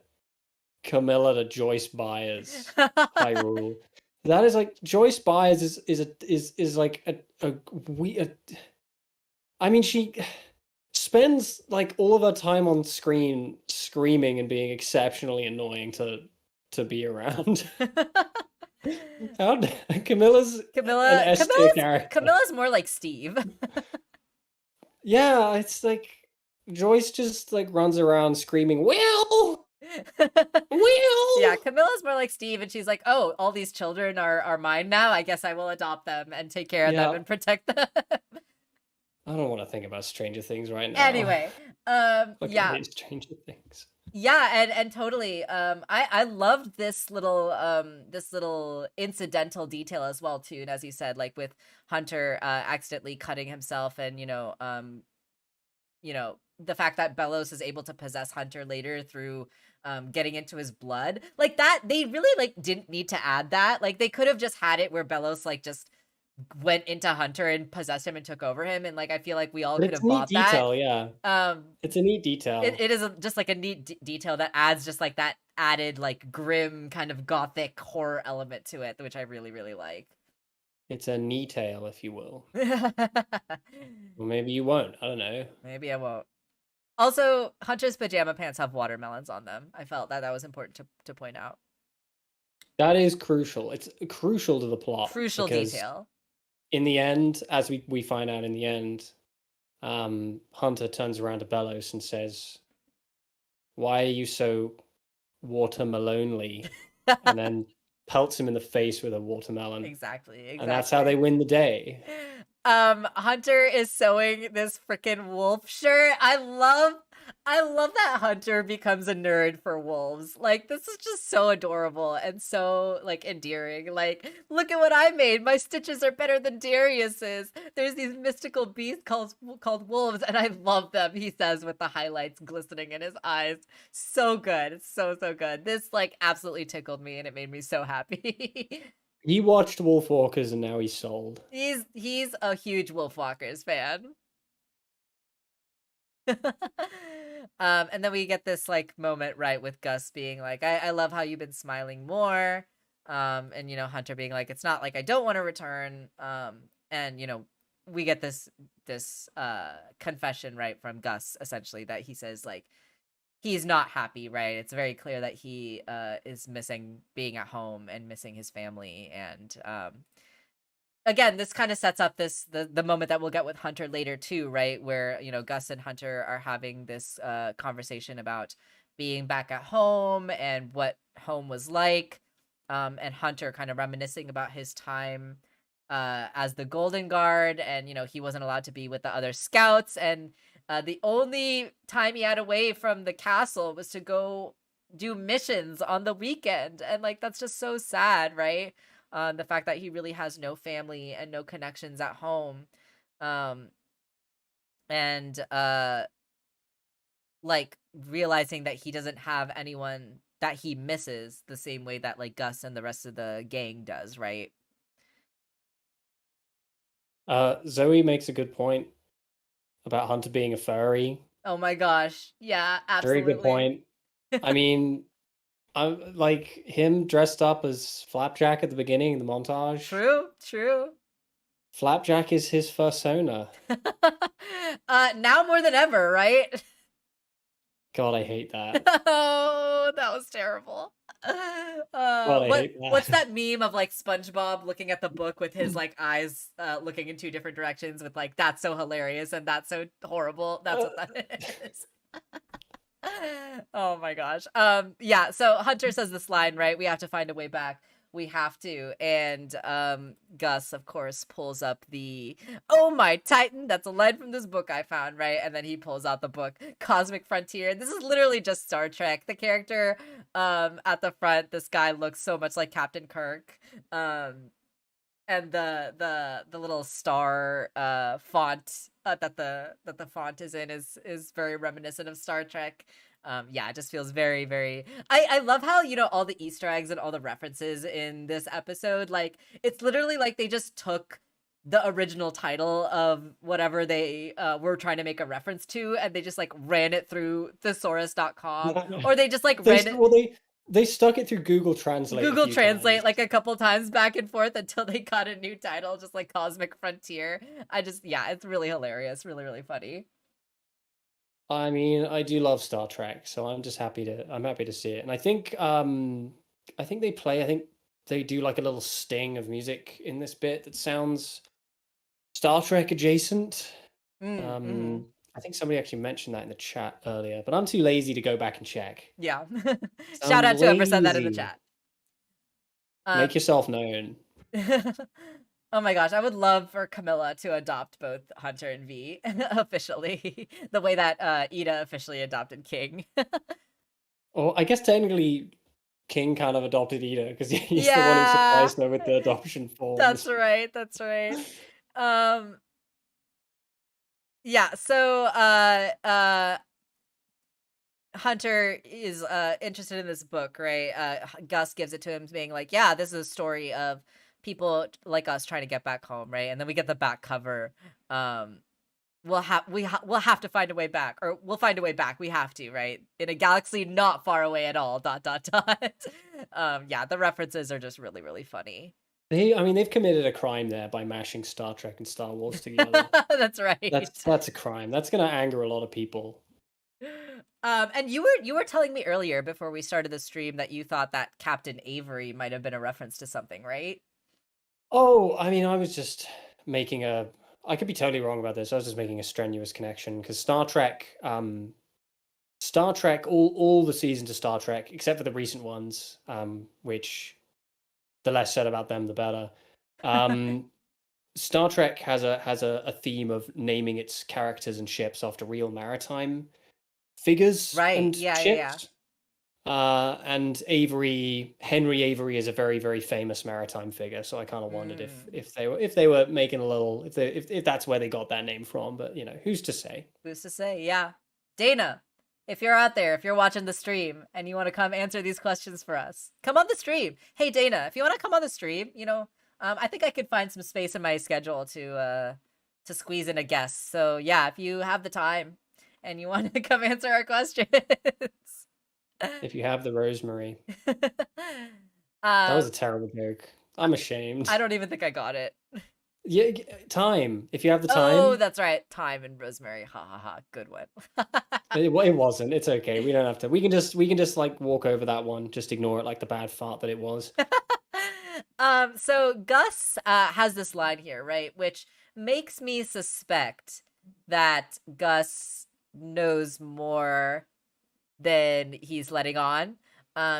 Camilla to Joyce Byers? Hyrule. That is like Joyce Byers is like I mean, she spends like all of her time on screen screaming and being exceptionally annoying to be around. Camilla's an S tier character. Camilla's more like Steve. Yeah, it's like Joyce just like runs around screaming, Will! Will! Yeah, Camilla's more like Steve, and she's like, oh, all these children are mine now. I guess I will adopt them and take care of them and protect them. I don't want to think about Stranger Things right now. Anyway, yeah. Stranger Things. Yeah, and totally. I loved this little incidental detail as well too. And as you said, like with Hunter accidentally cutting himself, and the fact that Bellows is able to possess Hunter later through getting into his blood, like that. They really like didn't need to add that. Like they could have just had it where Bellows like just went into Hunter and possessed him and took over him, and like I feel like we all could have bought that. Detail, yeah. It's a neat detail. It is just like a neat detail that adds just like that added like grim kind of gothic horror element to it, which I really like. It's a neat tale, if you will. Well, maybe you won't. I don't know. Maybe I won't. Also, Hunter's pajama pants have watermelons on them. I felt that was important to point out. That is crucial. It's crucial to the plot. Crucial detail. In the end, as we find out in the end, Hunter turns around to Bellows and says, "Why are you so watermelonly?" And then pelts him in the face with a watermelon. Exactly. And that's how they win the day. Hunter is sewing this freaking wolf shirt. I love that Hunter becomes a nerd for wolves. Like, this is just so adorable and so like endearing. Like, look at what I made. My stitches are better than Darius's. There's these mystical beasts called wolves, and I love them, he says with the highlights glistening in his eyes. So good. So good. This like absolutely tickled me, and it made me so happy. He watched Wolfwalkers and now he's sold. He's a huge Wolfwalkers fan. And then we get this like moment right with Gus being like, I love how you've been smiling more. And Hunter being like, it's not like I don't want to return. And we get this confession right from Gus, essentially, that he says like he's not happy, right? It's very clear that he is missing being at home and missing his family. And again, this kind of sets up the moment that we'll get with Hunter later too, right? Where, Gus and Hunter are having this conversation about being back at home and what home was like. And Hunter kind of reminiscing about his time as the Golden Guard, and, he wasn't allowed to be with the other scouts, and the only time he had away from the castle was to go do missions on the weekend. And like, that's just so sad, right? The fact that he really has no family and no connections at home. Um, and like realizing that he doesn't have anyone that he misses the same way that like Gus and the rest of the gang does, right? Zoe makes a good point about Hunter being a furry. Oh my gosh. Yeah, Very good absolutely. point. I mean, I'm like him dressed up as Flapjack at the beginning of the montage. True, true. Flapjack is his persona. Now more than ever, right? God, I hate that. Oh, that was terrible. God, I hate What's that. that meme of like SpongeBob looking at the book with his like eyes looking in two different directions with like that's so hilarious and that's so horrible. That's Uh, what that is. Oh my gosh. Yeah, so Hunter says this line, right? We have to find a way back. We have to. And Gus, of course, pulls up the "Oh my Titan." That's a line from this book I found, right? And then he pulls out the book Cosmic Frontier. This is literally just Star Trek. The character at the front, this guy looks so much like Captain Kirk. And the little star font that the font is in is very reminiscent of Star Trek. Yeah, it just feels very, very. I love how, you know, all the Easter eggs and all the references in this episode, like it's literally like they just took the original title of whatever they were trying to make a reference to, and they just like ran it through thesaurus.com, or they just like ran it well, they stuck it through Google Translate a Google few Translate times. like a couple times back and forth until they got a new title, just like Cosmic Frontier. Yeah, it's really hilarious, really, really funny. I mean, I do love Star Trek, so I'm happy to see it. And I think they do like a little sting of music in this bit that sounds Star Trek adjacent. Mm-hmm. I think somebody actually mentioned that in the chat earlier, but I'm too lazy to go back and check. Yeah. 'Cause Shout I'm out to whoever said that in the lazy. chat. Make Um, yourself known. oh my gosh, I would love for Camilla to adopt both Hunter and V officially, the way that Ida officially adopted King. Or I guess technically King kind of adopted Ida because he's the one who Yeah, surprised her with the adoption that's forms. right. That's right. Um, yeah, so Hunter is interested in this book, right? Gus gives it to him, being like, "Yeah, this is a story of people like us trying to get back home, right?" And then we get the back cover. We'll have to find a way back, or we'll find a way back. We have to, right? In a galaxy not far away at all. Dot dot dot. Yeah, the references are just really, really funny. I mean, they've committed a crime there by mashing Star Trek and Star Wars together. That's right. That's a crime. That's gonna anger a lot of people. And you were telling me earlier before we started the stream that you thought that Captain Avery might have been a reference to something, right? Oh, I mean, I was just making a. I could be totally wrong about this. I was just making a strenuous connection because Star Trek, all the seasons of Star Trek, except for the recent ones, which the less said about them, the better. Um, Star Trek has a theme of naming its characters and ships after real maritime figures Right. and Yeah, yeah, yeah. ships. And Henry Avery is a very, very famous maritime figure. So I kind of wondered Mm. if they were making a little if that's where they got that name from. But you know, who's to say? Who's to say? Yeah. Dana, if you're out there, if you're watching the stream and you want to come answer these questions for us, come on the stream. Hey Dana, if you want to come on the stream, you know, I think I could find some space in my schedule to squeeze in a guest. So yeah, if you have the time and you want to come answer our questions. If you have the rosemary, that was um, a terrible joke. I'm ashamed. I don't even think I got it. Yeah, time. If you have the Oh, time, that's right. Time and rosemary. Ha ha ha. Good one. it wasn't. It's okay. We don't have to. We can just like walk over that one. Just ignore it like the bad fart that it was. So Gus has this line here, right? Which makes me suspect that Gus knows more than he's letting on.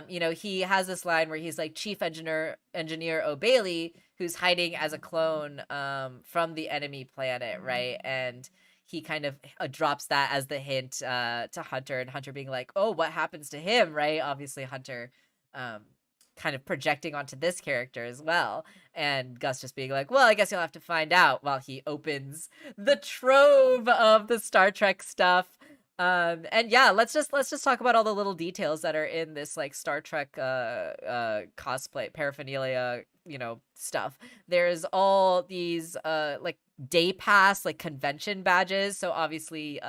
You know, he has this line where he's like Chief Engineer O'Bailey, who's hiding as a clone from the enemy planet, right? And he kind of drops that as the hint to Hunter, and Hunter being like, "Oh, what happens to him?" Right? Obviously, Hunter um, kind of projecting onto this character as well. And Gus just being like, well, I guess you'll have to find out, while he opens the trove of the Star Trek stuff. And yeah, let's just talk about all the little details that are in this like Star Trek cosplay paraphernalia, stuff. There's all these like day pass, like convention badges. So obviously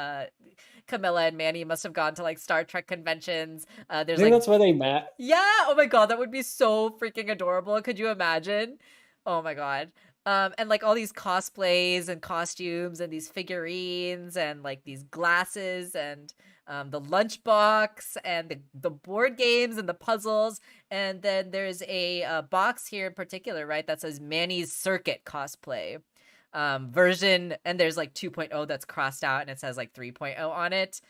Camilla and Manny must have gone to like Star Trek conventions. I There's think like, that's where they met. yeah, oh my god, that would be so freaking adorable. Could you imagine? Oh my god. And like all these cosplays and costumes and these figurines and like these glasses and the lunchbox and the board games and the puzzles. And then there's a box here in particular, right, that says Manny's Circuit cosplay version. And there's like 2.0 that's crossed out and it says like 3.0 on it.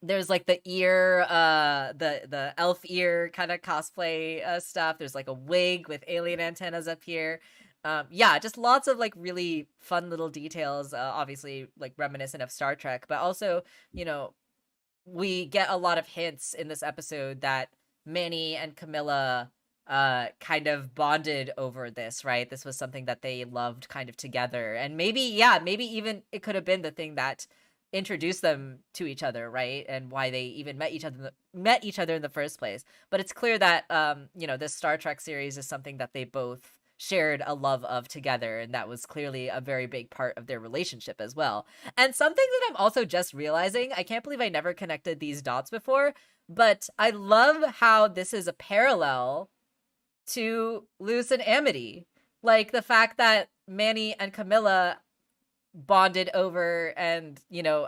There's like the ear, the elf ear kind of cosplay stuff. There's like a wig with alien antennas up here. Yeah, just lots of like really fun little details. Obviously, like reminiscent of Star Trek, but also, we get a lot of hints in this episode that Manny and Camilla kind of bonded over this, right? This was something that they loved kind of together, and maybe even it could have been the thing that introduced them to each other, right? And why they even met each other in the first place. But it's clear that this Star Trek series is something that they both shared a love of together, and that was clearly a very big part of their relationship as well. And something that I'm also just realizing, I can't believe I never connected these dots before, but I love how this is a parallel to Luz and Amity. Like the fact that Manny and Camilla bonded over and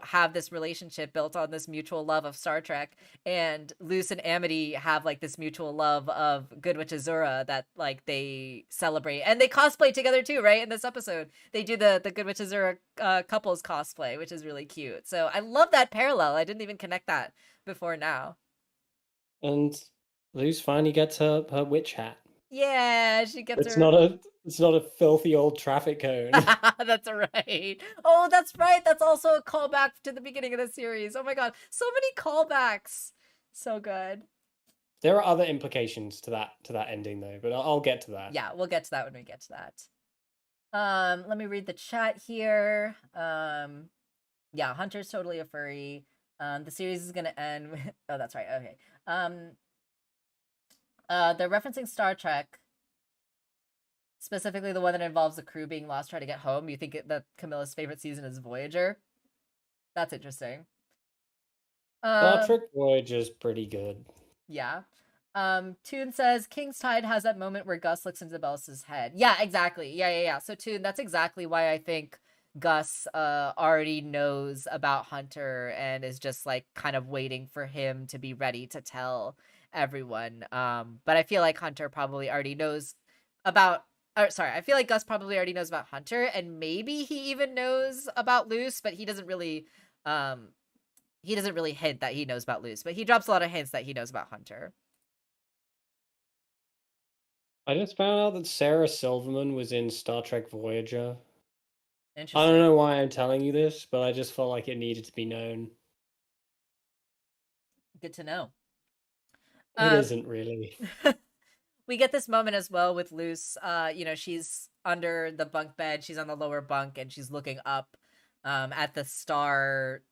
have this relationship built on this mutual love of Star Trek, and Luce and Amity have like this mutual love of Good Witch Azura that like they celebrate, and they cosplay together too, right? In this episode they do the Good Witch Azura couples cosplay, which is really cute. So I love that parallel. I didn't even connect that before now. And Luz finally gets her witch hat. Yeah, she gets It's her. not a filthy old traffic cone. That's right. Oh, that's right. That's also a callback to the beginning of the series. Oh my god, so many callbacks. So good. There are other implications to that ending though, but I'll get to that. Yeah, we'll get to that when we get to that. Let me read the chat here. Yeah, Hunter's totally a furry. The series is gonna end with... Oh, that's right. Okay. They're referencing Star Trek, specifically the one that involves the crew being lost trying to get home. You think that Camilla's favorite season is Voyager? That's interesting. Star Trek Voyager's pretty good. Yeah. Toon says King's Tide has that moment where Gus looks into Bellis's head. Yeah, exactly. Yeah. So Toon, that's exactly why I think Gus already knows about Hunter and is just like kind of waiting for him to be ready to tell everyone. But I feel like Hunter probably already knows about I feel like Gus probably already knows about Hunter, and maybe he even knows about Luce, but he doesn't really hint that he knows about Luce, but he drops a lot of hints that he knows about Hunter. I just found out that Sarah Silverman was in Star Trek Voyager. Interesting. I don't know why I'm telling you this, but I just felt like it needed to be known. Good to know. It isn't really. We get this moment as well with Luce. She's under the bunk bed. She's on the lower bunk, and she's looking up at the star,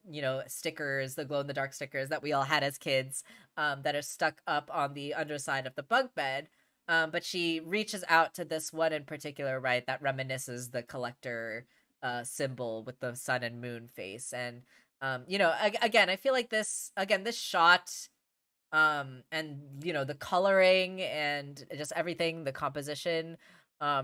stickers, the glow-in-the-dark stickers that we all had as kids that are stuck up on the underside of the bunk bed. But she reaches out to this one in particular, right, that reminisces the collector symbol with the sun and moon face. And, again, I feel like this shot... and the coloring and just everything, the composition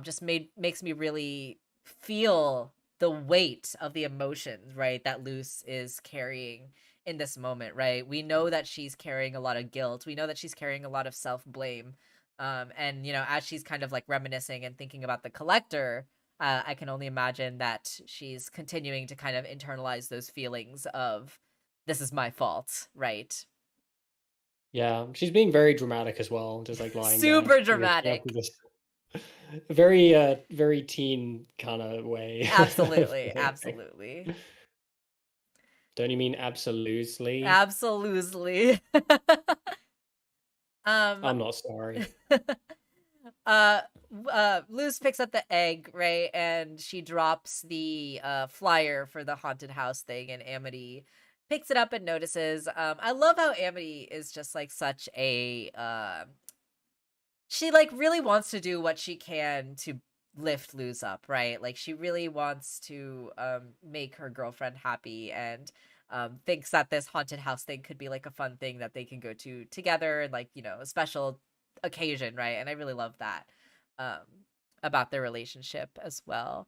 just makes me really feel the weight of the emotions, right, that Luce is carrying in this moment, right? We know that she's carrying a lot of guilt. We know that she's carrying a lot of self-blame. And as she's kind of like reminiscing and thinking about the collector, I can only imagine that she's continuing to kind of internalize those feelings of, this is my fault, right? Yeah, she's being very dramatic as well, just like lying Super there, dramatic. very very teen kind of way. Absolutely. Absolutely. Don't you mean absolutely? Absolutely. Um, I'm not sorry. uh, Luz picks up the egg, right? And she drops the flyer for the haunted house thing, and Amity picks it up and notices. I love how Amity is just like such a she like really wants to do what she can to lift Luz up, right? Like she really wants to make her girlfriend happy, and thinks that this haunted house thing could be like a fun thing that they can go to together, and like, you know, a special occasion, right? And I really love that um about their relationship as well.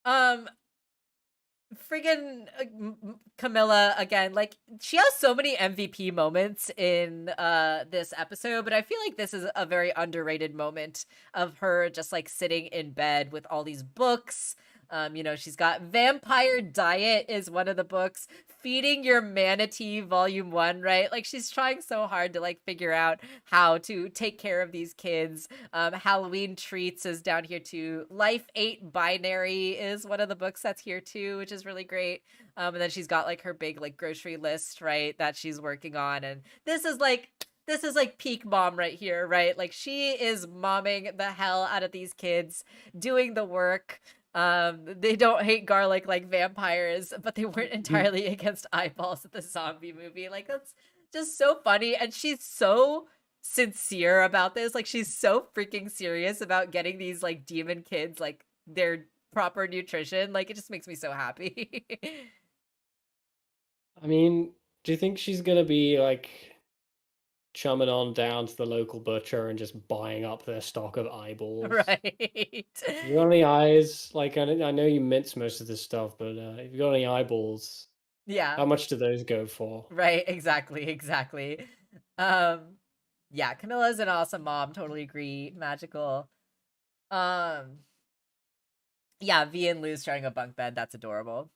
Um Friggin' Camilla again, like she has so many MVP moments in this episode, but I feel like this is a very underrated moment of her just like sitting in bed with all these books. You know, she's got Vampire Diet is one of the books, Feeding Your Manatee Volume 1, right? Like she's trying so hard to like figure out how to take care of these kids. Halloween Treats is down here too. Life 8 Binary is one of the books that's here too, which is really great. And then she's got like her big like grocery list, right, that she's working on. And this is like peak mom right here, right? Like she is momming the hell out of these kids, doing the work. They don't hate garlic like vampires, but they weren't entirely against eyeballs at the zombie movie. Like that's just so funny. And she's so sincere about this. Like she's so freaking serious about getting these like demon kids like their proper nutrition. Like it just makes me so happy. I mean, do you think she's gonna be like chumming on down to the local butcher and just buying up their stock of eyeballs? Right. If you got any eyes, like I know you mince most of this stuff, but if you got any eyeballs, Yeah. how much do those go for? Right, exactly, exactly. Um yeah, Camilla's an awesome mom, totally agree. Magical. Um yeah, V and Lou sharing a bunk bed, that's adorable.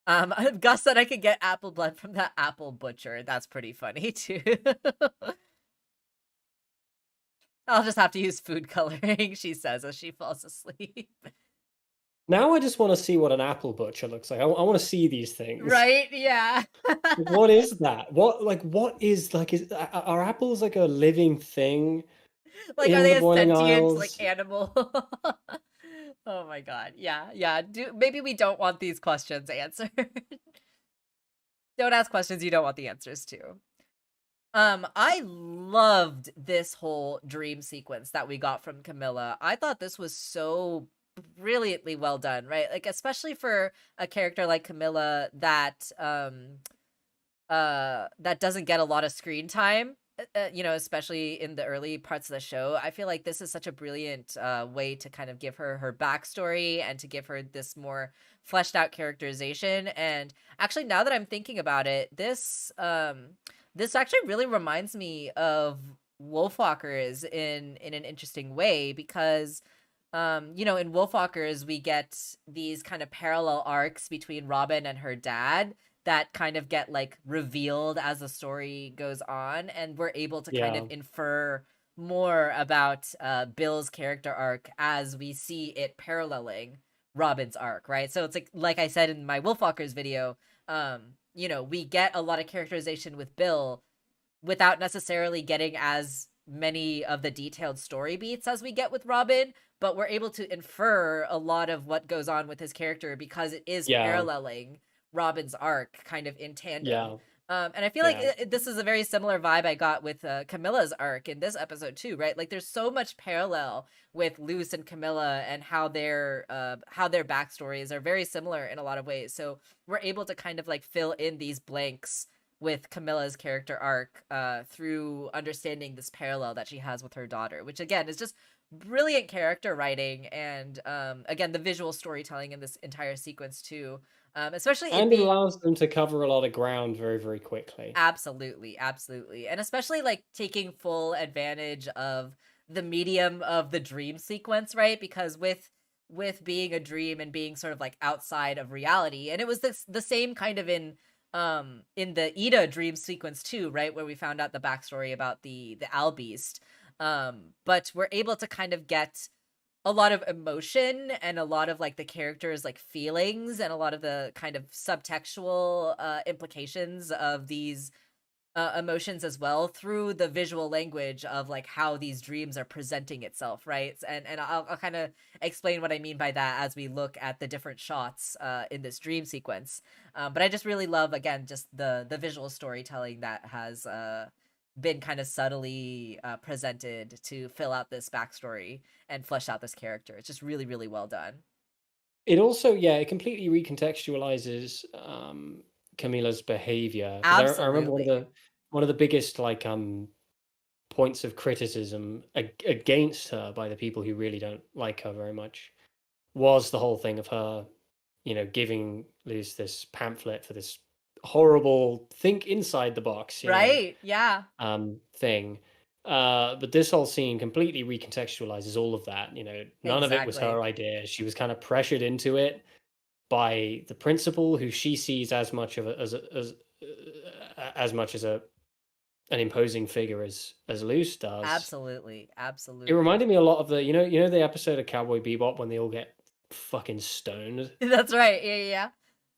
Gus said I could get apple blood from that apple butcher. That's pretty funny too. I'll just have to use food coloring, she says as she falls asleep. Now I just want to see what an apple butcher looks like. I want to see these things. Right? Yeah. What is that? What is like? Are apples like a living thing Like, are in they the a boiling sentient like aisles? animal? Oh my god. Yeah, yeah. Maybe we don't want these questions answered. Don't ask questions you don't want the answers to. I loved this whole dream sequence that we got from Camilla. I thought this was so brilliantly well done, right? Like especially for a character like Camilla that doesn't get a lot of screen time, you know, especially in the early parts of the show. I feel like this is such a brilliant way to kind of give her her backstory and to give her this more fleshed out characterization. And actually, now that I'm thinking about it, this actually really reminds me of Wolfwalkers in an interesting way because you know, in Wolfwalkers we get these kind of parallel arcs between Robin and her dad that kind of get like revealed as the story goes on, and we're able to kind of Yeah, infer more about Bill's character arc as we see it paralleling Robin's arc, right? So it's like I said in my Wolfwalkers video, you know, we get a lot of characterization with Bill without necessarily getting as many of the detailed story beats as we get with Robin, but we're able to infer a lot of what goes on with his character because it is yeah, paralleling Robin's arc kind of in tandem. yeah, And I feel like yeah. this is a very similar vibe I got with Camilla's arc in this episode too, right? Like there's so much parallel with Luce and Camilla and how their backstories are very similar in a lot of ways. So we're able to kind of like fill in these blanks with Camilla's character arc through understanding this parallel that she has with her daughter, which again is just brilliant character writing and again the visual storytelling in this entire sequence too. Especially it And it being allows them to cover a lot of ground very, very quickly. absolutely, absolutely. And especially like taking full advantage of the medium of the dream sequence, right? Because with being a dream and being sort of like outside of reality. And it was the same kind of in the Ida dream sequence too, right? Where we found out the backstory about the Owl Beast. But we're able to kind of get a lot of emotion and a lot of like the characters like feelings and a lot of the kind of subtextual implications of these emotions as well through the visual language of like how these dreams are presenting itself, right? And I'll kind of explain what I mean by that as we look at the different shots in this dream sequence. But I just really love, again, just the visual storytelling that has been kind of subtly presented to fill out this backstory and flesh out this character. It's just really, really well done. It also, yeah, it completely recontextualizes Camilla's behavior, because I remember Absolutely. one of the biggest like points of criticism against her by the people who really don't like her very much was the whole thing of her, giving Luz this pamphlet for this horrible think inside the box, Right? Yeah. thing. But this whole scene completely recontextualizes all of that. None of it was Exactly. her idea. She was kind of pressured into it by the principal, who she sees as much of as much as an imposing figure as Luce does. Absolutely. It Absolutely. reminded me a lot of the the episode of Cowboy Bebop when they all get fucking stoned. That's right. Yeah, yeah, yeah.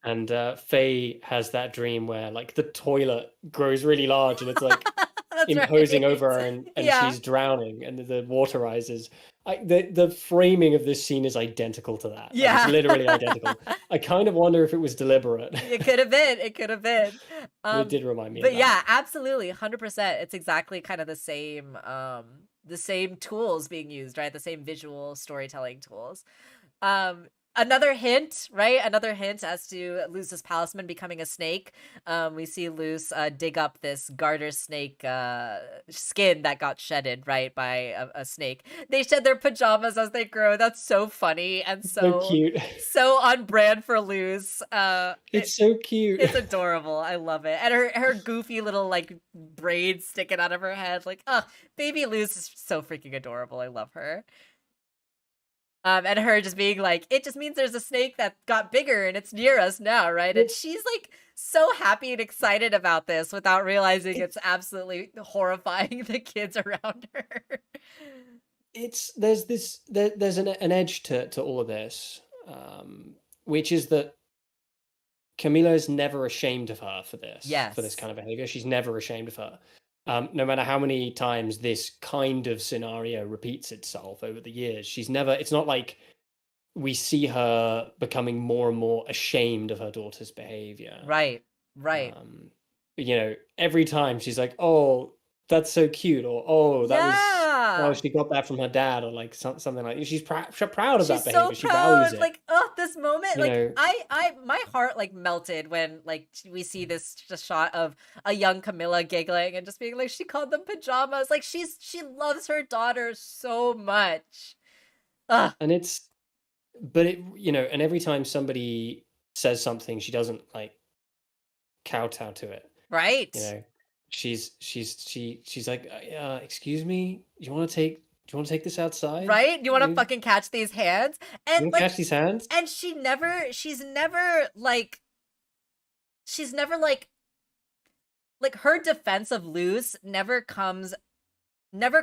And Faye has that dream where like the toilet grows really large and it's like That's imposing right. over her, and Yeah. she's drowning and the water rises. The framing of this scene is identical to that. Like, it's Yeah. literally identical. I kind of wonder if it was deliberate. It could have been. It could have been. But it did remind me of But that. yeah, absolutely. 100%. It's exactly kind of the same tools being used, right? The same visual storytelling tools. Um, Another hint, right? Another hint as to Luz's palisman becoming a snake. We see Luz dig up this garter snake skin that got shedded, right, by a snake. They shed their pajamas as they grow. That's so funny and So so cute. so on brand for Luz. It's so cute. It's adorable. I love it. And her goofy little like braids sticking out of her head. Like, oh, baby Luz is so freaking adorable. I love her. And her just being like, it just means there's a snake that got bigger and it's near us now, right? And Well, she's like so happy and excited about this without realizing it's it's absolutely horrifying the kids around her. it's there's an edge to all of this, which is that Camila is never ashamed of her for this Yes. kind of behavior. She's never ashamed of her. No matter how many times this kind of scenario repeats itself over the years, she's never. It's not like we see her becoming more and more ashamed of her daughter's behavior. Right. Right. Um, every time she's like, "Oh, that's so cute," or "Oh, Yeah. she got that from her dad," or like something like. She's proud of that She's so behavior. She values proud. it. Like, oh, this moment, You like know, my heart like melted when like we see this just shot of a young Camilla giggling and just being like, she called them pajamas. Like she loves her daughter so much. Ugh, and it's but and every time somebody says something, she doesn't like kowtow to it. right? You know, she's like, excuse me, do you want to take this outside? Right? You want to fucking catch these hands? You And want to like, catch these hands? and she's never like her defense of Luz never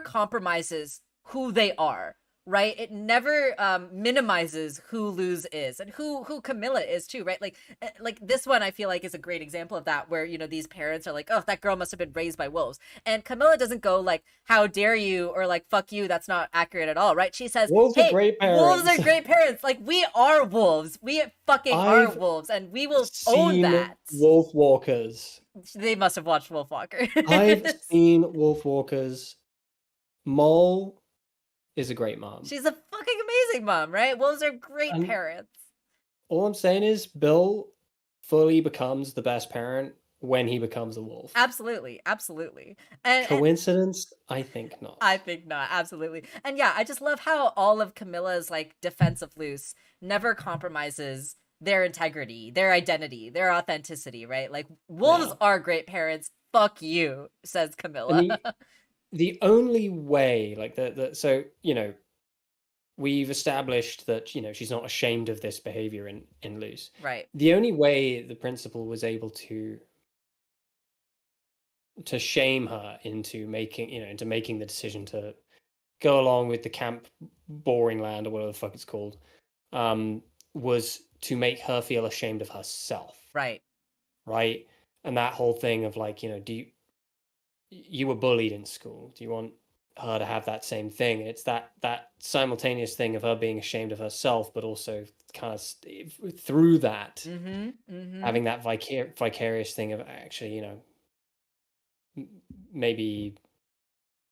compromises who they are, right? It never minimizes who Luz is and who Camilla is too, right? Like this one I feel like is a great example of that, where these parents are like, oh, that girl must have been raised by wolves, and Camilla doesn't go like, how dare you, or like, fuck you, that's not accurate at all, right? She says, Wolves are hey, great wolves parents. are great parents. Like, we are wolves, we fucking are I've wolves, and we will own seen that. wolf walkers. They must have watched Wolfwalker. I've seen wolf walkers. Mole is a great mom. She's a fucking amazing mom, right? Wolves are great And parents. all I'm saying is Bill fully becomes the best parent when he becomes a wolf. Absolutely, absolutely. And Coincidence? I think I not. think not, absolutely. And yeah, I just love how all of Camilla's like defense of Luce never compromises their integrity, their identity, their authenticity, right? Like, wolves No. are great parents. Fuck you, says And Camilla. the only way, like so, we've established that, she's not ashamed of this behavior in Luz. Right. The only way the principal was able to shame her into making the decision to go along with the camp boring land, or whatever the fuck it's called, was to make her feel ashamed of herself. Right. Right. And that whole thing of like, you were bullied in school? Do you want her to have that same thing? It's that simultaneous thing of her being ashamed of herself, but also kind of through that Mm-hmm. Mm-hmm. having that vicarious thing of actually, maybe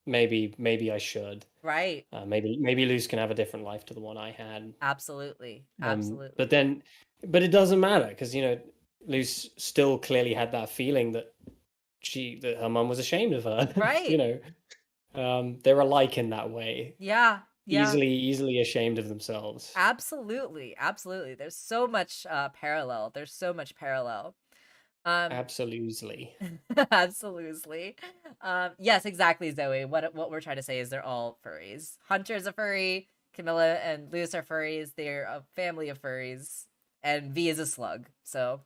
maybe I should. Right. Maybe Luce can have a different life to the one I had. Absolutely. But Absolutely. then, but it doesn't matter because Luce still clearly had that feeling that her mum was ashamed of her. Right. They're alike in that way, Yeah. Yeah. easily ashamed of themselves. Absolutely. Absolutely. There's so much parallel. There's so much parallel. Um Absolutely. Absolutely. Yes, exactly, Zoe. What we're trying to say is they're all furries. Hunter's a furry, Camilla and Luz are furries. They're a family of furries, and V is a slug. So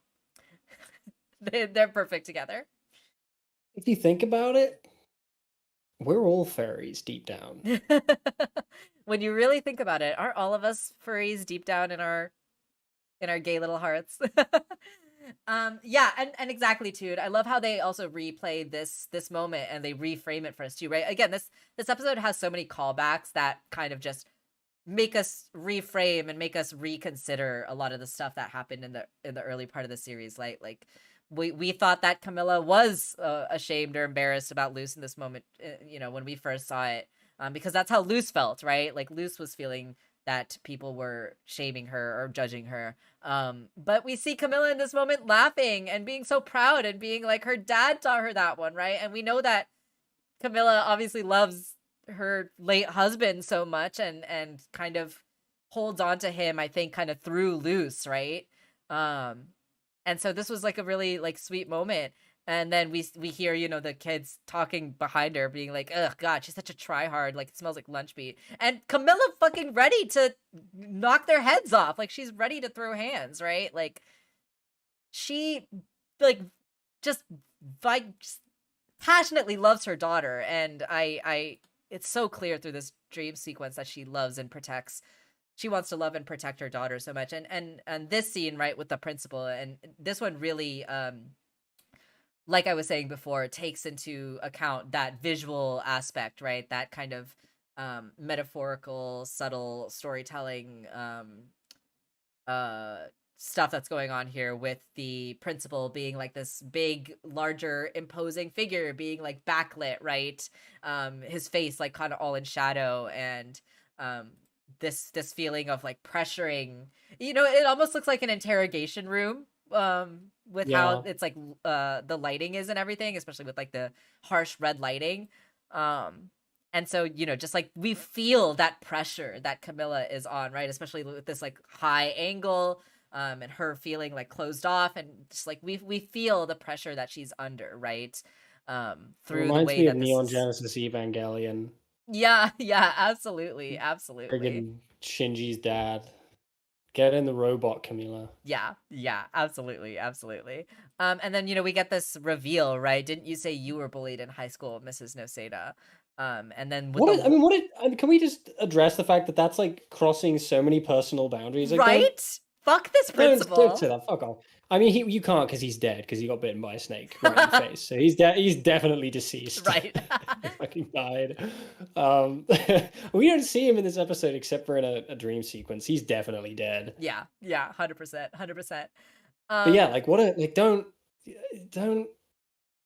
they're perfect together. If you think about it, we're all fairies deep down. When you really think about it, aren't all of us furries deep down in our gay little hearts? Yeah, and exactly, dude. I love how they also replay this moment and they reframe it for us too, right? Again, this episode has so many callbacks that kind of just make us reframe and make us reconsider a lot of the stuff that happened in the early part of the series. Like we thought that Camilla was ashamed or embarrassed about Luce in this moment, when we first saw it, because that's how Luce felt, right? Like Luce was feeling that people were shaming her or judging her. But we see Camilla in this moment laughing and being so proud and being like her dad taught her that one, right? And we know that Camilla obviously loves her late husband so much and kind of holds on to him, I think, kind of through Luce, right? Um and so this was like a really like sweet moment. And then we hear, the kids talking behind her, being like, "Ugh, God, she's such a tryhard. Like it smells like lunch meat." And Camilla fucking ready to knock their heads off. Like she's ready to throw hands, right? Like she, like, just like passionately loves her daughter, and I it's so clear through this dream sequence that she loves and protects. She wants to love and protect her daughter so much. And this scene, right, with the principal, and this one really, like I was saying before, takes into account that visual aspect, right? That kind of metaphorical, subtle storytelling uh stuff that's going on here, with the principal being like this big, larger, imposing figure, being like backlit, right? His face like kind of all in shadow, and um this feeling of like pressuring. It almost looks like an interrogation room, with how Yeah. it's like the lighting is and everything, especially with like the harsh red lighting. And so, just like we feel that pressure that Camilla is on, right? Especially with this like high angle, and her feeling like closed off, and just like we feel the pressure that she's under, right? It Through the reminds way me of that this Neon is. Genesis Evangelion. Yeah, yeah, absolutely, absolutely. Friggin' Shinji's dad. Get in the robot, Camila. Yeah, yeah, absolutely, absolutely. And then we get this reveal, right? Didn't you say you were bullied in high school, Mrs. Noseda? And then with the Can we just address the fact that that's like crossing so many personal boundaries? Like, right? Fuck this don't say principal. that. Fuck off. I mean, you can't because he's dead because he got bitten by a snake right in the face. So he's definitely deceased. Right. He fucking died. We don't see him in this episode except for in a dream sequence. He's definitely dead. Yeah, yeah, 100%, 100%. But yeah, Um, like don't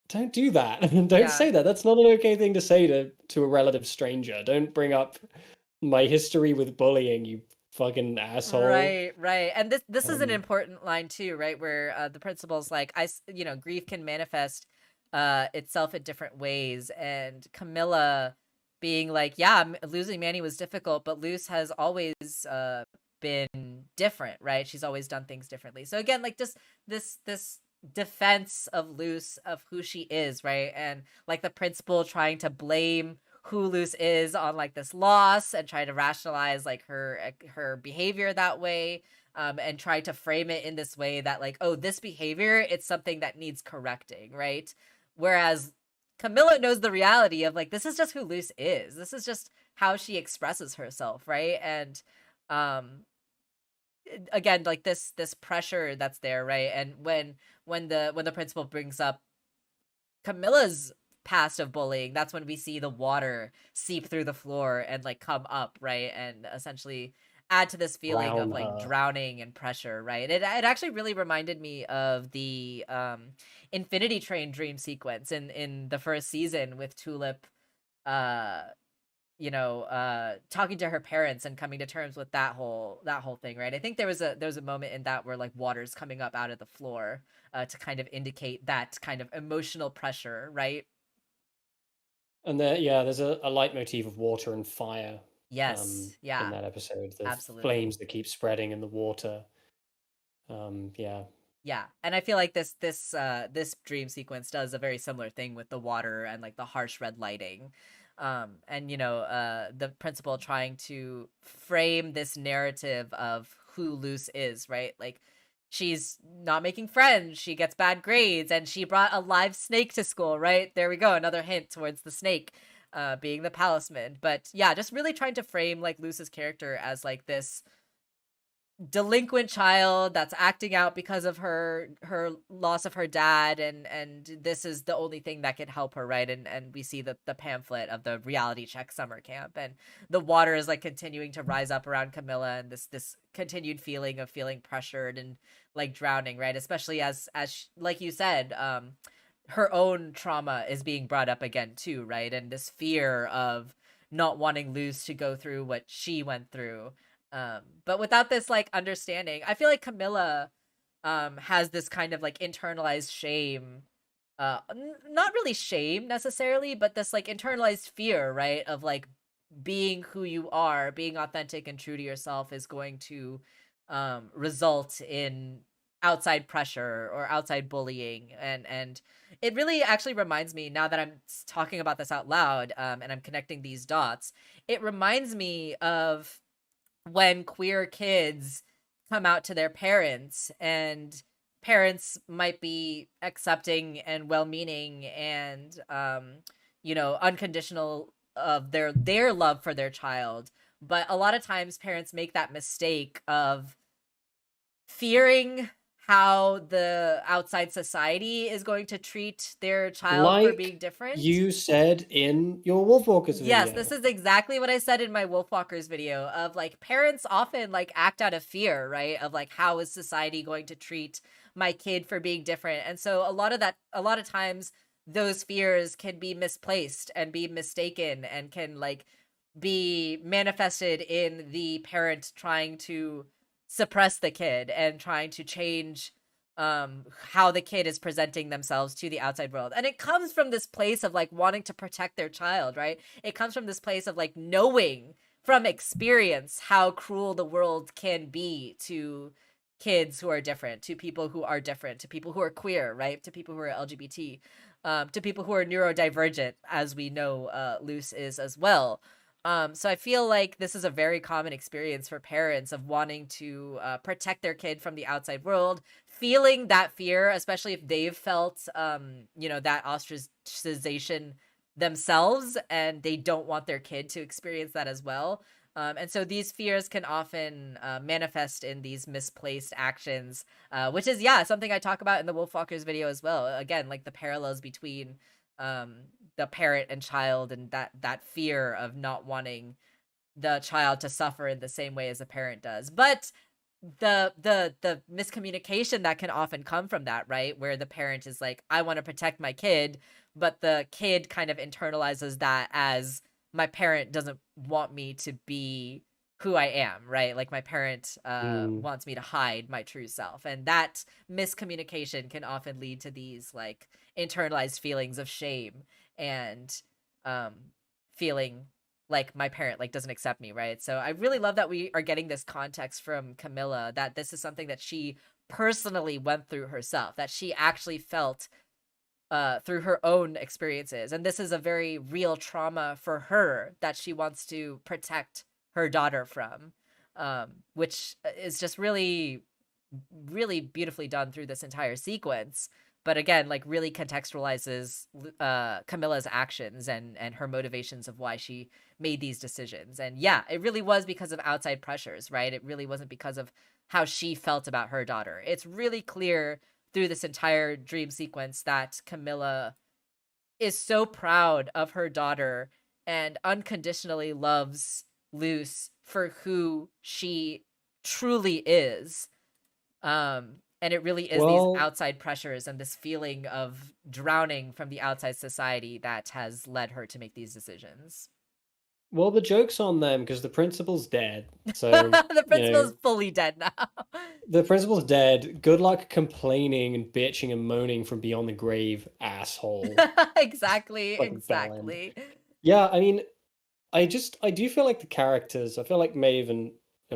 don't do that. Don't yeah. say that. That's not an okay thing to say to a relative stranger. Don't bring up my history with bullying, you fucking asshole. Right, right. And this is an Um, important line too, right? Where the principal's like, grief can manifest itself in different ways, and Camilla being like, yeah, losing Manny was difficult, but Luce has always been different, right? She's always done things differently. So again, like just this defense of Luce, of who she is, right? And like the principal trying to blame who Luce is on like this loss and try to rationalize like her behavior that way, and try to frame it in this way that like, oh, this behavior, it's something that needs correcting, right? Whereas Camilla knows the reality of like, this is just who Luce is. This is just how she expresses herself, right? And um again, like this pressure that's there, right? And when the principal brings up Camilla's past of bullying, that's when we see the water seep through the floor and like come up, right? And essentially add to this feeling of Drown like her. drowning and pressure, right? It actually really reminded me of the Infinity Train dream sequence in the first season with Tulip uh talking to her parents and coming to terms with that whole thing, right? I think there was a moment in that where like water's coming up out of the floor to kind of indicate that kind of emotional pressure, right? And there, yeah, there's a leitmotif of water and fire Yes, in yeah, that episode. The absolutely. flames that keep spreading in the water. Yeah. Yeah, and I feel like this dream sequence does a very similar thing with the water and like the harsh red lighting. And the principal trying to frame this narrative of who Luce is, right? Like she's not making friends, she gets bad grades, and she brought a live snake to school, right? There we go, another hint towards the snake being the palisman. But yeah, just really trying to frame like Luce's character as like this delinquent child that's acting out because of her loss of her dad, and this is the only thing that could help her, right? And we see the pamphlet of the reality check summer camp, and the water is like continuing to rise up around Camilla, and this continued feeling of feeling pressured and like drowning, right? Especially as like you said, her own trauma is being brought up again too, right? And this fear of not wanting Luz to go through what she went through, but without this like understanding, I feel like Camilla has this kind of like internalized shame, not really shame necessarily, but this like internalized fear, right, of like being who you are, being authentic and true to yourself is going to result in outside pressure or outside bullying. And it really actually reminds me, now that I'm talking about this out loud, and I'm connecting these dots, it reminds me of when queer kids come out to their parents, and parents might be accepting and well-meaning and unconditional of their love for their child, but a lot of times parents make that mistake of fearing how the outside society is going to treat their child for Like being different. you said in your Wolfwalkers Yes, this video. is exactly what I said in my Wolfwalkers video, of like parents often like act out of fear, right? Of like, how is society going to treat my kid for being different? And so a lot of times those fears can be misplaced and be mistaken and can like be manifested in the parent trying to suppress the kid and trying to change how the kid is presenting themselves to the outside world. And it comes from this place of like wanting to protect their child, right? It comes from this place of like knowing from experience how cruel the world can be to kids who are different, to people who are different, to people who are queer, right? To people who are LGBT, to people who are neurodivergent, as we know Luce is as well. So I feel like this is a very common experience for parents of wanting to protect their kid from the outside world, feeling that fear, especially if they've felt, that ostracization themselves, and they don't want their kid to experience that as well. And so these fears can often manifest in these misplaced actions, which is, yeah, something I talk about in the Wolfwalkers video as well. Again, like the parallels between um, the parent and child, and that fear of not wanting the child to suffer in the same way as a parent does. But the miscommunication that can often come from that, right, where the parent is like, I want to protect my kid, but the kid kind of internalizes that as, my parent doesn't want me to be who I am, right? Like my parent Mm. wants me to hide my true self, and that miscommunication can often lead to these like internalized feelings of shame and um feeling like my parent like doesn't accept me, right? So I really love that we are getting this context from Camilla, that this is something that she personally went through herself, that she actually felt through her own experiences, and this is a very real trauma for her that she wants to protect her daughter from, which is just really really beautifully done through this entire sequence. But again, like really contextualizes Camilla's actions and her motivations of why she made these decisions. And yeah, it really was because of outside pressures, right? It really wasn't because of how she felt about her daughter. It's really clear through this entire dream sequence that Camilla is so proud of her daughter and unconditionally loves Luce for who she truly is. And it really is these Well, outside pressures and this feeling of drowning from the outside society that has led her to make these decisions. well, the joke's on them because the principal's dead. So, The you principal is know, fully dead now. the principal's dead. Good luck complaining and bitching and moaning from beyond the grave, asshole. Exactly, Fucking bell end. exactly. Yeah, I mean, I do feel like the characters, I feel like Maeve and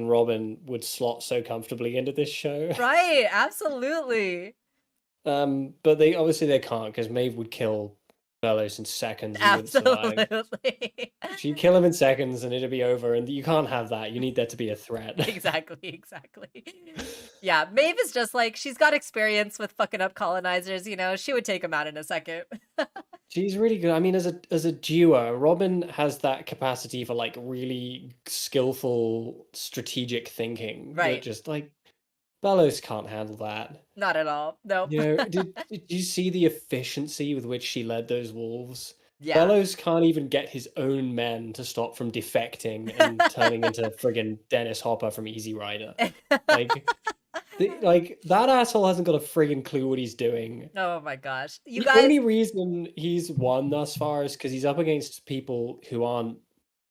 Robin would slot so comfortably into this show. Right, absolutely. But they can't because Maeve would kill Bellows in seconds and he wouldn't survive. Absolutely. She'd kill him in seconds and it'd be over, and you can't have that. You need there to be a threat. Exactly, exactly. Yeah, Maeve is just like, she's got experience with fucking up colonizers, you know, she would take them out in a second. She's really good. I mean, as a duo, Robin has that capacity for like really skillful strategic thinking that Right. just like Bellows can't handle that. Not at all. Nope. You know, did you see the efficiency with which she led those wolves? Yeah. Bellows can't even get his own men to stop from defecting and turning into friggin' Dennis Hopper from Easy Rider. Like, like that asshole hasn't got a friggin' clue what he's doing. Oh my gosh. You The guys, only reason he's won thus far is because he's up against people who aren't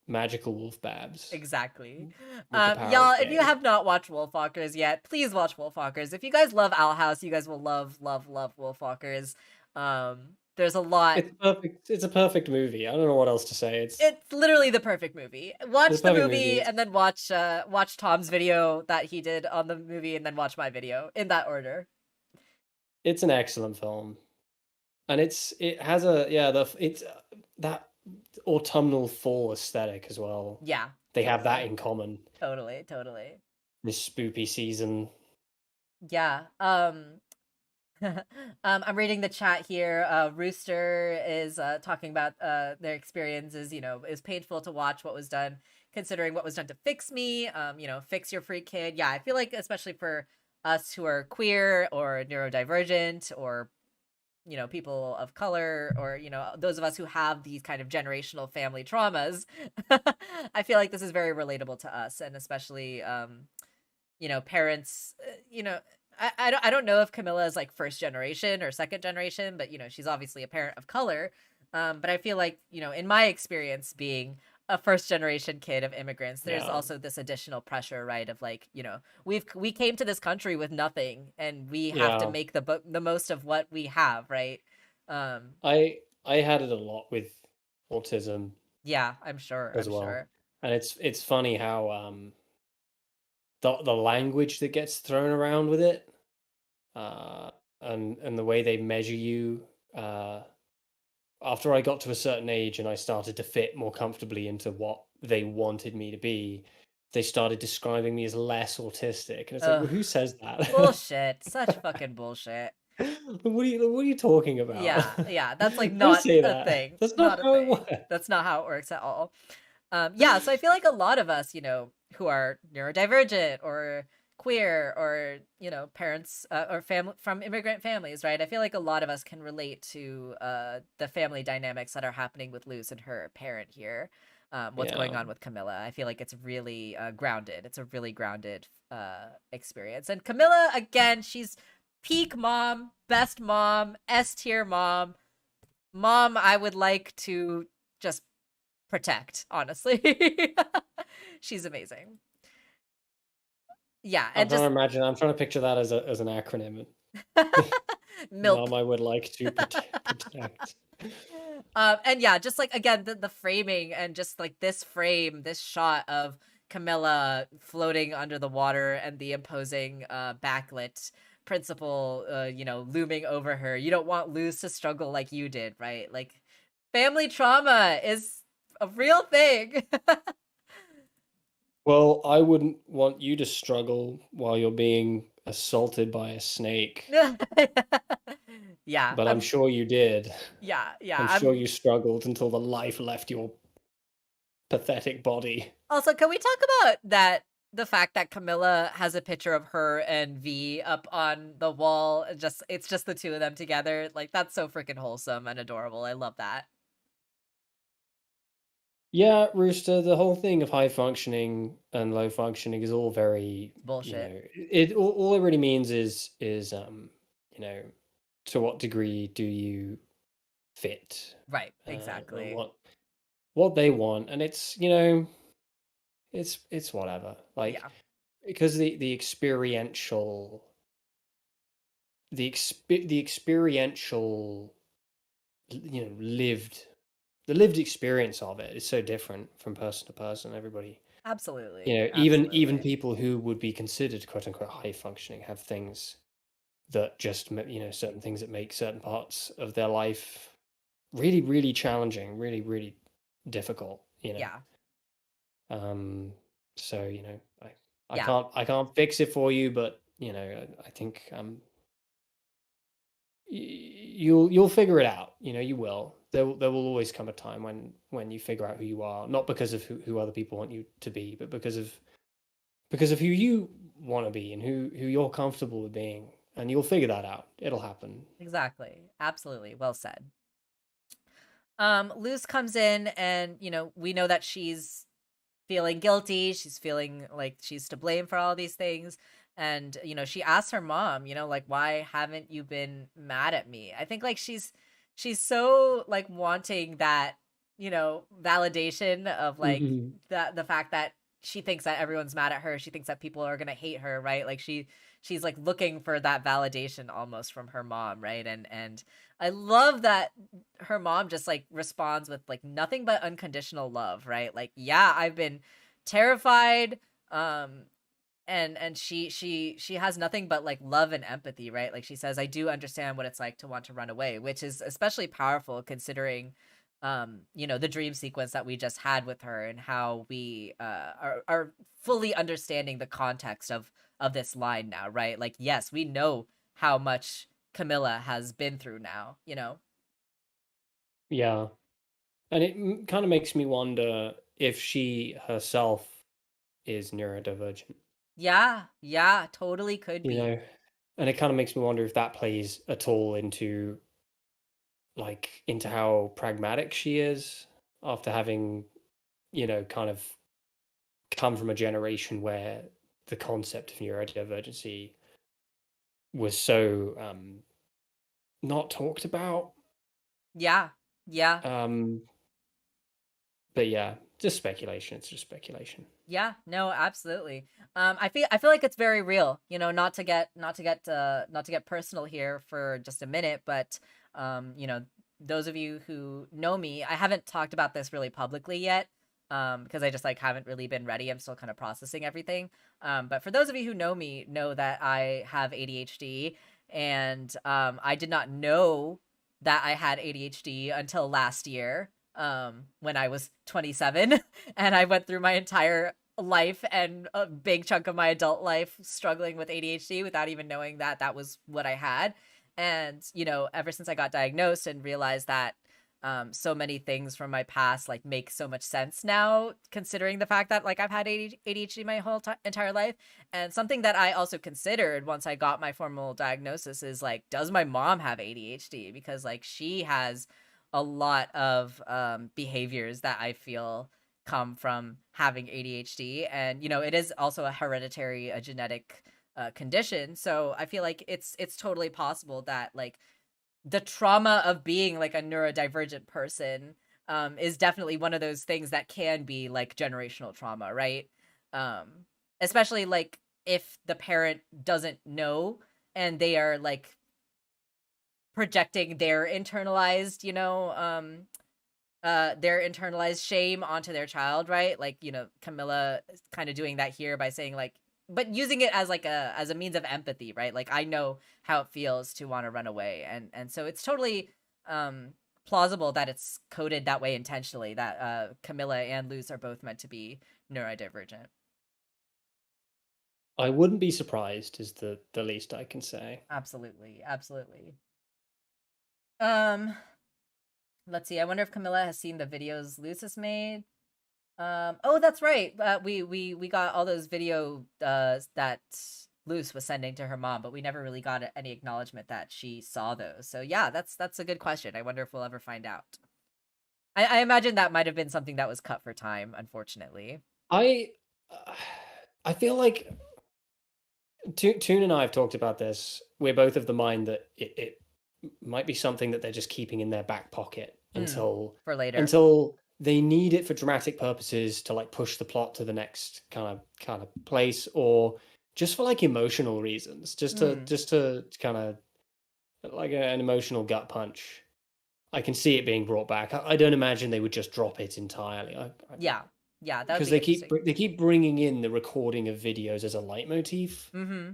magical wolf babs exactly. with the power Y'all, of if you gay. have not watched Wolfwalkers yet, please watch Wolfwalkers. If you guys love Owl House, you guys will love, love, love Wolfwalkers. There's a lot. It's perfect. It's a perfect movie. I don't know what else to say. It's literally the perfect movie. It's Watch a the perfect movie. movie and then watch Tom's video that he did on the movie and then watch my video in that order. It's an excellent film, and it has a yeah it's that autumnal fall aesthetic as well. Yeah, They have that totally. in common. Totally, totally. This spoopy season. Yeah. I'm reading the chat here. Rooster is talking about their experiences. You know, it was painful to watch what was done, considering what was done to fix me. You know, fix your freak kid. Yeah, I feel like especially for us who are queer or neurodivergent or you know people of color or you know those of us who have these kind of generational family traumas, I feel like this is very relatable to us, and especially you know, parents, you know, I don't know if Camilla is like first generation or second generation, but you know, she's obviously a parent of color. But I feel like, you know, in my experience being a first generation kid of immigrants, there's Yeah. also this additional pressure, right? Of like, you know, we came to this country with nothing and we have to Yeah. make the most of what we have, right? Um, I had it a lot with autism yeah, I'm sure. as I'm well. sure. And it's funny how the language that gets thrown around with it, uh, and the way they measure you. After I got to a certain age and I started to fit more comfortably into what they wanted me to be, they started describing me as less autistic, and it's like, Ugh, well, who says that? bullshit. Such fucking bullshit. What are you talking about? Yeah, yeah, that's like Don't not say a that. thing. That's not Not a how it thing. works. That's not how it works at all. Yeah, so I feel like a lot of us, you know, who are neurodivergent or queer or, you know, parents or family from immigrant families, right? I feel like a lot of us can relate to the family dynamics that are happening with Luz and her parent here. What's going Yeah. on with Camilla. I feel like it's really grounded. It's a really grounded experience. And Camilla, again, she's peak mom, best mom, S tier mom. Mom, I would like to just protect, honestly. She's amazing. Yeah, I'm and trying to just imagine. I'm trying to picture that as an acronym. milk. Mom, I would like to protect. And yeah, just like again, the framing and just like this frame, this shot of Camilla floating under the water and the imposing backlit principal you know, looming over her. You don't want Luz to struggle like you did, right? Like family trauma is a real thing. Well, I wouldn't want you to struggle while you're being assaulted by a snake, Yeah, but I'm sure you did. yeah, I'm sure I'm you struggled until the life left your pathetic body. also, can we talk about that the fact that Camilla has a picture of her and V up on the wall, just it's just the two of them together. Like that's so freaking wholesome and adorable. I love that. Yeah, Rooster, the whole thing of high functioning and low functioning is all very, It's bullshit. all it really means is you know, to what degree do you fit Right, and exactly. what they want, and it's it's whatever. Like Yeah, because the experiential the experiential lived the lived experience of it is so different from person to person. Everybody, absolutely. even Absolutely. people who would be considered quote unquote high functioning have things that just certain things that make certain parts of their life really challenging, really difficult. Yeah. Um, so Yeah. I can't fix it for you, but I think you'll figure it out. You will. There will always come a time when you figure out who you are, not because of who other people want you to be, but because of who you want to be and who you're comfortable with being, and you'll figure that out. It'll happen. Exactly. Absolutely. Well said. Luz comes in and, we know that she's feeling guilty. She's feeling like she's to blame for all these things. And, she asks her mom, like, why haven't you been mad at me? I think like she's so like wanting that, validation of like Mhm. the fact that she thinks that everyone's mad at her. She thinks that people are gonna hate her, right? Like she's like looking for that validation almost from her mom, right? And I love that her mom just like responds with like nothing but unconditional love, right? Like, yeah, I've been terrified, um and she has nothing but like love and empathy, right? Like she says, I do understand what it's like to want to run away, which is especially powerful considering the dream sequence that we just had with her, and how we are fully understanding the context of this line now, right? Like, yes, we know how much Camilla has been through now. Yeah, and it kind of makes me wonder if she herself is neurodivergent. Yeah, yeah, totally could You be. know, and it kind of makes me wonder if that plays at all into how pragmatic she is after having kind of come from a generation where the concept of neurodivergency was so not talked about. Yeah, yeah. Um, but yeah, just speculation. It's just speculation. Yeah, no, absolutely. I feel like it's very real, not to get personal here for just a minute, but those of you who know me, I haven't talked about this really publicly yet, because I just like haven't really been ready. I'm still kind of processing everything. But for those of you who know me, know that I have ADHD, and I did not know that I had ADHD until last year, when I was 27. And I went through my entire life and a big chunk of my adult life struggling with ADHD without even knowing that that was what I had. And, ever since I got diagnosed and realized that so many things from my past like make so much sense now, considering the fact that like I've had ADHD my whole entire life. And something that I also considered once I got my formal diagnosis is like, does my mom have ADHD? Because like she has a lot of behaviors that I feel come from having ADHD. And it is also a hereditary, a genetic condition. So I feel like it's totally possible that like the trauma of being like a neurodivergent person is definitely one of those things that can be like generational trauma, right? Um, Especially like if the parent doesn't know and they are like projecting their internalized shame onto their child, right? Like, Camilla is kind of doing that here by saying like, but using it as like as a means of empathy, right? Like I know how it feels to want to run away, and so it's totally um plausible that it's coded that way intentionally, that Camilla and Luz are both meant to be neurodivergent. I wouldn't be surprised, is the least I can say. Absolutely, absolutely. Um let's see. I wonder if Camilla has seen the videos Luz has made. Oh, that's right. We got all those video that Luce was sending to her mom, but we never really got any acknowledgement that she saw those. So yeah, that's a good question. I wonder if we'll ever find out. I imagine that might have been something that was cut for time, unfortunately. I uh, I feel like Toon and I have talked about this. We're both of the mind that it might be something that they're just keeping in their back pocket Mm, for later. until they need it for dramatic purposes to like push the plot to the next kind of place, or just for like emotional reasons, Mm, just to kind of like an emotional gut punch. I can see it being brought back. I don't imagine they would just drop it entirely. yeah. Yeah, that would Because be interesting. they keep bringing in the recording of videos as a leitmotif. Mm-hmm.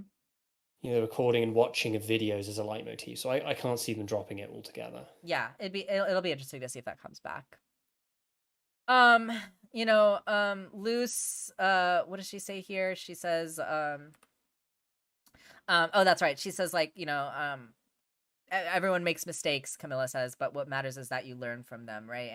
You know, recording and watching of videos as a leitmotif. So I can't see them dropping it altogether. Yeah, it'll be interesting to see if that comes back. Um, Luce, what does she say here? She says, oh, that's right. She says, like, everyone makes mistakes, Camilla says, but what matters is that you learn from them, right?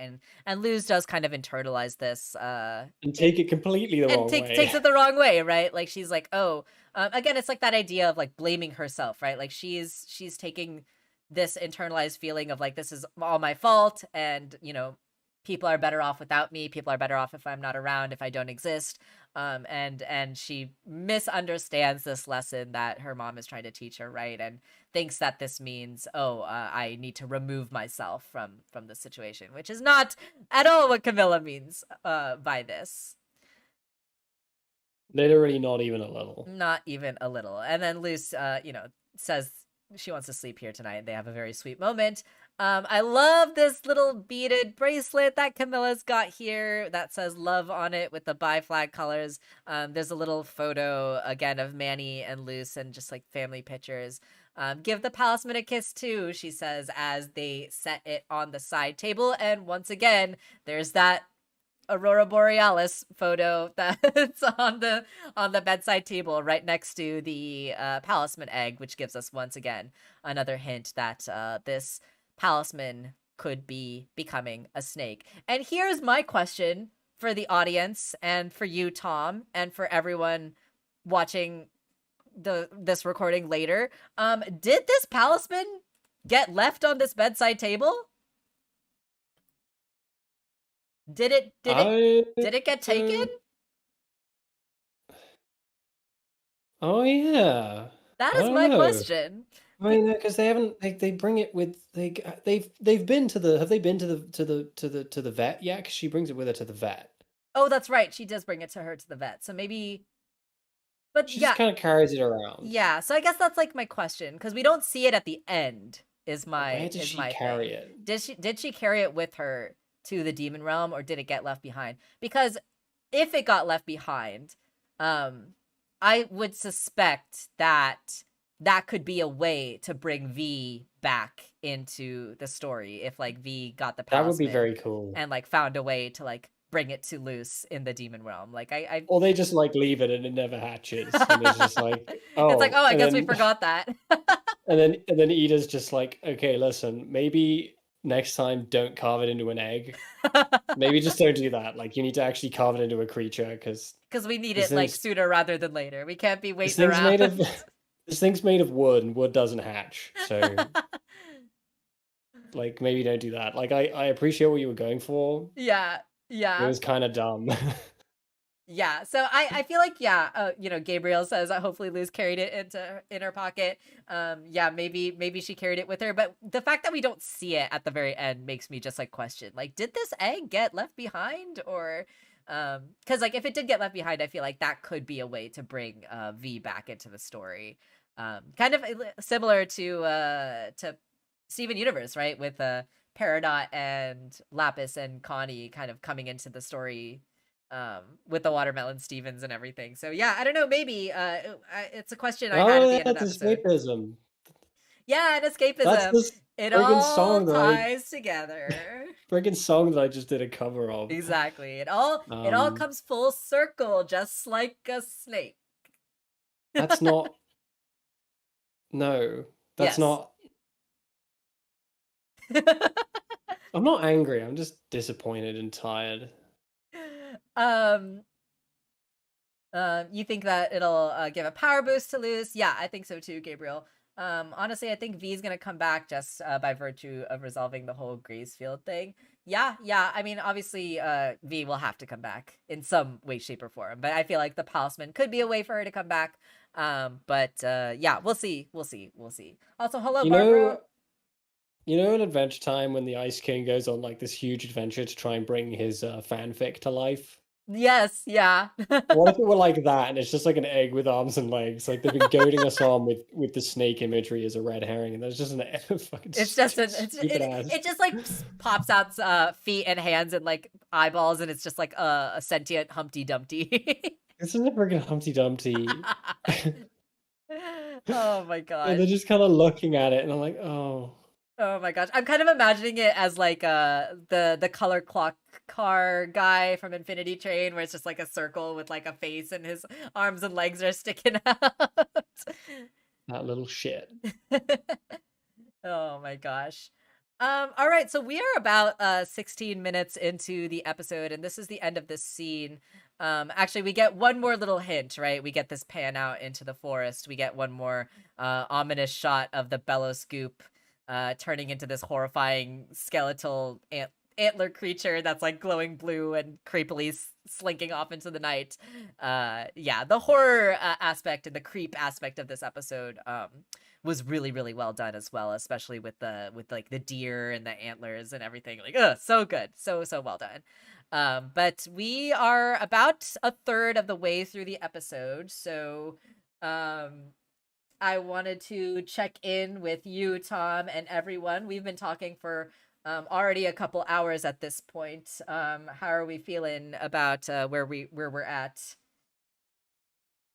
And Luz does kind of internalize this, And take it completely the and wrong takes way. it the wrong way, right? Like she's like, oh, again, it's like that idea of like blaming herself, right? Like she's taking this internalized feeling of like this is all my fault, and people are better off without me. People are better off if I'm not around, if I don't exist. And she misunderstands this lesson that her mom is trying to teach her, right? And thinks that this means, oh, I need to remove myself from the situation, which is not at all what Camilla means by this. Literally not even a little. Not even a little. And then Luce, says she wants to sleep here tonight. They have a very sweet moment. I love this little beaded bracelet that Camilla's got here that says love on it with the bi flag colors. There's a little photo again of Manny and Luce and just like family pictures. Give the palisman a kiss too, she says, as they set it on the side table. And once again, there's that Aurora Borealis photo that's on the bedside table right next to the palisman egg, which gives us once again another hint that this palisman could be becoming a snake. And here's my question for the audience and for you, Tom, and for everyone watching this recording later. Did this palisman get left on this bedside table? Did it did it I did it get taken? don't. Oh yeah. That I is don't my know. question. I mean, because they haven't. They bring it with. They've been to the. Have they been to the vet yet? Because she brings it with her to the vet. Oh, that's right. She does bring it to her to the vet. So maybe, but She just yeah, kind of carries it around. yeah. So I guess that's like my question because we don't see it at the end. Is But where my does is she my carry thing. it? Did she carry it with her to the demon realm, or did it get left behind? Because if it got left behind, um, I would suspect that that could be a way to bring V back into the story if like V got the That would be palisman very cool. and like found a way to like bring it to loose in the demon realm. Like I Or they just like leave it and it never hatches, and it's just like, it's like, oh, oh, I guess we forgot that. and then Ida's just like, okay, listen, maybe next time don't carve it into an egg. Maybe just don't do that. Like you need to actually carve it into a creature because Because we need this it like thing's sooner rather than later. We can't be this waiting thing's around. made of this thing's made of wood, and wood doesn't hatch. So like maybe don't do that. Like I appreciate what you were going for. Yeah, It yeah. was kind of dumb. Yeah, so I feel like yeah, Gabriel says hopefully Liz carried it in her pocket. Yeah, maybe she carried it with her, but the fact that we don't see it at the very end makes me just like question, like, did this egg get left behind, or because like if it did get left behind, I feel like that could be a way to bring V back into the story, kind of similar to Steven Universe, right, with Peridot and Lapis and Connie kind of coming into the story with the watermelon Stevens and everything. So yeah, I don't know, maybe it's a question I had at Oh, the end of the that's episode. escapism. Yeah, and That's escapism. this It friggin' all song that ties together. I just did a cover of. Exactly. It all Um, comes full circle just like a snake. that's not. No, that's Yes. not. I'm not angry. I'm just disappointed and tired. Um, you think that it'll give a power boost to Luz? Yeah, I think so too, Gabriel. Honestly, I think V is gonna come back just by virtue of resolving the whole Gravesfield thing. Yeah, yeah. I mean, obviously, V will have to come back in some way, shape, or form. But I feel like the Palisman could be a way for her to come back. But yeah, we'll see, we'll see, we'll see. Also, hello, You Barbara. know, you know, in Adventure Time when the Ice King goes on like this huge adventure to try and bring his fanfic to life. Yes, yeah. What if it were like that, and it's just like an egg with arms and legs? Like they've been goading us on with the snake imagery as a red herring, and there's just an fucking It's just stupid ass. it just like pops out feet and hands and like eyeballs, and it's just like a sentient Humpty Dumpty. This is a freaking Humpty Dumpty. Oh my And they're gosh. just kind of looking at it, and I'm like, oh, Oh my gosh. I'm kind of imagining it as like the color clock car guy from Infinity Train, where it's just like a circle with like a face and his arms and legs are sticking out. that little shit. Oh my gosh. All right, so we are about 16 minutes into the episode, and this is the end of this scene. Actually, we get one more little hint, right? We get this pan out into the forest. We get one more ominous shot of the bellowscoop turning into this horrifying skeletal antler creature that's like glowing blue and creepily slinking off into the night. Yeah, the horror aspect and the creep aspect of this episode was really really well done as well, especially with like the deer and the antlers and everything. Like, so good, so well done. But we are about a third of the way through the episode, so I wanted to check in with you, Tom, and everyone. We've been talking for already a couple hours at this point. How are we feeling about where we're at?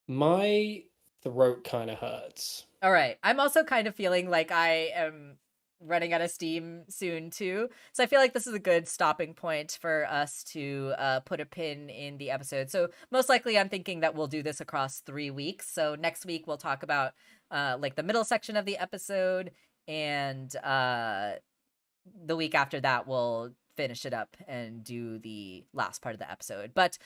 My throat kind of hurts. All right. I'm also kind of feeling like I am running out of steam soon too. So I feel like this is a good stopping point for us to put a pin in the episode. So most likely I'm thinking that we'll do this across 3 weeks. So next week we'll talk about like the middle section of the episode, and the week after that we'll finish it up and do the last part of the episode. But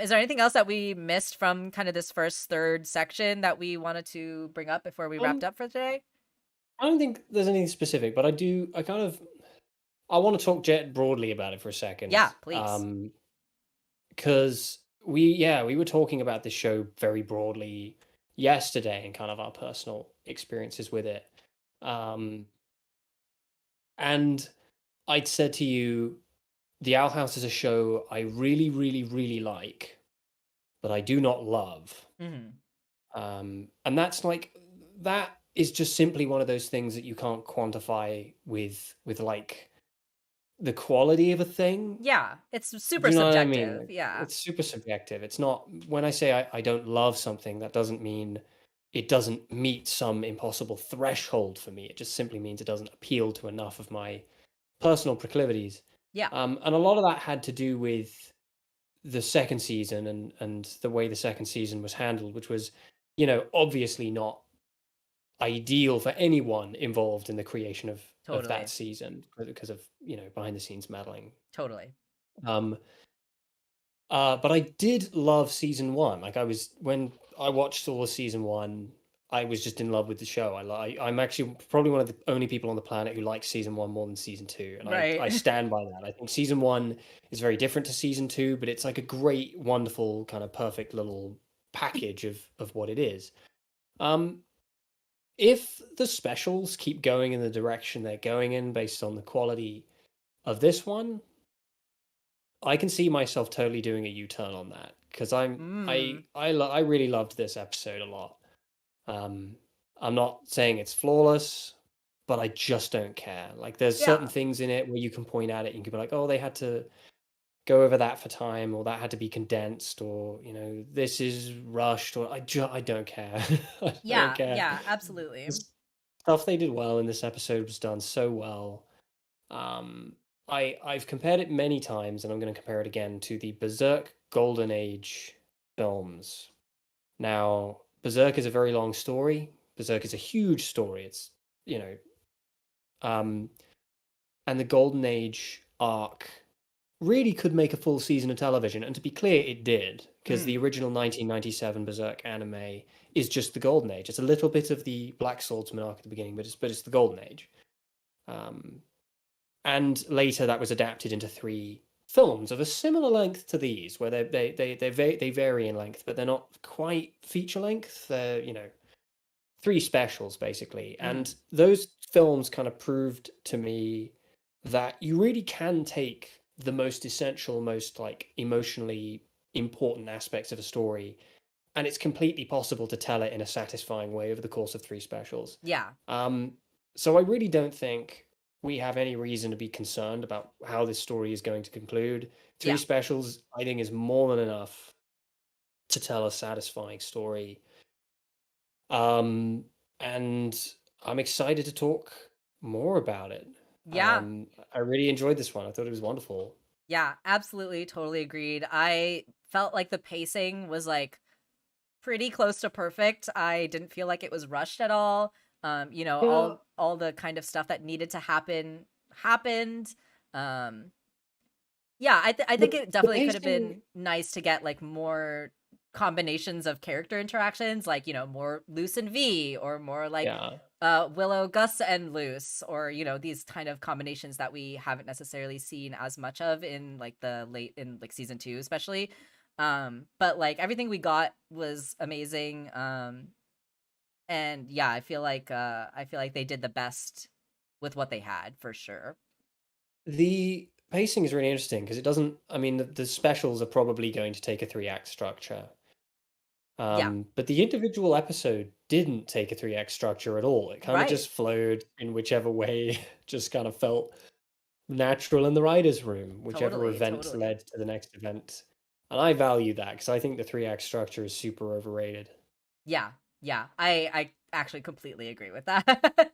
is there anything else that we missed from kind of this first third section that we wanted to bring up before we wrapped Um, up for today? I don't think there's anything specific, but I want to talk jet broadly about it for a second. Yeah, please. Because we were talking about this show very broadly yesterday and kind of our personal experiences with it. Um, and I'd said to you, The Owl House is a show I really, really, really like, but I do not love. Hmm. And that's like that is just simply one of those things that you can't quantify with like the quality of a thing. Yeah, it's Do super you know what I mean? subjective. Like, Yeah, it's super subjective. It's not when I say I don't love something, that doesn't mean it doesn't meet some impossible threshold for me. It just simply means it doesn't appeal to enough of my personal proclivities. yeah, And a lot of that had to do with the second season and the way the second season was handled, which was, obviously not ideal for anyone involved in the creation of that totally, season because of behind the scenes meddling. totally. Um, but I did love season one. Like when I watched all of season one, I was just in love with the show. I'm actually probably one of the only people on the planet who likes season one more than season two, and I Right. stand by that. I think season one is very different to season two, but it's like a great, wonderful, kind of perfect little package of what it is. Um, if the specials keep going in the direction they're going in based on the quality of this one, I can see myself totally doing a U-turn on that because Mm. I really loved this episode a lot. Um, I'm not saying it's flawless, but I just don't care. Like there's certain Yeah. things in it where you can point at it and you can be like, oh, they had to go over that for time, or that had to be condensed, or this is rushed, or I don't care. I don't Yeah. care. Yeah. Absolutely. The stuff they did well in this episode was done so well. Um, I've compared it many times, and I'm going to compare it again to the Berserk Golden Age films. Now, Berserk is a very long story. Berserk is a huge story. It's you know, um, and the Golden Age arc really could make a full season of television. And to be clear, it did, because the Mm, original 1997 Berserk anime is just the Golden Age. It's a little bit of the Black Swordsman arc at the beginning, but it's the Golden Age. Um, and later that was adapted into 3 films of a similar length to these, where they vary in length, but they're not quite feature length. They're 3 specials basically, mm. and those films kind of proved to me that you really can take the most essential, most like emotionally important aspects of a story, and it's completely possible to tell it in a satisfying way over the course of 3 specials. Yeah, Um, so I really don't think we have any reason to be concerned about how this story is going to conclude. Three yeah, specials, I think, is more than enough to tell a satisfying story. Um, and I'm excited to talk more about it. yeah. I really enjoyed this one. I thought it was wonderful. Yeah, absolutely, totally agreed. I felt like the pacing was like pretty close to perfect. I didn't feel like it was rushed at all. Yeah, All the kind of stuff that needed to happen happened. Um, yeah, I think the it the definitely could have pacing, been nice to get like more combinations of character interactions, like more Luce and V, or more like yeah. Willow, Gus, and Luce, or these kind of combinations that we haven't necessarily seen as much of in like the late in like season 2 especially. But like everything we got was amazing. And yeah, I feel like they did the best with what they had for sure. The pacing is really interesting because it doesn't. I mean, the specials are probably going to take a 3 act structure. Yeah, But the individual episode didn't take a 3 act structure at all. It kind of right. just flowed in whichever way, just kind of felt natural in the writer's room, whichever Totally, event totally. led to the next event. And I value that because I think the 3 act structure is super overrated. Yeah, yeah. I actually completely agree with that.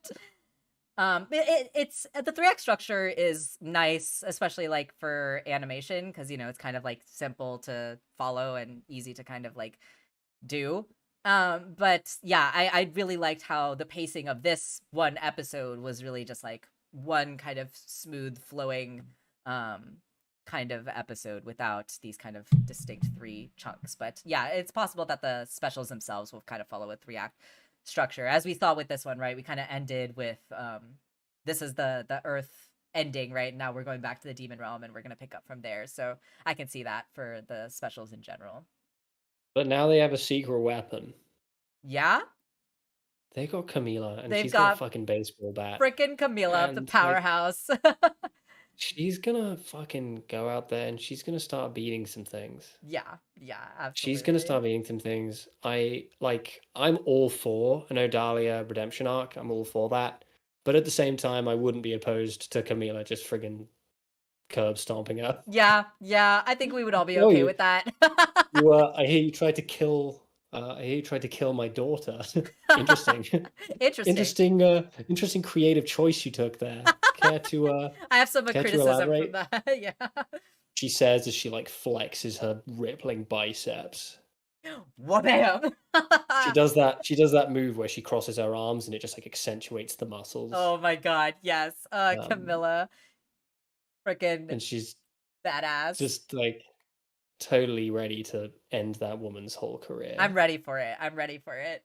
It's the 3x structure is nice, especially like for animation, because it's kind of like simple to follow and easy to kind of like do. But yeah, I really liked how the pacing of this one episode was really just like one kind of smooth flowing um kind of episode without these kind of distinct 3 chunks. But yeah, it's possible that the specials themselves will kind of follow a 3 act structure, as we saw with this one, right? We kind of ended with this is the Earth ending, right? Now we're going back to the demon realm and we're going to pick up from there. So I can see that for the specials in general. But now they have a secret weapon. Yeah, They got Camila, and they've she's got a got fucking baseball bat. frickin' Camilla, the And, like, powerhouse. she's gonna fucking go out there and she's gonna start beating some things. Yeah, yeah, She's gonna absolutely. start beating some things. I'm all for an Odalia redemption arc. I'm all for that. But at the same time, I wouldn't be opposed to Camila just friggin' curb stomping her. Yeah, yeah, I think we would all be Oh, okay with that. I hear you tried to kill. I hear you tried to kill my daughter. Interesting, Interesting. interesting creative choice you took there. I have some Care to criticism from elaborate? that. Yeah. She says as she like flexes her rippling biceps. Wha-bam! She does that move where she crosses her arms and it just like accentuates the muscles. Oh my god, yes. Um, Camilla, frickin' and she's badass. just like totally ready to end that woman's whole I'm career. ready for it. I'm ready for it.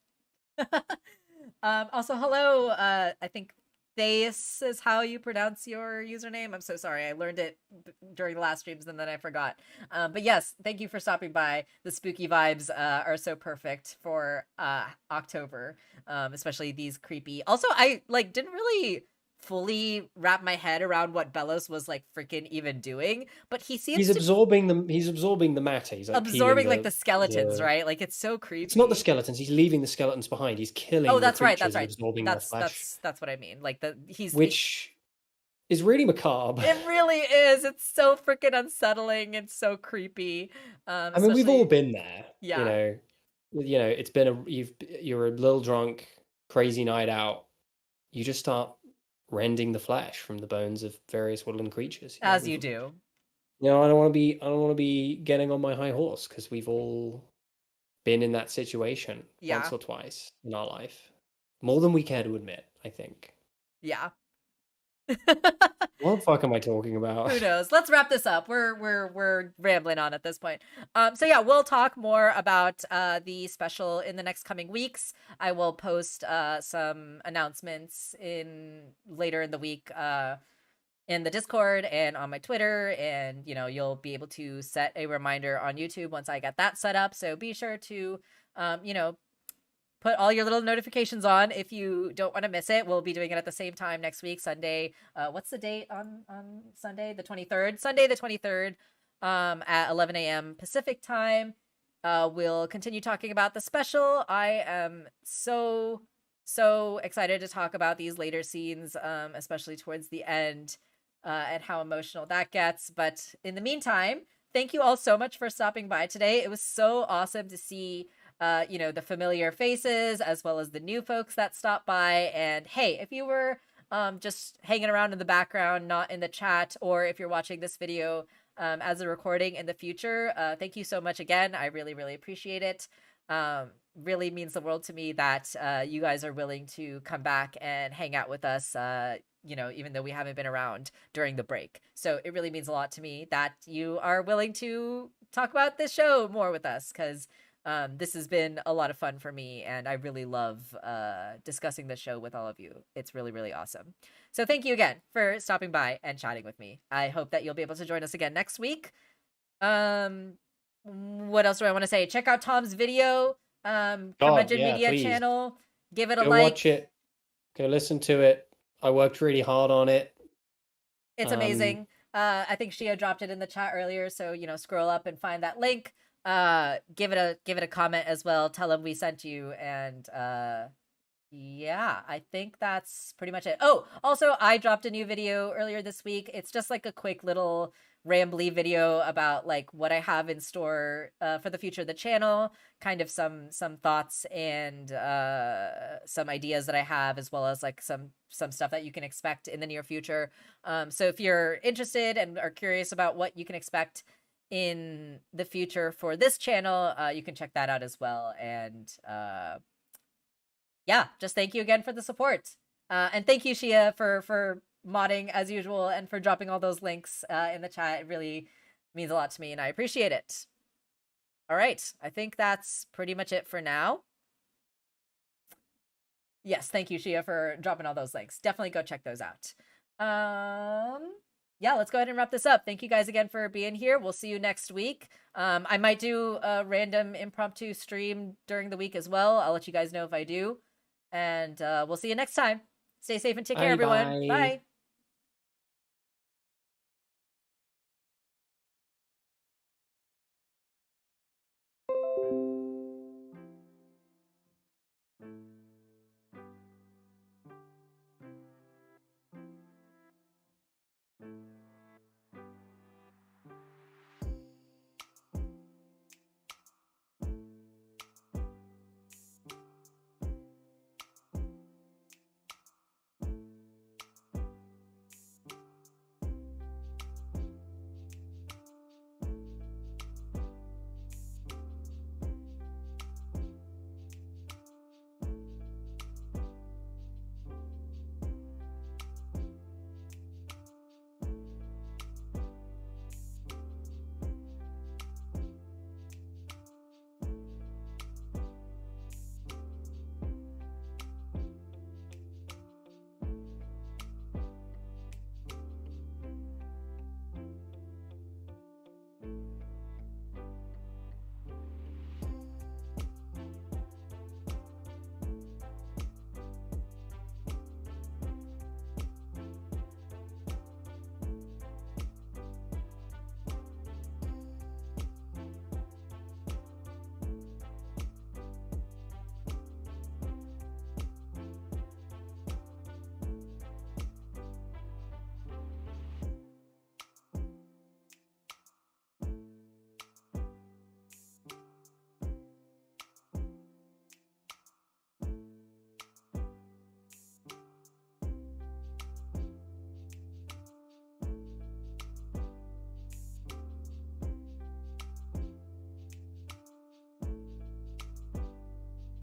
Also, hello. I think Thais is how you pronounce your username. I'm so sorry. I learned it during the last streams and then I forgot. But yes, thank you for stopping by. The spooky vibes are so perfect for October, especially these creepy. Also, I like didn't really fully wrap my head around what Bellos was like freaking even doing, but he He's seems to absorbing the he's absorbing the matter. He's like peeling absorbing like the skeletons, the right? Like it's so it's not the creepy. skeletons, he's leaving the skeletons behind. He's Oh, killing the that's right. That's creatures and right. absorbing their flesh, That's what I mean. Like he which is really macabre. it really is. It's so freaking unsettling. It's so creepy. I mean, we've all Especially been there, yeah. it's been you're a little drunk, crazy night out. You just start rending the flesh from the bones of various woodland creatures. As you We've do. I don't want to be getting on my high horse because we've all been in that situation once Yeah. or twice in our life. More than we care to admit, I think. Yeah. What the fuck am I talking about? Who knows? Let's wrap this up. We're rambling on at this point. So yeah, we'll talk more about the special in the next coming weeks. I will post some announcements in later in the week in the Discord and on my Twitter, and you'll be able to set a reminder on YouTube once I get that set up. So be sure to put all your little notifications on if you don't want to miss it. We'll be doing it at the same time next week, Sunday. What's the date on Sunday? The 23rd. Sunday the 23rd at 11 a.m. Pacific time. We'll continue talking about the special. I am so excited to talk about these later scenes, especially towards the end, and how emotional that gets. But in the meantime, thank you all so much for stopping by today. It was so awesome to see the familiar faces as well as the new folks that stopped by. And hey, if you were just hanging around in the background, not in the chat, or if you're watching this video as a recording in the future, thank you so much again. I really, really appreciate it. Really means the world to me that you guys are willing to come back and hang out with us, even though we haven't been around during the break. So it really means a lot to me that you are willing to talk about this show more with us, because this has been a lot of fun for me, and I really love discussing the show with all of you. It's really, really awesome. So thank you again for stopping by and chatting with me. I hope that you'll be able to join us again next week. What else do I want to say? Check out Tom's video, Curmudgeon Media please. channel. Give it a Go like. watch it. Go listen to it. I worked really hard on it. It's amazing. I think Shia dropped it in the chat earlier, so scroll up and find that link. Give it a comment as well. Tell them we sent you, and yeah, I think that's pretty much it. Oh, also, I dropped a new video earlier this week. It's just like a quick little rambly video about like what I have in store for the future of the channel, kind of some thoughts and some ideas that I have, as well as like some stuff that you can expect in the near future. So if you're interested and are curious about what you can expect in the future for this channel, you can check that out as well. And yeah, just thank you again for the support. And thank you, Shia, for modding as usual and for dropping all those links in the chat. It really means a lot to me and I appreciate it. All right, I think that's pretty much it for now. Yes, thank you, Shia, for dropping all those links. Definitely go check those out. Yeah, let's go ahead and wrap this up. Thank you guys again for being here. We'll see you next week. I might do a random impromptu stream during the week as well. I'll let you guys know if I do. And we'll see you next time. Stay safe and take care, everyone. Bye.